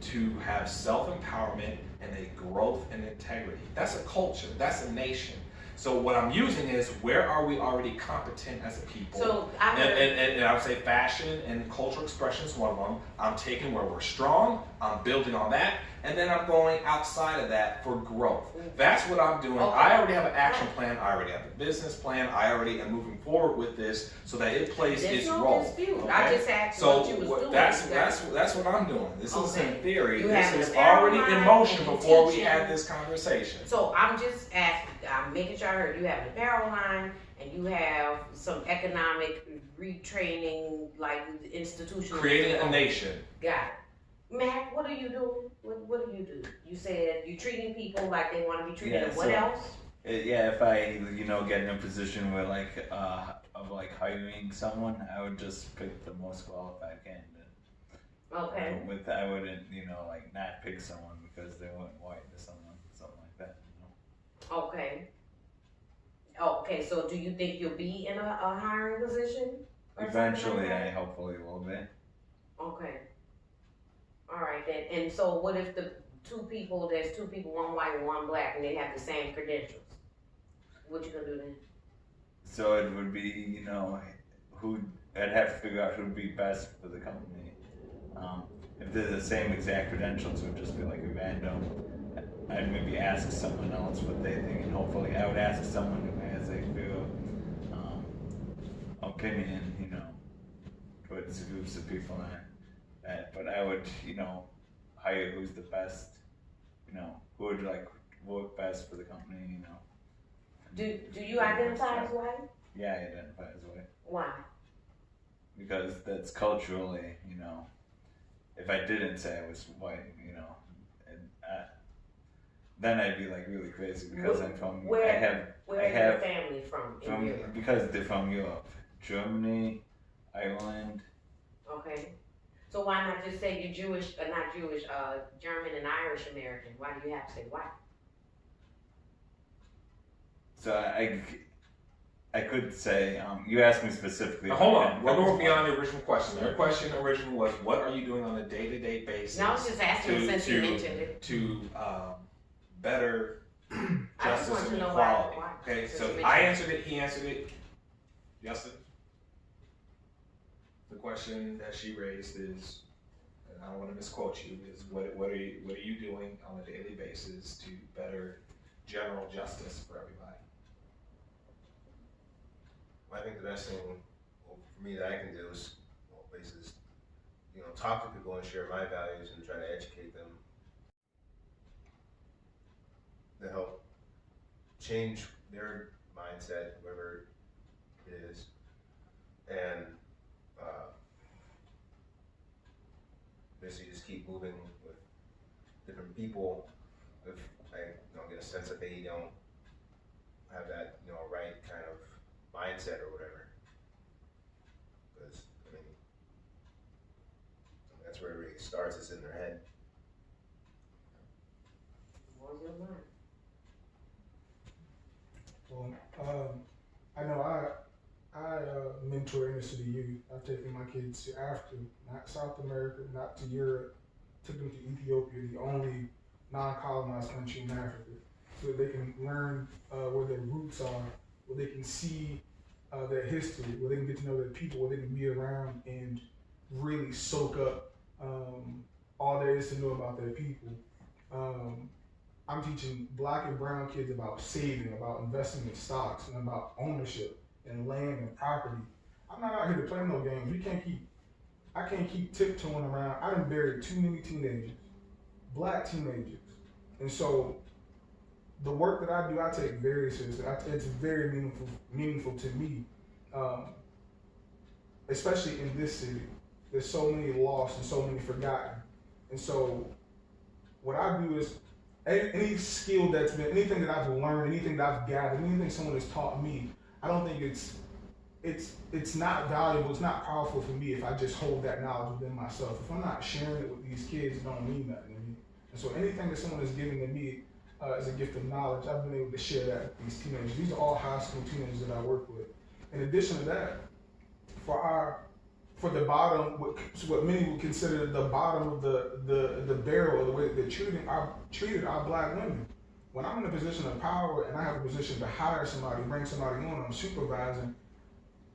to have self-empowerment and a growth and integrity. That's a culture, that's a nation. So what I'm using is, where are we already competent as a people? So and I would say fashion and cultural expression is one of them. I'm taking where we're strong, I'm building on that, and then I'm going outside of that for growth. That's what I'm doing. Okay. I already have an action plan, I already have a business plan, I already am moving forward with this so that it plays There's its no role. dispute. Okay? I just asked So what you was doing. that's what I'm doing. This is Okay. in theory. You This have is an apparel already in line motion and before we teaching. had this conversation. So I'm just asking, I'm making sure I heard, you have an apparel line and you have some economic retraining, like institutional. Creating a nation. Got it. Mac, what are you doing? What do? You said you're treating people like they want to be treated. Yeah, And what so- else? Yeah, if I, get in a position where of hiring someone, I would just pick the most qualified candidate. Okay. I wouldn't, not pick someone because they weren't white or something like that. Okay. Okay, so do you think you'll be in a hiring position? or something Eventually, like I that? hopefully will be. Okay. All right then. And so what if there's two people, one white and one black, and they have the same credentials? What you gonna do then? So it would be, I'd have to figure out who would be best for the company. If they're the same exact credentials, it would just be like a random. I'd maybe ask someone else what they think, and hopefully I would ask someone who has a real opinion, towards groups of people on that. But I would, hire who's the best, who would work best for the company, Do you identify as white? Yeah, I identify as white. Why? Because that's culturally, if I didn't say I was white, and then I'd be really crazy because I'm from, Where I is have your family from in Europe? because they're from Europe, Germany, Ireland. Okay. So why not just say you're Jewish, not Jewish, German and Irish American? Why do you have to say white? So I could say, you asked me specifically. Now, hold on, we're going beyond the original question. Your question originally was, what are you doing on a day-to-day basis? No, I was just asking since you mentioned it. To better I just justice want and to know equality. why. Okay, Since so you mentioned I it. answered it, he answered it. Justin? The question that she raised is, and I don't want to misquote you, is what are you doing on a daily basis to better general justice for everybody? I think the best thing for me that I can do is, talk to people and share my values and try to educate them to help change their mindset, whatever it is, and basically just keep moving with different people. If I get a sense that they don't have that right kind of mindset or whatever, because that's where everything starts. It's in their head. What's your mind? Well, I know I mentor inner city youth. I've taken my kids to Africa, not South America, not to Europe. Took them to Ethiopia, the only non-colonized country in Africa, so that they can learn where their roots are, where they can see their history, where they can get to know their people, where they can be around and really soak up all there is to know about their people. I'm teaching black and brown kids about saving, about investing in stocks, and about ownership and land and property. I'm not out here to play no games. I can't keep tiptoeing around. I done buried too many teenagers black teenagers. And so the work that I do, I take very seriously. It's very meaningful to me, especially in this city. There's so many lost and so many forgotten. And so what I do is any skill that's been, anything that I've learned, anything that I've gathered, anything someone has taught me, I don't think it's not valuable, it's not powerful for me if I just hold that knowledge within myself. If I'm not sharing it with these kids, it don't mean nothing to me. And so anything that someone has given to me as a gift of knowledge, I've been able to share that with these teenagers. These are all high school teenagers that I work with. In addition to that, for the bottom, what many would consider the bottom of the barrel, the way that they're treated our black women. When I'm in a position of power and I have a position to hire somebody, bring somebody on, I'm supervising,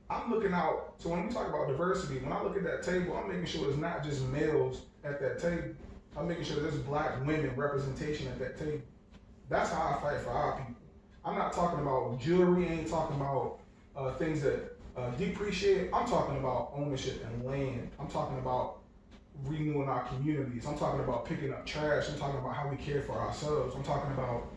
I'm looking out. So when we talk about diversity, when I look at that table, I'm making sure it's not just males at that table. I'm making sure there's black women representation at that table. That's how I fight for our people. I'm not talking about jewelry, I ain't talking about things that depreciate. I'm talking about ownership and land. I'm talking about renewing our communities. I'm talking about picking up trash. I'm talking about how we care for ourselves. I'm talking about,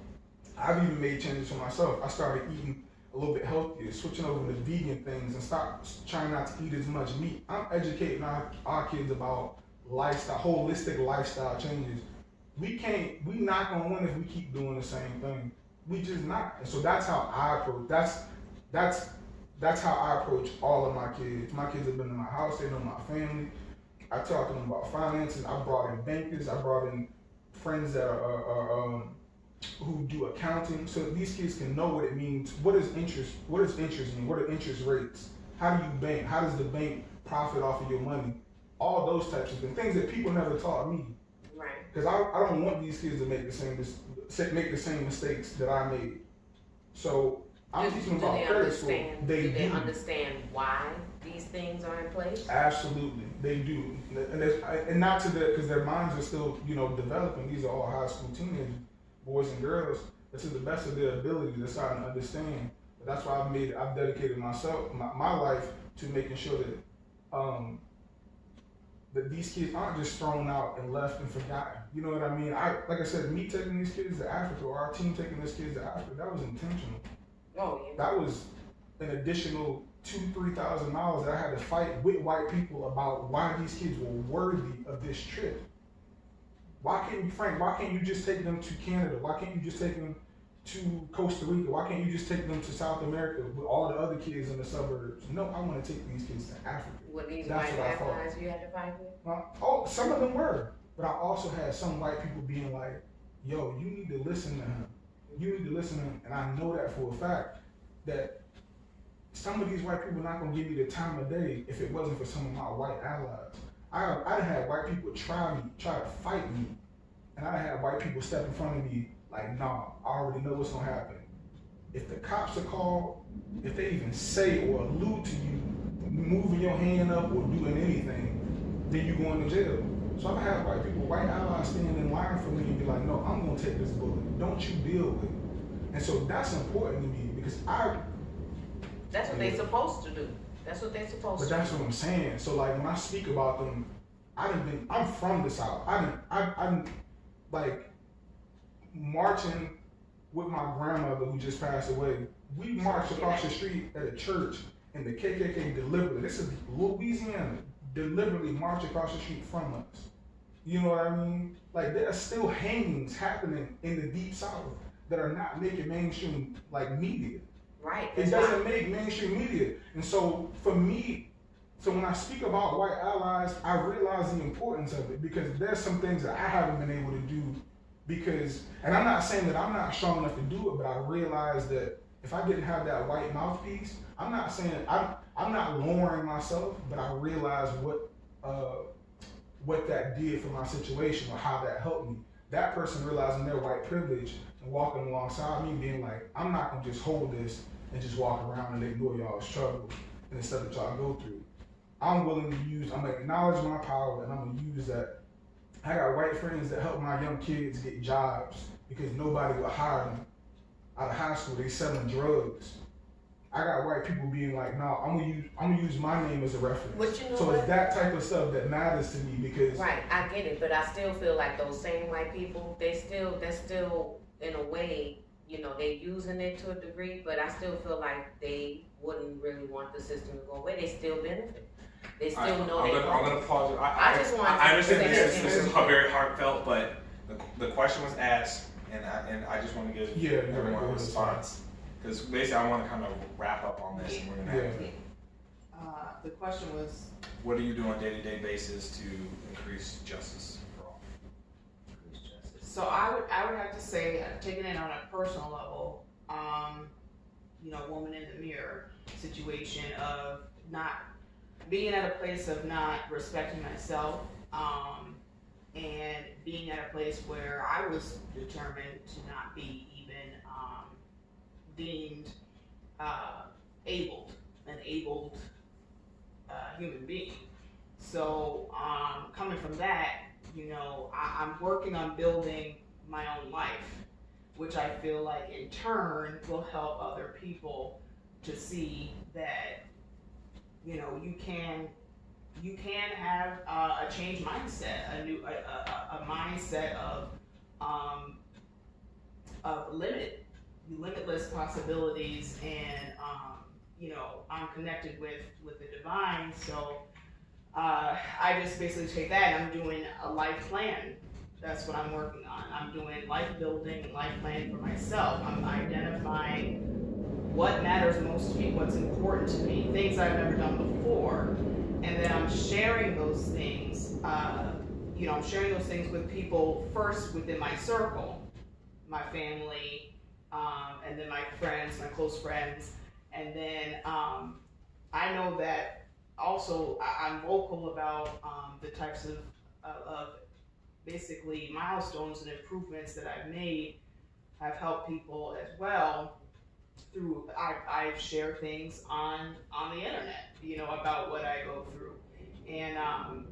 I've even made changes for myself. I started eating a little bit healthier, switching over to vegan things and stop trying not to eat as much meat. I'm educating our kids about lifestyle, holistic lifestyle changes. We not gonna win if we keep doing the same thing. We just not. And so that's how I approach. That's how I approach all of my kids. My kids have been in my house. They know my family. I talk to them about finances. I brought in bankers. I brought in friends that are who do accounting, so that these kids can know what it means. What does interest mean? What are interest rates? How do you bank? How does the bank profit off of your money? All those types of things that people never taught me. Right. Because I don't want these kids to make the same mistakes that I made. So I'm teaching them about credit score. Do they understand why these things are in place? Absolutely, they do, and not to that, because their minds are still developing. These are all high school teenagers, boys and girls. But to the best of their ability, they're starting to understand. But that's why I've dedicated myself, my life, to making sure that that these kids aren't just thrown out and left and forgotten. You know what I mean? Like I said, me taking these kids to Africa, or our team taking these kids to Africa, that was intentional. Oh, yeah. That was an additional $2,000-3,000 that I had to fight with white people about why these kids were worthy of this trip. Why can't you just take them to Canada? Why can't you just take them to Costa Rica? Why can't you just take them to South America with all the other kids in the suburbs? No, I want to take these kids to Africa. Were these white allies you had to fight with? Some of them were. But I also had some white people being like, yo, you need to listen to him. You need to listen to him. And I know that for a fact, that some of these white people are not going to give me the time of day if it wasn't for some of my white allies. I had white people try to fight me. And I had white people step in front of me like, nah, I already know what's going to happen. If the cops are called, if they even say or allude to you moving your hand up or doing anything, then you're going to jail. So I've had white allies stand in line for me and be like, no, I'm going to take this bullet. Don't you deal with it. And so that's important to me because that's what they're supposed to do. That's what they're supposed to do. But that's what I'm saying. So like when I speak about them, I'm from the South. I'm like marching with my grandmother who just passed away. We marched across the street at a church and the KKK deliberately, this is Louisiana, deliberately marched across the street from us. You know what I mean? Like there are still hangings happening in the Deep South that are not making mainstream media. Right. It doesn't make mainstream media. And so for me, when I speak about white allies, I realize the importance of it because there's some things that I haven't been able to do and I'm not saying that I'm not strong enough to do it, but I realize that if I didn't have that white mouthpiece, I'm not saying, I'm not lowering myself, but I realize what that did for my situation or how that helped me. That person realizing their white privilege and walking alongside me being like, I'm not gonna just hold this and just walk around and ignore y'all's struggle and the stuff that y'all go through. I'm gonna acknowledge my power and I'm gonna use that. I got white friends that help my young kids get jobs because nobody would hire them out of high school. They selling drugs. I got white people being like, no, I'm gonna use my name as a reference. But you know so what? it's that type of stuff that matters to me because Right, I get it, but I still feel like those same white people, they're still in a way, you know, they using it to a degree, but I still feel like they wouldn't really want the system to go away. They still benefit. They still know they. I'm gonna pause. I just want I to understand say this that. is very heartfelt, but the question was asked, and I just want to give everyone a response because basically I want to kind of wrap up on this, and we're gonna have The question was, what do you do on a day-to-day basis to increase justice for all? so I would have to say, taking it on a personal level, you know, woman in the mirror situation of not being at a place of not respecting myself, and being at a place where I was determined to not be even deemed an abled human being. So coming from that, you know, I'm working on building my own life, which I feel like in turn will help other people to see that, you know, you can have a changed mindset, a mindset of limitless possibilities, and you know, I'm connected with the divine, so I just basically take that and I'm doing a life plan. That's what I'm working on. I'm doing life building, life planning for myself. I'm identifying what matters most to me, what's important to me, things I've never done before, and then I'm sharing those things. You know, I'm sharing those things with people first within my circle, my family, and then my friends, my close friends, and then I know that also I'm vocal about the types of basically milestones and improvements that I've made have helped people as well. Through I've shared things on the internet, you know, about what I go through, and on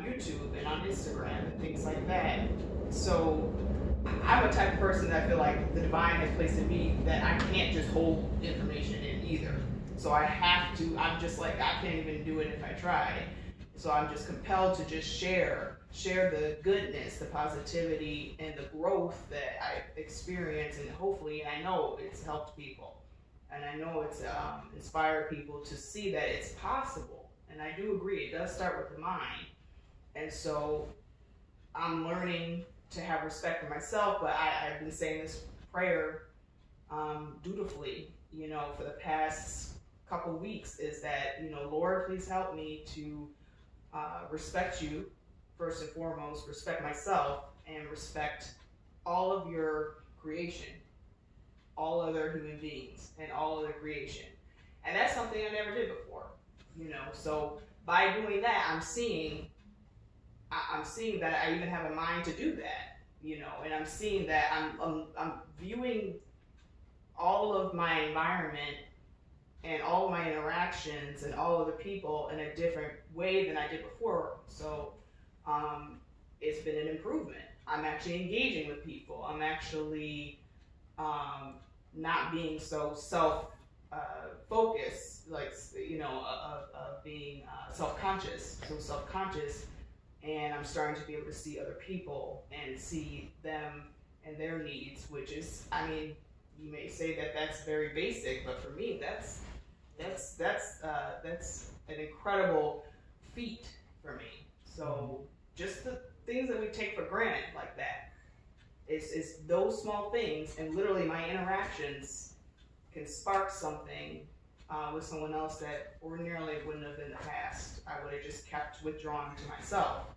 YouTube and on Instagram and things like that. So I'm a type of person that I feel like the divine has placed in me that I can't just hold information in either. So I have to. I'm just like, I can't even do it if I try. So I'm just compelled to just share the goodness, the positivity, and the growth that I experience, and hopefully, I know it's helped people, and I know it's inspired people to see that it's possible. And I do agree, it does start with the mind. And so I'm learning to have respect for myself, but I've been saying this prayer dutifully, you know, for the past couple weeks, is that, you know, Lord, please help me to respect you first and foremost, respect myself, and respect all of your creation, all other human beings, and all other creation. And that's something I never did before, you know. So by doing that, I'm seeing that I even have a mind to do that, you know, and I'm seeing that I'm viewing all of my environment and all of my interactions and all of the people in a different way than I did before. So it's been an improvement. I'm actually engaging with people. I'm actually not being so self-focused, like, you know, of being self-conscious. So self-conscious, and I'm starting to be able to see other people and see them and their needs, which is, I mean, you may say that that's very basic, but for me, that's an incredible feat for me. So just the things that we take for granted like that, it's those small things, and literally my interactions can spark something with someone else that ordinarily wouldn't have in the past. I would have just kept withdrawn to myself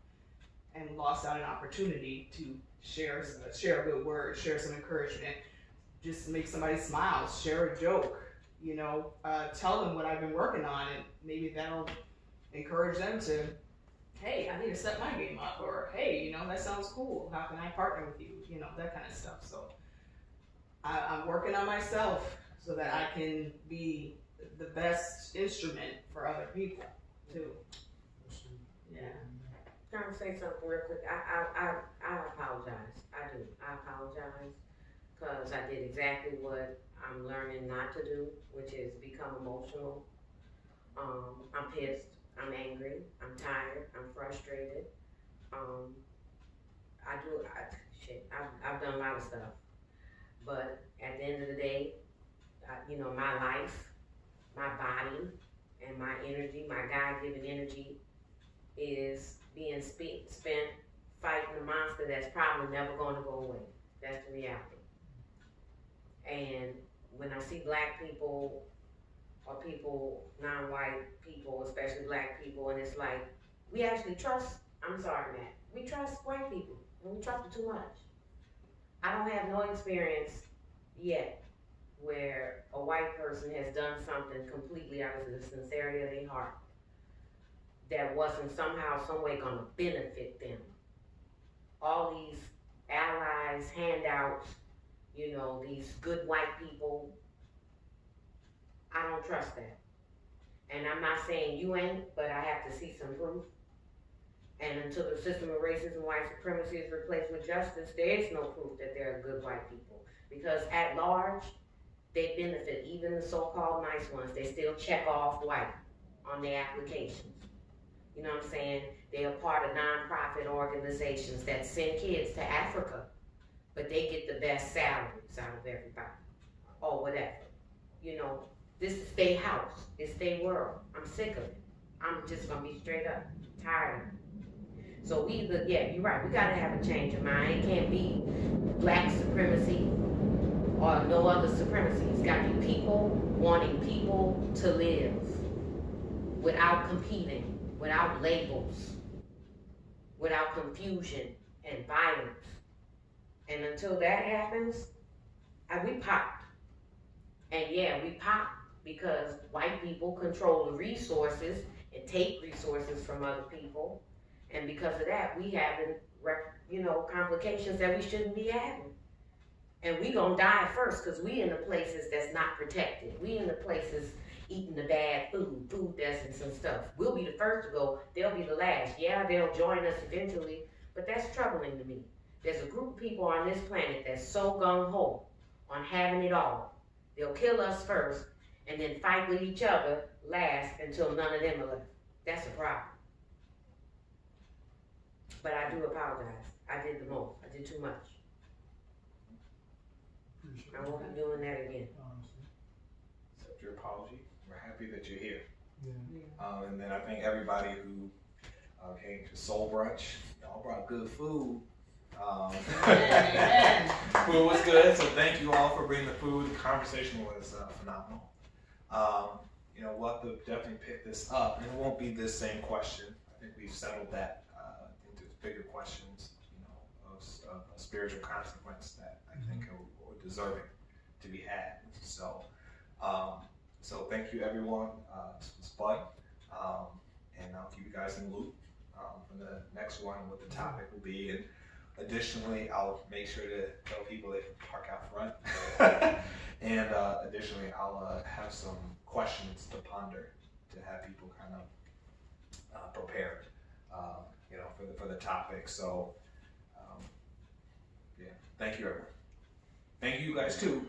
and lost out an opportunity to share a good word, share some encouragement, just make somebody smile, share a joke, you know, tell them what I've been working on, and maybe that'll encourage them to, hey, I need to step my game up, or hey, you know, that sounds cool, how can I partner with you, you know, that kind of stuff. So I'm working on myself so that I can be the best instrument for other people too. Yeah. Can I say something real quick? I apologize. I do. I apologize. because I did exactly what I'm learning not to do, which is become emotional. I'm pissed, I'm angry, I'm tired, I'm frustrated. I've done a lot of stuff. But at the end of the day, my life, my body, and my energy, my God-given energy is being spent fighting a monster that's probably never going to go away. That's the reality. And when I see black people or people, non-white people, especially black people, and it's like, we actually trust, I'm sorry, Matt, we trust white people, and we trust them too much. I don't have no experience yet where a white person has done something completely out of the sincerity of their heart that wasn't somehow, some way gonna benefit them. All these allies, handouts, these good white people, I don't trust that. And I'm not saying you ain't, but I have to see some proof. And until the system of racism, white supremacy is replaced with justice, there is no proof that they're good white people. Because at large, they benefit, even the so-called nice ones, they still check off white on their applications. You know what I'm saying? They are part of nonprofit organizations that send kids to Africa, but they get the best salaries out of everybody, or whatever. This is their house, it's their world. I'm sick of it. I'm just gonna be straight up tired of it. So you're right, we gotta have a change of mind. It can't be black supremacy or no other supremacy. It's gotta be people wanting people to live without competing, without labels, without confusion and violence. And until that happens, we popped. And we popped because white people control the resources and take resources from other people. And because of that, we having, complications that we shouldn't be having. And we gonna die first because we in the places that's not protected. We in the places eating the bad food deserts and stuff. We'll be the first to go, they'll be the last. Yeah, they'll join us eventually, but that's troubling to me. There's a group of people on this planet that's so gung-ho on having it all. They'll kill us first and then fight with each other last until none of them are left. That's a problem. But I do apologize. I did the most. I did too much. I won't be doing that again. Accept your apology. We're happy that you're here. Yeah. And then I think everybody who came to Soul Brunch, y'all brought good food. Food was good, so thank you all for bringing the food. The conversation was phenomenal. We'll have to definitely pick this up, and it won't be this same question. I think we've settled that into bigger questions, of spiritual consequence that I think are deserving to be had. So thank you, everyone. This was fun, and I'll keep you guys in the loop for the next one. What the topic will be, and additionally, I'll make sure to tell people they can park out front. And additionally, I'll have some questions to ponder to have people kind of prepared, for the topic. So, thank you, everyone. Thank you guys too.